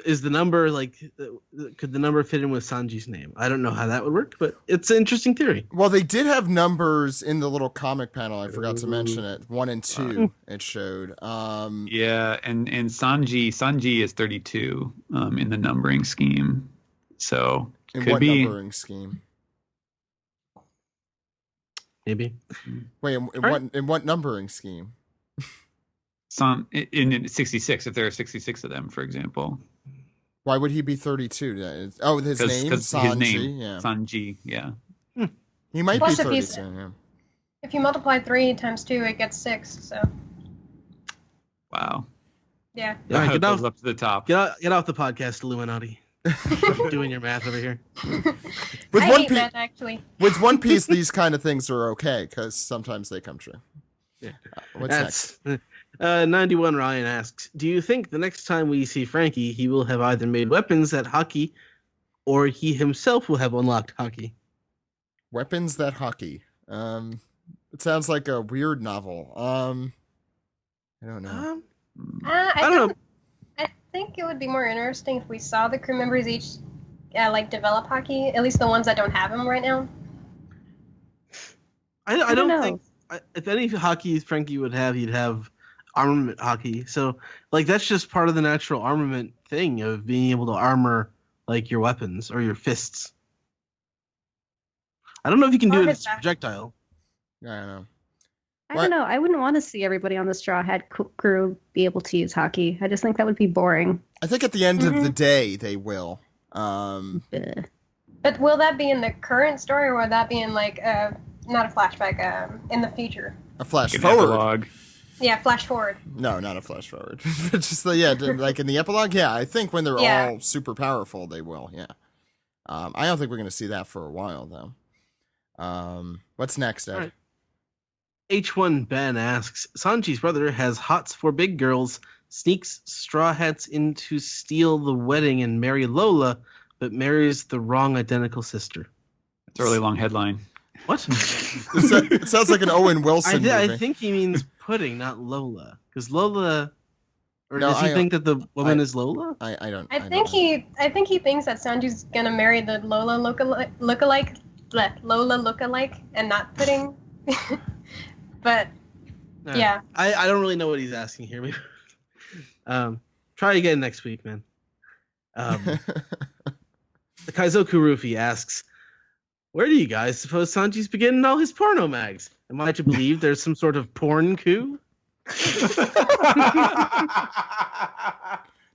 Is the number like? Could the number fit in with Sanji's name? I don't know how that would work, but it's an interesting theory. Well, they did have numbers in the little comic panel. I forgot to mention it. 1 and 2 it showed. Yeah, and Sanji is 32 in the numbering scheme. So in could what be numbering scheme? Maybe. Wait, in what numbering scheme? some in 66. If there are 66 of them, for example. Why would he be 32? Oh, his name, Sanji. His name, yeah. Sanji. Yeah. He might Plus, be if 32. Yeah. If you multiply 3 times 2, it gets 6. So Wow. yeah. Yeah, That goes up to the top. Get off the podcast, Illuminati. Doing your math over here. With I One hate Piece, that actually. with One Piece, these kind of things are okay because sometimes they come true. Yeah. What's next? 91 Ryan asks, do you think the next time we see Frankie, he will have either made weapons that hockey, or he himself will have unlocked hockey? Weapons that hockey. It sounds like a weird novel. I don't know. I don't know. I think it would be more interesting if we saw the crew members each like develop hockey. At least the ones that don't have them right now. I don't don't know. think if any hockey Frankie would have, he'd have armament hockey. So like that's just part of the natural armament thing of being able to armor like your weapons or your fists. I don't know if you can do Or it his as a back. projectile. I don't know. I don't know. I wouldn't want to see everybody on the Straw Hat crew be able to use hockey. I just think that would be boring. I think at the end of the day they will. Bleh. But will that be in the current story, or will that be in like not a flashback, in the future? A flash An forward. epilogue. Yeah, flash forward. No, not a flash forward. Just like in the epilogue. Yeah, I think when they're Yeah. all super powerful, they will. Yeah. I don't think we're gonna see that for a while though. What's next, Ed? All right. H1 Ben asks, Sanji's brother has hots for big girls, sneaks Straw Hats in to steal the wedding and marry Lola, but marries the wrong identical sister. It's a really long headline. What? It sounds like an Owen Wilson movie. I think he means pudding, not Lola. Because Lola... Or No, does he I- think that the woman is Lola? I don't. I don't think know. he thinks that Sanju's gonna marry the Lola lookalike, and not pudding. But Nah. yeah. I don't really know what he's asking here. Try again next week, man. The Kaizoku Rufi asks, where do you guys suppose Sanji's beginning all his porno mags? Am I to believe there's some sort of porn coup?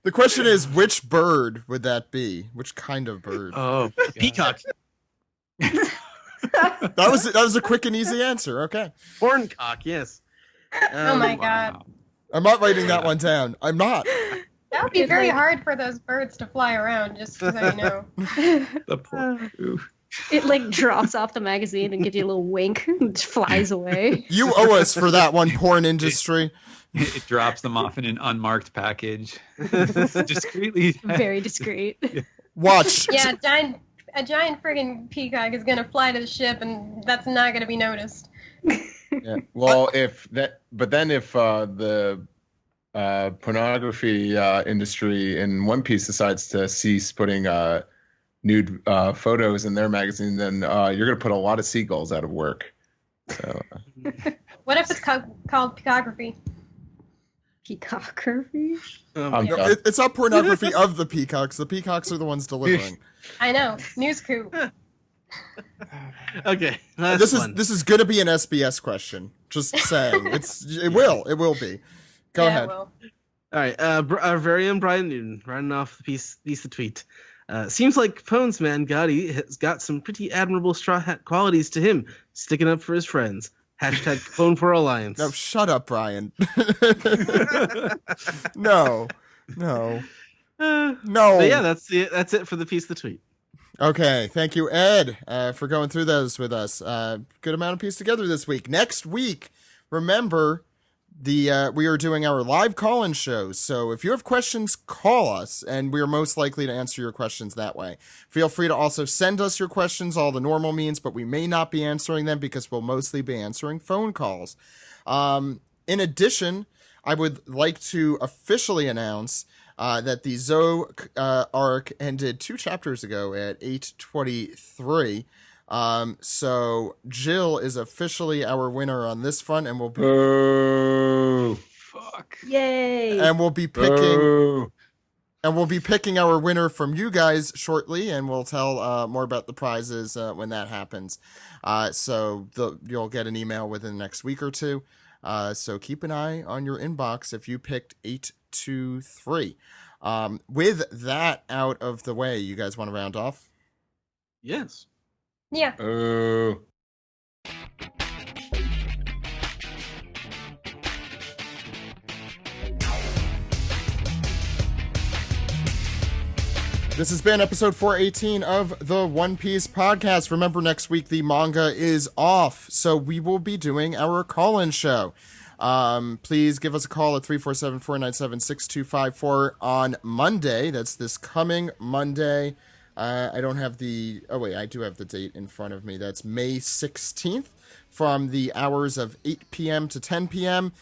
The question is, which bird would that be? Which kind of bird? Oh, Peacock. That was a quick and easy answer. Okay, Porn cock, yes. Oh my god. I'm not writing that one down. I'm not. That would be It's very like- hard for those birds to fly around, just so you know. The poor. Ooh. It like drops off the magazine and gives you a little wink and flies away. You owe us for that one, porn industry. It drops them off in an unmarked package. Discreetly. Very discreet. Watch. Yeah, a giant friggin' peacock is gonna fly to the ship, and that's not gonna be noticed. Yeah. Well, if the pornography industry in One Piece decides to cease putting nude photos in their magazine, then you're going to put a lot of seagulls out of work. So, What if it's called peacography? Peacockery? I'm Yeah. done. It's not pornography of the peacocks. The peacocks are the ones delivering. I know. News coup. Okay, last This one. is going to be an SBS question. Just saying. It will be. Go Yeah, ahead. well. All right, our very own Brian Newton, running off the piece of tweet. Seems like Phones Man Gotti has got some pretty admirable straw hat qualities to him, sticking up for his friends. Hashtag Phone for Alliance. No, shut up, Brian. No. But yeah, that's it for the piece of the tweet. Okay, thank you, Ed, for going through those with us. Good amount of piece together this week. Next week, remember, we are doing our live call-in shows. So if you have questions, call us, and we are most likely to answer your questions that way. Feel free to also send us your questions, all the normal means, but we may not be answering them because we'll mostly be answering phone calls. In addition, I would like to officially announce that the Zoe arc ended 2 chapters ago at 8:23. So Jill is officially our winner on this front, and we'll be Fuck. Yay! and we'll be picking our winner from you guys shortly, and we'll tell more about the prizes when that happens. So you'll get an email within the next week or two. So keep an eye on your inbox if you picked 823. With that out of the way, you guys want to round off? Yes. Yeah. This has been episode 418 of the One Piece podcast. Remember, next week the manga is off, so we will be doing our call-in show. Please give us a call at 347-497-6254 on Monday. That's this coming Monday. I don't have the... Oh, wait, I do have the date in front of me. That's May 16th from the hours of 8 p.m. to 10 p.m.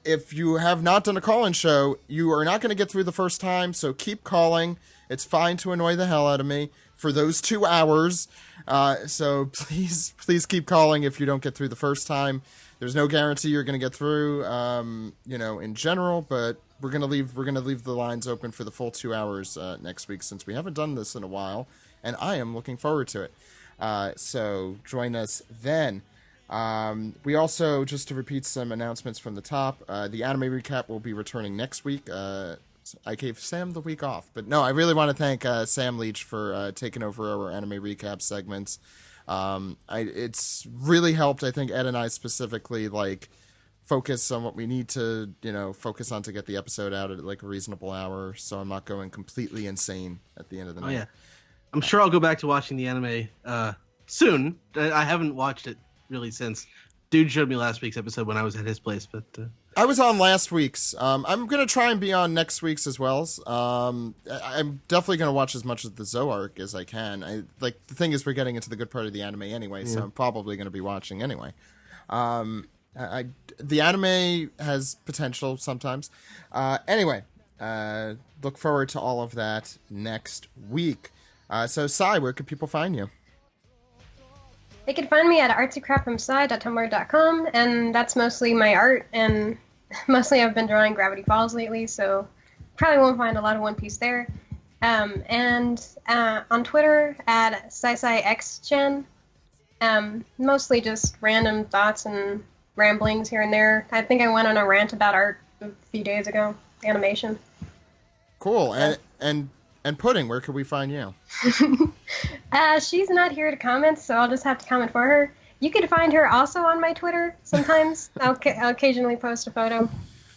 If you have not done a call-in show, you are not going to get through the first time, so keep calling. It's fine to annoy the hell out of me for those 2 hours. So please keep calling if you don't get through the first time. There's no guarantee you're going to get through, in general, but we're going to leave the lines open for the full 2 hours next week, since we haven't done this in a while, and I am looking forward to it. So join us then. We also, just to repeat some announcements from the top, the anime recap will be returning next week. I gave Sam the week off, but no, I really want to thank Sam Leach for taking over our anime recap segments. It's really helped, I think, Ed and I specifically, focus on what we need to, focus on to get the episode out at a reasonable hour, so I'm not going completely insane at the end of the night. Oh yeah, I'm sure I'll go back to watching the anime soon. I haven't watched it really since Dude showed me last week's episode when I was at his place, but I was on last week's. I'm going to try and be on next week's as well. I'm definitely going to watch as much of the Zoark as I can. The thing is, we're getting into the good part of the anime anyway, so I'm probably going to be watching anyway. The anime has potential sometimes. Anyway, look forward to all of that next week. So, Sai, where can people find you? They can find me at artsycraftfromsci.tumblr.com, and that's mostly my art, and mostly I've been drawing Gravity Falls lately, so probably won't find a lot of One Piece there. And on Twitter at Sai-Chan, mostly just random thoughts and ramblings here and there. I think I went on a rant about art a few days ago, animation. Cool. And Pudding, where can we find you? She's not here to comment, so I'll just have to comment for her. You can find her also on my Twitter sometimes. I'll occasionally post a photo.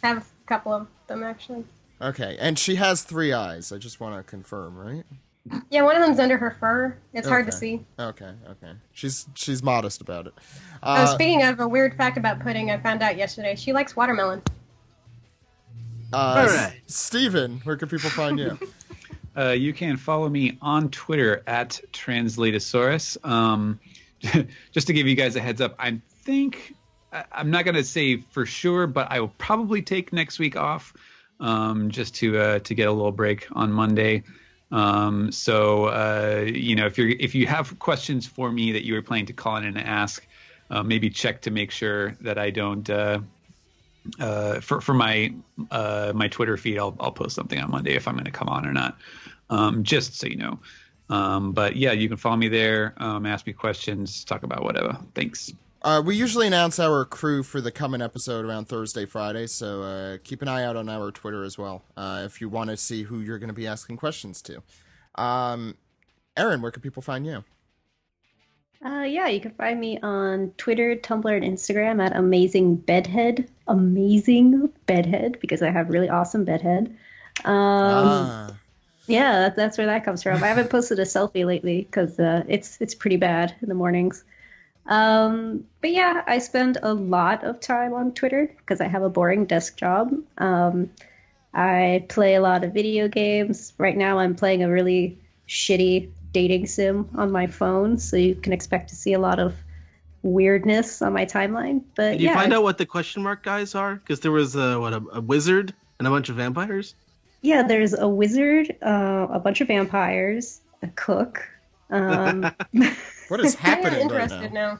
I have a couple of them, actually. Okay, and she has 3 eyes. I just want to confirm, right? Yeah, one of them's under her fur. It's hard to see. Okay. She's modest about it. Speaking of a weird fact about Pudding, I found out yesterday. She likes watermelon. all right. Steven, where can people find you? You can follow me on Twitter at Translatosaurus. Just to give you guys a heads up, I'm not going to say for sure, but I will probably take next week off just to get a little break on Monday. If you have questions for me that you were planning to call in and ask, maybe check to make sure that I don't. For my Twitter feed, I'll post something on Monday if I'm going to come on or not. Just so you know. But yeah, you can follow me there, ask me questions, talk about whatever. Thanks. We usually announce our crew for the coming episode around Thursday, Friday, so keep an eye out on our Twitter as well if you want to see who you're going to be asking questions to. Erin, where can people find you? You can find me on Twitter, Tumblr, and Instagram at Amazing Bedhead, because I have really awesome bedhead. Yeah, that's where that comes from. I haven't posted a selfie lately because it's pretty bad in the mornings. But yeah, I spend a lot of time on Twitter because I have a boring desk job. I play a lot of video games. Right now I'm playing a really shitty dating sim on my phone, so you can expect to see a lot of weirdness on my timeline. But Did you find out what the question mark guys are? Because there was a wizard and a bunch of vampires. Yeah, there's a wizard, a bunch of vampires, a cook. What is I am happening right interested now?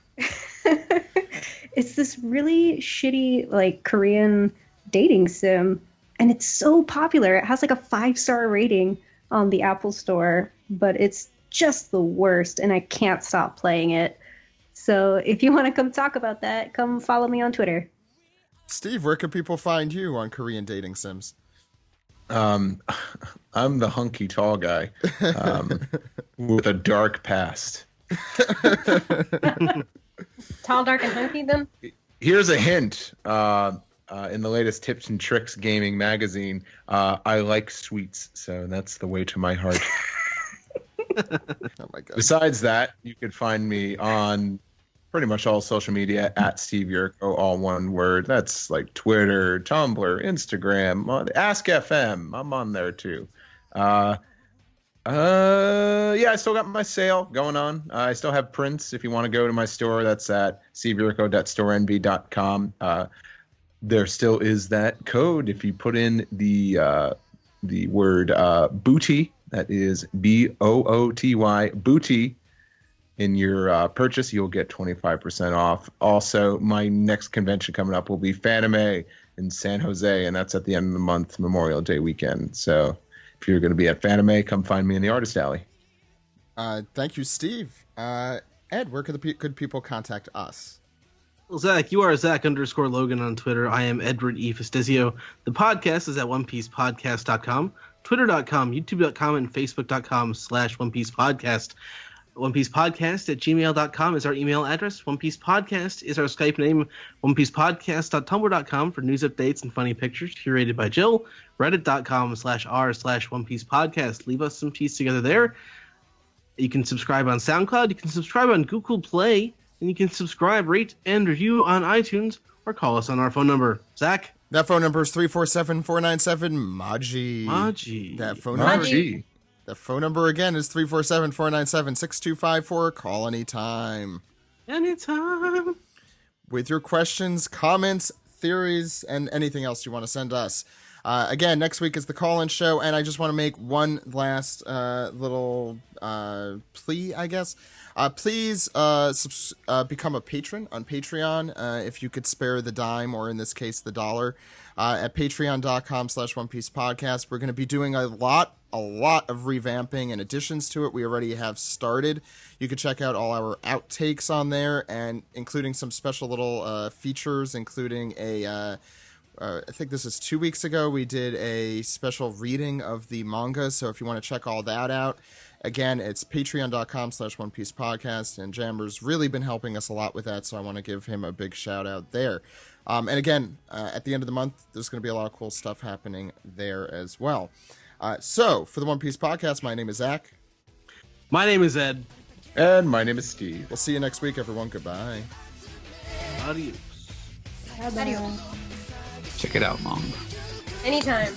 It's this really shitty, like, Korean dating sim, and it's so popular. It has like a 5-star rating on the Apple Store, but it's just the worst, and I can't stop playing it. So if you want to come talk about that, come follow me on Twitter. Steve, where can people find you on Korean dating sims? I'm the hunky tall guy with a dark past. Tall, dark, and hunky. Then Here's a hint. In the latest Tips and Tricks gaming magazine, I like sweets, so that's the way to my heart. Oh my god. Besides that, you can find me on pretty much all social media at Steve Yurko, all one word. That's like Twitter, Tumblr, Instagram, Ask FM. I'm on there too. Yeah, I still got my sale going on. I still have prints. If you want to go to my store, that's at steveyurko.storenvy.com. There still is that code. If you put in the word booty, that is BOOTY, booty, in your purchase, you'll get 25% off. Also, my next convention coming up will be Fanime in San Jose, and that's at the end of the month, Memorial Day weekend. So if you're going to be at Fanime, come find me in the Artist Alley. Thank you, Steve. Ed, where could people contact us? Well, Zach, you are Zach_Logan on Twitter. I am Edward E. Festizio. The podcast is at OnePiecePodcast.com, Twitter.com, YouTube.com, and Facebook.com/OnePiecePodcast. OnePiecePodcast@gmail.com is our email address. One Piece Podcast is our Skype name. OnePiecePodcast.tumblr.com for news updates and funny pictures curated by Jill. Reddit.com/r/OnePiecePodcast. Leave us some piece together there. You can subscribe on SoundCloud. You can subscribe on Google Play. And you can subscribe, rate, and review on iTunes or call us on our phone number. Zach? That phone number is 347-497-MAJI. Maji. That phone number. Maji. The phone number again is 347-497-6254. Call anytime. Anytime. With your questions, comments, theories, and anything else you want to send us. Again, next week is the call-in show, and I just want to make one last little plea, I guess. Please become a patron on Patreon if you could spare the dime, or in this case, the dollar, at patreon.com/OnePiecePodcast. We're going to be doing a lot of revamping and additions to it. We already have started. You can check out all our outtakes on there, and including some special little features, including I think this is 2 weeks ago, we did a special reading of the manga. So if you want to check all that out, again, it's patreon.com/OnePiecePodcast, and Jammer's really been helping us a lot with that, so I want to give him a big shout out there. And again, at the end of the month, there's going to be a lot of cool stuff happening there as well. So for the One Piece Podcast, my name is Zach. My name is Ed. And my name is Steve. We'll see you next week, everyone. Goodbye. Adios. Adios. Check it out, Mom. Anytime.